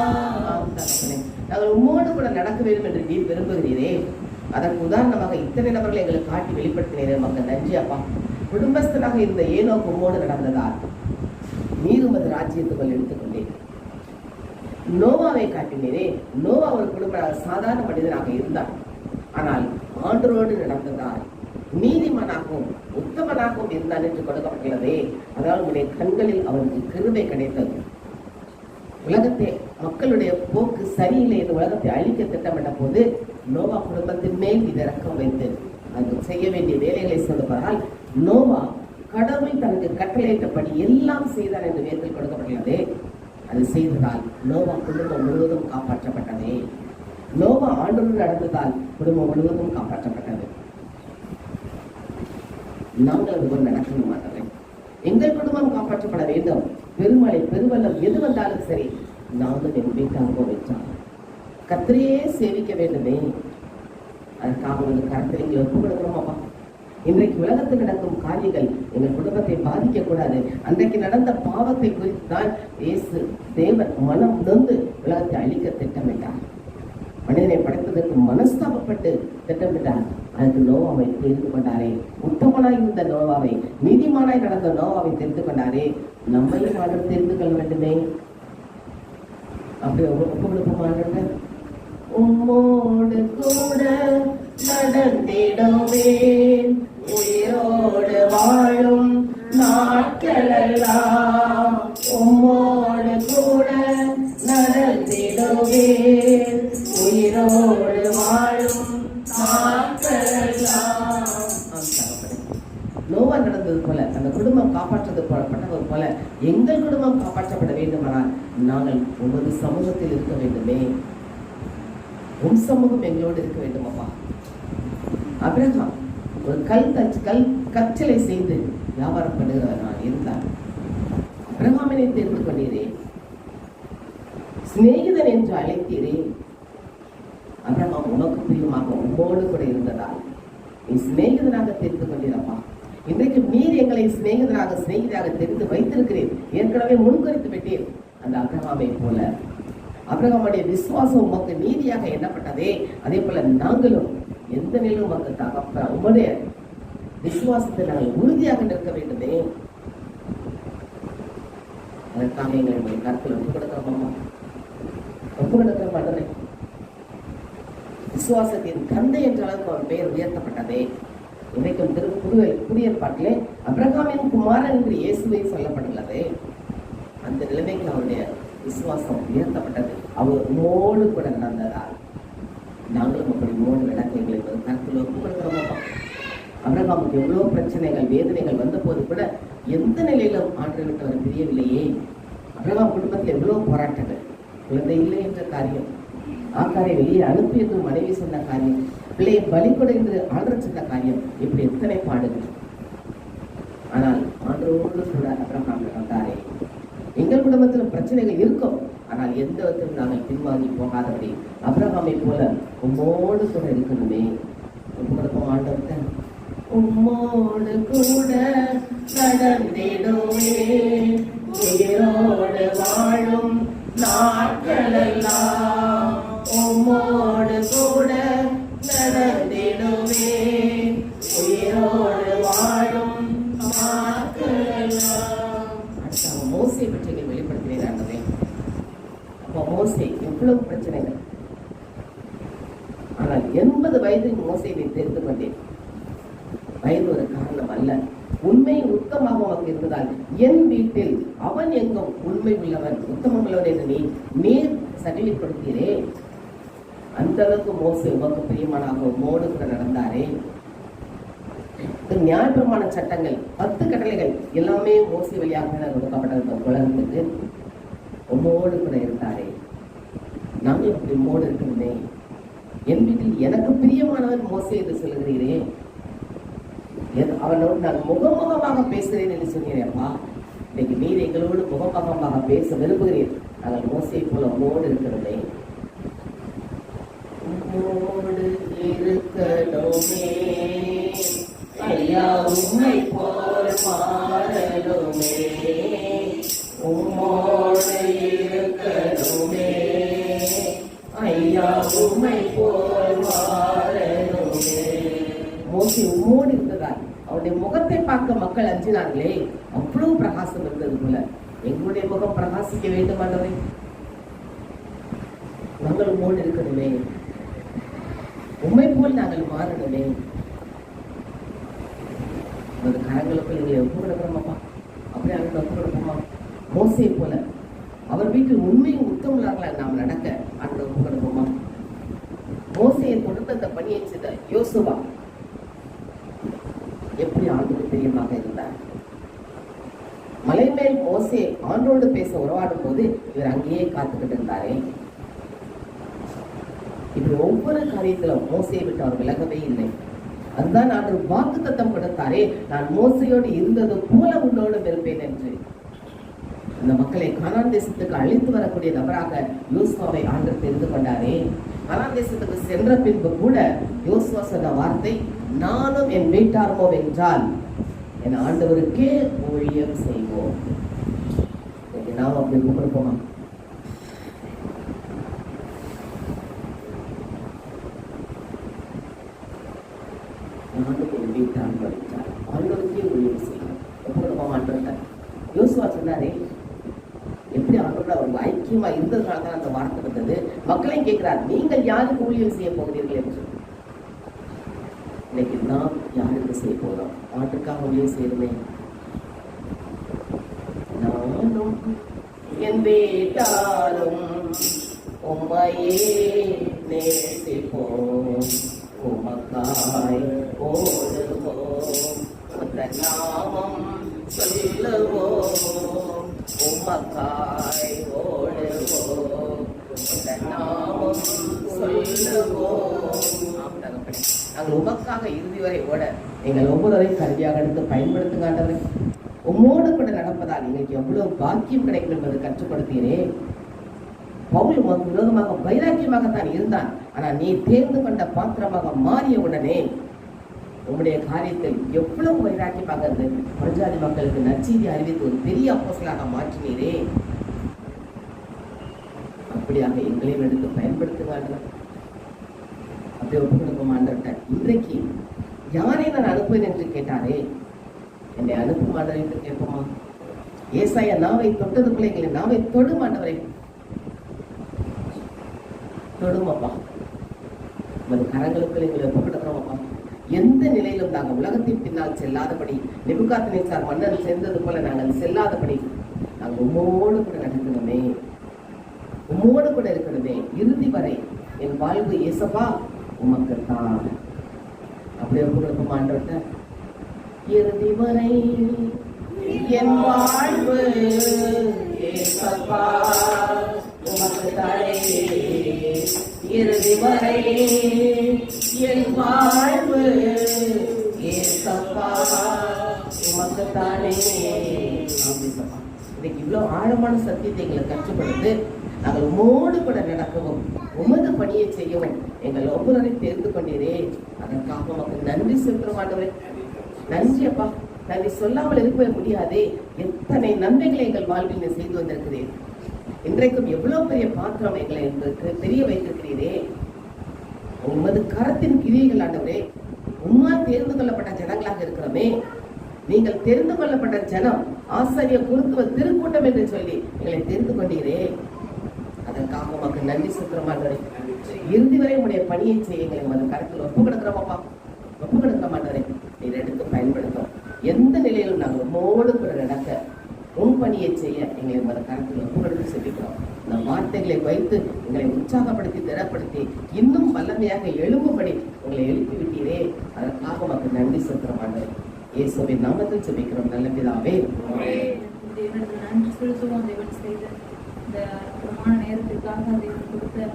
நாங்கள் உம்மோடு கூட நடக்க வேண்டும் என்று நீர் விரும்புகிறீரே. அதற்கு உதாரணமாக இத்தனை நபர்களை எங்களுக்கு காட்டி வெளிப்படுத்தினீரே, மக்கள் நன்றி அப்பா. குடும்பஸ்தனாக இருந்த ஏனோக்கு உம்மோடு நடந்ததால் நீர் உமது ராஜ்யத்துக்குள் எடுத்துக்கொண்டேன். நோவாவை காட்டினீரே. நோவா ஒரு குடும்ப சாதாரண மனிதனாக இருந்தார். ஆனால் ஆண்டரோடு நடந்ததால் நீதிமனாகவும் உத்தமனாகவும் இருந்தான் என்று கொடுக்கப்பட்டுள்ளதே. அதாவது உங்களுடைய கண்களில் அவருக்கு கிருபை கிடைத்தது. உலகத்தை மக்களுடைய போக்கு சரியில்லை என்று உலகத்தை அழிக்க திட்டமிட்ட போது நோவா குடும்பத்தின் மேல் இது இறக்கம் வைத்து அது செய்ய வேண்டிய வேலைகளை செய்தவரால் நோவா கடவுள் தனக்கு கட்டளையிட்டபடி எல்லாம் செய்தார் என்று வேதத்தில் கொடுக்கப்பட்டுள்ளதே. அது செய்ததால் நோவா குடும்பம் முழுவதும் காப்பாற்றப்பட்டதே. நோவா ஆண்டோடு நடந்ததால் குடும்பம் முழுவதும் காப்பாற்றப்பட்டது. நாங்கள் அதுபோல் நடக்கணும் மாட்டோம். எங்கள் குடும்பம் காப்பாற்றப்பட வேண்டும். பெருமழை பெருவெள்ளம் எது வந்தாலும் சரி, நாங்கள் என் வீட்டாக வைச்சாங்க கத்திரையே சேவிக்க வேண்டுமே. அதற்காக உங்களுக்கு கருத்திரிங்களை ஒப்புக் கொடுக்கிறோமாப்பா. இன்றைக்கு உலகத்தில் நடக்கும் காரியங்கள் எங்கள் குடும்பத்தை பாதிக்க கூடாது. அன்றைக்கு நடந்த பாவத்தை குறித்து தான் இயேசு தேவன் மனம் நொந்து உலகத்தை அழிக்க திட்டமிட்டார். மனிதனை படைப்பதற்கு மனஸ்தாபப்பட்டு திட்டமிட்டார். அதுக்கு நோவாவை தெரிந்து கொண்டாரே. உத்தமனாய் இருந்த நோவாவை, நீதிமானாய் நடந்த நோவாவை தெரிந்து கொண்டாரே. நம்மையும் ஆண்டவர் தெரிந்து கொள்ள வேண்டுமே. அப்படி ஒப்புக்கொடுப்போமாங்க. உம்மோடு கூட நடந்திடுவேன், உயிரோடு வாழும் நாட்களெல்லாம் உம்மோடு கூட நடந்திடுவேன், உயிரோடு வாழும் நாட்களெல்லாம். நோவா நடந்தது போல, அந்த குடும்பம் காப்பாற்றப்பட்டது போல எங்கள் குடும்பம் காப்பாற்றப்பட வேண்டுமானால் நாங்கள் உமது சமூகத்தில் இருக்க வேண்டுமே. உன் சமூகம் எங்களோடு இருக்க வேண்டும் அப்பா. ஆபிரகாம் ஒரு கற்சிலை செய்து வியாபாரம் பண்ணுகிறவன் இருந்தார். ஆபிரகாமினை தெரிந்து கொண்டீரே, சிநேகிதன் என்று அழைத்தீரே. ஆபிரகாம் உனக்கு பிரியமாக உம்மோடு கூட இருந்ததால் நீ சிநேகிதனாக தெரிந்து கொண்டீரப்பா. இன்றைக்கு நீர் எங்களை சிநேகிதராக தெரிந்து வைத்திருக்கிறேன். ஏற்கனவே முன்குறித்து விட்டேன். அந்த ஆபிரகாமை போல ஆபிரகாமுடைய விசுவாசம் உமக்கு நீதியாக எண்ணப்பட்டதே, அதே போல நாங்களும் எந்த நிலையும் உமக்கு தகப்ப உம்முடைய விசுவாசத்தை நாங்கள் உறுதியாக நிற்க வேண்டுமே. அதற்காக எங்களுடைய கருத்தில் ஒப்புக் கொடுக்கிற மாட்டேன். விசுவாசத்தின் தந்தை என்ற அளவுக்கு அவர் பெயர் உயர்த்தப்பட்டதே. இன்றைக்கும் புதியற்பாட்டிலே ஆபிரகாமின் குமாரன் என்று இயேசுவை சொல்லப்பட்டுள்ளது. அந்த நிலைமைக்கு அவருடைய விசுவாசம் உயர்த்தப்பட்டது. அவர் உம்மோடு கூட நடந்ததால் நாங்களும் அப்படி மூணு நடக்கைகள் என்பது கருத்தில் ஒப்புக் கொடுக்கிறோம். அபிரகாமுக்கு எவ்வளோ பிரச்சனைகள் வேதனைகள் வந்த போது கூட எந்த நிலையிலும் ஆண்டவரை விட்டு அவர் பிரியவில்லையே. அபிரகாம் குடும்பத்தில் எவ்வளோ போராட்டங்கள், குழந்தை இல்லை என்ற காரியம், ஆக்காரை வெளியே அனுப்பி என்று மனைவி சொன்ன காரியம், பிள்ளையை பலி கொடு என்று ஆண்டவர் சொன்ன காரியம், இப்படி எத்தனை பாடுகள். ஆனால் ஆண்டவரோடு கூட அபிரகாம் நடந்தாரே. எங்கள் குடும்பத்தில் பிரச்சனைகள் இருக்கும், ஆனால் எந்த விதத்திலும் நாங்கள் பின்வாங்கி போகாதபடி அபிரகாமை போல உம்மோடு கூட இருக்கணுமே. உங்களுக்கும் ஆண்டவர்கிட்ட உம்மோடு கூட நடந்திடுவே, உயிரோடு வாழும் நாட்களெல்லாம் உம்மோடு கூட நடந்திடுவே, உயிரோடு வாழும் நாட்களெல்லாம். மோசே பற்றி வெளிப்படுத்தினேன் ஆண்டவரே. அப்போ மோசே எவ்வளவு பிரச்சனைகள், ஆனால் 80 வயதில் மோசேயை தெரிந்து கொண்டேன். வயது ஒரு காரணம் அல்ல, உண்மை உத்தமாக அவனுக்கு இருந்ததால் என் வீட்டில் அவன் எங்கும் உண்மை உள்ளவன் உத்தமம் உள்ளவன் என்று நீர் சர்டிஃபிகேட் கொடுத்தீரே. அந்த அளவுக்கு மோசே உமக்கு பிரியமானாக உம்மோடு கூட நடந்தாரே. நியாயப்பிரமாண சட்டங்கள் 10 கட்டளைகள் எல்லாமே மோசே வழியாக கொடுக்கப்பட்ட உலகத்துக்கு உம்மோடு கூட இருந்தாரே. நாங்கள் இப்படி உம்மோடு இருக்கணுமே. என் வீட்டில் எனக்கு பிரியமானவன் மோசே என்று சொல்லுகிறீரே, அவனோடு நான் முகமுகமாக பேசுகிறேன் என்று சொன்னீரேப்பா. இன்னைக்கு நீர் எங்களோடு முகமுகமாக பேச விரும்புகிறேன். நாங்கள் மோசையை போல உம்மோடு இருக்கணுமே. உம்மோடு இருக்கணுமே ஐயா, உம்மை போல் மாறணுமே. உம்மோடு இருக்கணுமே ஐயா, உம்மை போல் மாறணுமே. மோசே உம்மோடு இருந்ததால் அவருடைய முகத்தை பார்க்க மக்கள் அஞ்சினார்களே, அவ்வளவு பிரகாசம் இருந்தது போல எங்களுடைய முகம் பிரகாசிக்க வேண்டும் ஆண்டவரே. நாங்கள் உம்மோடு இருக்கணுமே, உம்மை போல் நாங்கள் மாறணுமே. அந்த கரங்களுக்குள் எங்களை ஒப்பு கொடுக்கிறோமாப்பா, அப்படியே அவங்க ஒப்பு கொடுப்போமா. மோசே போல அவர் வீட்டில் உண்மையும் உத்தமுள்ளார்களா நாம் நடக்க அந்த ஒப்பு கொடுப்போமா. மோசையை தொடர்ந்து அந்த பணியை செய்த யோசுவா எப்படி ஆண்டோடு பிரியமாக இருந்தார். மலை மேல் மோசே ஆண்டோடு பேச உறவாடும் போது இவர் அங்கேயே காத்துக்கிட்டு இருந்தாரே. இப்படி ஒவ்வொரு காரியத்திலும் மோசையை விட்டு அவர் விலகவே இல்லை. அதுதான் ஆண்டவர் வாக்குத்தத்தம் கொடுத்தாரே, நான் மோசையோடு இருந்தது போல உன்னோடும் இருப்பேன் என்று. அந்த மக்களை கானான் தேசத்துக்கு அழைத்து வரக்கூடிய நபராக யோசுவாவை ஆண்டவர் தெரிந்து கொண்டாரே. கானான் தேசத்துக்கு சென்ற பின்பு கூட யோசுவா சொன்ன வார்த்தை, நானும் என் வீட்டார்மோ என்றால் என் ஆண்டவருக்கே ஊழியம் செய்வோம். நாம் அப்படி கொடுப்போமா? நானும் என் வீட்டார்மோ என்றால் ஆண்டவருக்கே ஊழியம் செய்வோம். கொடுப்போமா? யோசுவா சொன்னாரே, எப்படி ஆண்டோட அவங்க ஐக்கியமா இருந்ததுனால தான் அந்த வார்த்தை வந்தது. மக்களையும் கேட்கிறார், நீங்கள் யாருக்கு ஊழியம் செய்ய போகிறீர்கள் என்று. இன்னைக்கு நாம் யாருக்கு செய்ய போறோம்? ஆட்டுக்காக ஊழியம் செய்யணுமே. நானும் என் வீட்டாரும் உம்மையே நேசிப்போம், உமக்காய் ஓடுவோம், நாமம் சொல்லுவோம், உமக்காய் ஓடுவோம், நாமம் சொல்லுவோம். நாங்கள் உமக்காக இறுதி வரை ஓட எங்கள் ஒவ்வொருவரையும் கருவியாக எடுத்து பயன்படுத்துங்க ஆண்டவரே. உம்மோடு கூட நடப்பதால் எங்களுக்கு எவ்வளவு பாக்கியம் கிடைக்கும் என்பதை கற்றுக் கொடுத்தீரே. பவுல் உமக்கு விரோதமாக வைராக்கியமாகத்தான் இருந்தான், ஆனால் நீ தேர்ந்து கொண்ட பாத்திரமாக மாறிய உடனே உங்களுடைய காரியத்தில் எவ்வளவு வைராக்கியமாக இருந்து பஞ்சாதி மக்களுக்கு நற்செய்தி அறிவித்து ஒரு பெரிய அப்போஸ்தலராக மாற்றினீரே. அப்படியாக எங்களையும் எடுத்து பயன்படுத்துங்க. அப்படி ஒப்பு கொடுப்போம் ஆண்டவர்கிட்ட. இன்றைக்கு யாரை நான் அனுப்புவேன் என்று கேட்டாரே, என்னை அனுப்பும் ஆண்டவர் என்று கேட்போமா? ஏசாயா நாவை தொட்டது போல எங்களை நாவை தொடும் ஆண்டவரை. தொடுமாப்பா, நமது கரங்களுக்குள் எங்களை ஒப்பு கொடுக்கிறோமாப்பா. எந்த நிலையிலும் நாங்கள் உலகத்தின் பின்னால் செல்லாதபடி, நெபுகாத்நேச்சார் மன்னன் சென்றது போல நாங்கள் செல்லாதபடி நாங்கள் உம்மோடு கூட நடக்கணுமே, உம்மோடு கூட இருக்கணுமே. இறுதி வரை என் வாழ்வு ஏசப்பா உமக்கு தான். அப்படியே கொடுக்கும் ஆண்டவர்கிட்ட, இறுதி வரை என் வாழ்வு ஏசப்பா உமக்கு தானே, இறுதி வரை என் வாழ்வு ஏசப்பா உமக்கு தானே. இன்னைக்கு இவ்வளவு ஆழமான சத்தியத்தை எங்களை கற்றுக்கொடுத்து நாங்கள் உமோடு கூட நடக்கவும் உமது பணியை செய்யவும் எங்கள் ஒவ்வொருவரையும் தெரிந்து கொண்டீரே, அதற்காக உமக்கு நன்றி செலுத்துறோம் ஆண்டவரே. நன்றி அப்பா, நன்றி சொல்லாமல் இருக்கவே முடியாதே. எத்தனை நன்மைகளை எங்கள் வாழ்வில் நீ செய்து வந்திருக்கிறேன். இன்றைக்கும் எவ்வளவு பெரிய பாத்திரம் எங்களை எங்களுக்கு தெரிய வைத்திருக்கிறீரே. உமது கரத்தின் கிரியைகள் ஆண்டவரே, உம்மால் தேர்ந்து கொள்ளப்பட்ட ஜனங்களாக இருக்கிறோமே. நீங்கள் தெரிந்து கொள்ளப்பட்ட ஜனம், ஆசிரியர் குருத்துவ திருக்கூட்டம் என்று சொல்லி எங்களை தெரிந்து கொண்டீரே, அதற்காக உமக்கு நன்றி செலுத்துறோம். இறுதி வரை உடைய பணியை செய்ய எங்களை உமது கருத்தில் ஒப்பு கொடுக்கிறோமாப்பா, ஒப்பு கொடுக்க மாட்டவரே. நீர் எடுத்து பயன்படுத்தும். எந்த நிலையிலும் நாங்கள் உம்மோடு கூட நடக்க உன் பணியை செய்ய எங்களை உமது கருத்தில் ஒப்பு கொடுத்து செல்கிறோம். இந்த வார்த்தைகளை வைத்து எங்களை உற்சாகப்படுத்தி திடப்படுத்தி இன்னும் வல்லமையாக எழும்பும்படி உங்களை எழுப்பி விட்டீரே, அதற்காக உமக்கு நன்றி செலுத்துறோம். இயேசுவின் நாமத்தில் ஜெபிக்கிறோம் நல்ல பிதாவே. தேவனுக்கு நன்றி செலுத்துவோம். தேவன் செய்த இந்த அற்புதமான நேரத்திற்காக தேவன் கொடுத்த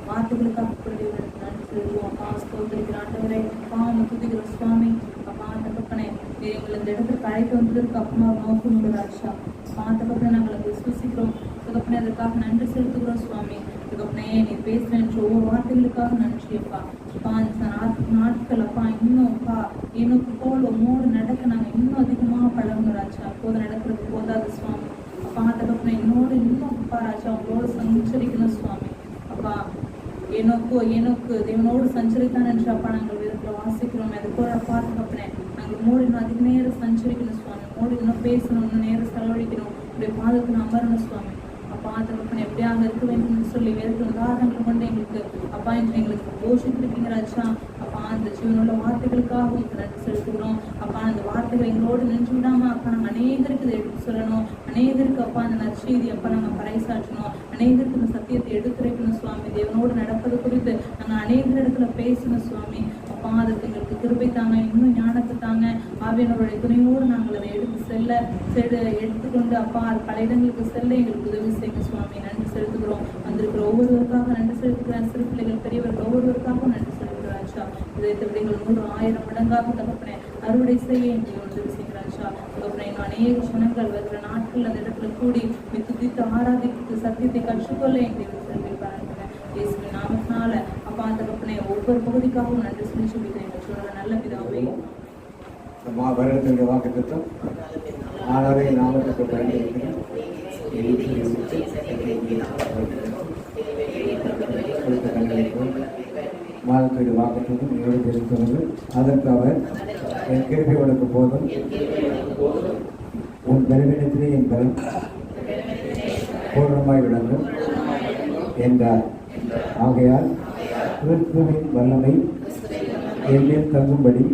வார்த்தைகளுக்காக தேவனுக்கு நன்றி செலுத்துவோம். அப்பா ஸ்தோத்திரிக்கிற ஆண்டவரே, அப்பா துதிக்கிற சுவாமி, அப்பா தகப்பனே, எங்களை இந்த இடத்துக்கு அழைத்து வந்ததற்கு அப்பமா நோக்கம் ராஜா. அப்பா தகப்பனே, நாங்கள் விசுவசிக்கிறோம் தகப்பனே, அதற்காக நன்றி செலுத்துகிறோம் சுவாமி. தகப்பனே, நீ பேசுறேன் ஒவ்வொரு வார்த்தைகளுக்காக நன்றி அப்பா. அப்பா இந்த நாட்கள் அப்பா இன்னும் அப்பா எனக்கு போல் உம்மோடு நடக்க நாங்கள் இன்னும் அதிகமாக பழகணும் ராஜா. அப்போது நடக்கிறது போதாது சுவாமி. அப்பா தகப்பனே, என்னோடு இன்னும் அப்பா ராஜா உங்களோடு சஞ்சரிக்கணும் சுவாமி. அப்பா எனக்கு தேவனோடு சஞ்சரித்தான் என்று அப்பா நாங்கள் வேதத்தில் வாசிக்கிறோம். அதுக்கு ஒரு அப்பா தகப்பனே, நாங்கள் மோடி இன்னும் அதிக நேரம் சஞ்சரிக்கணும் சுவாமி. மோடி இன்னும் பேசணும், இன்னும் நேரம் செலவழிக்கணும். இப்படி பாதத்தில் அமரணும் சுவாமி. அப்பா தகப்பனே, எப்படியாக இருக்க வேண்டும் சொல்லி வேறு உதாரணங்கள் கொண்டு எங்களுக்கு அப்பா என்று எங்களுக்கு போஷித்திருக்கீங்க ராஜா. அப்பா அந்த ஜீவனோட வார்த்தைகளுக்காக உங்களுக்கு நன்றி செலுத்துகிறோம். அப்பா அந்த வார்த்தைகள் எங்களோடு நின்று விடாம அப்பா நாங்கள் அநேகருக்கு இதை எடுத்து சொல்லணும். அநேகருக்கு அப்பா அந்த நற்செய்தி அப்பா நாங்கள் பறைசாற்றணும். அநேகருக்கு இந்த சத்தியத்தை எடுத்துரைக்கணும் சுவாமி. தேவனோடு நடப்பது குறித்து நாங்கள் அநேகர் இடத்துல பேசணும் சுவாமி. அப்பா அதற்கு எங்களுக்கு கிருபை தாங்க, இன்னும் ஞானத்தை தாங்க. ஆவியானவருடைய துணையோடு நாங்கள் அதை எடுத்துக்கொண்டு அப்பா பல இடங்களுக்கு செல்ல எங்களுக்கு உதவி செய்யுங்க சுவாமி. நன்றி செலுத்துகிறோம். வந்திருக்கிற ஒவ்வொருவருக்காக நன்றி செலுத்துகிறேன். சிறு பிள்ளைகள் பெரியவர்கள் ஒவ்வொருவருக்காகவும் நன்றி செலுத்துகிறேன் ராஜா. இதை விடைகள் 100,000 மடங்காக தகப்பனே அறுவடை செய்ய எங்களை உதவி செய்கிறாச்சா. தகப்பனே, இன்னும் அநேக ஜனங்கள் வருகிற நாட்கள் அந்த இடத்துல கூடி துதித்து ஆராதித்து சத்தியத்தை கற்றுக்கொள்ள எங்களை செல்வி பாருங்க. இயேசுவின் நாமத்தினால அப்பா தகப்பனே ஒவ்வொரு பகுதிக்காகவும் நன்றி சொல்லி எங்கள் சொல்ற நல்ல பிதாவே. வருடத்தினுடைய வாக்கு திட்டம் ஆறாவே நாமத்துக்கு பயன்படுத்தின மாதத்துடைய வாக்கு திட்டம் என்னோடு தெரிவித்துள்ளது. அதற்கு அவர் என் கிருபை உனக்கு போதும், உன் பலவீனத்திலே என் பலம் பூர்ணமாய் விளங்கும் என்றார். ஆகையால் கிறிஸ்துவின் வல்லமை என்னில் தங்கும்படி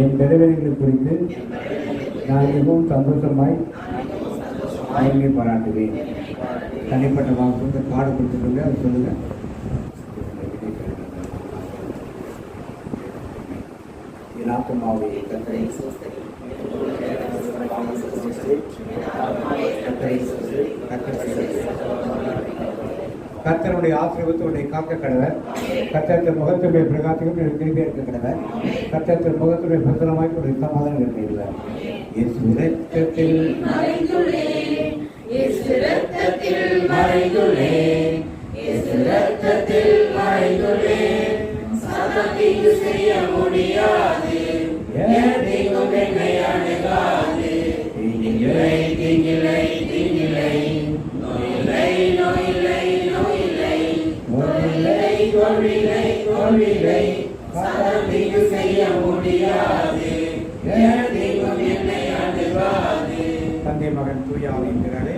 என் பலவீனங்களை குறித்து நான் மிகவும் சந்தோஷமாய் ஆய்வை பாராட்டுவேன். தனிப்பட்ட வாக்கு பாடு கொடுத்துருங்க, அது சொல்லுங்க. ஆத்மாவை கத்தரை கர்த்தருடைய ஆசீர்வாதத்தை காக்க கடவர். கர்த்தர் முகத்துடைய பிரகாசம் திரும்பி இருக்க கடவர். கர்த்தர் முகத்துடைய பத்திரமாய் ஒரு சமாதானம் இருக்கிறார். தந்தை மகன் தூய ஆவியினாலே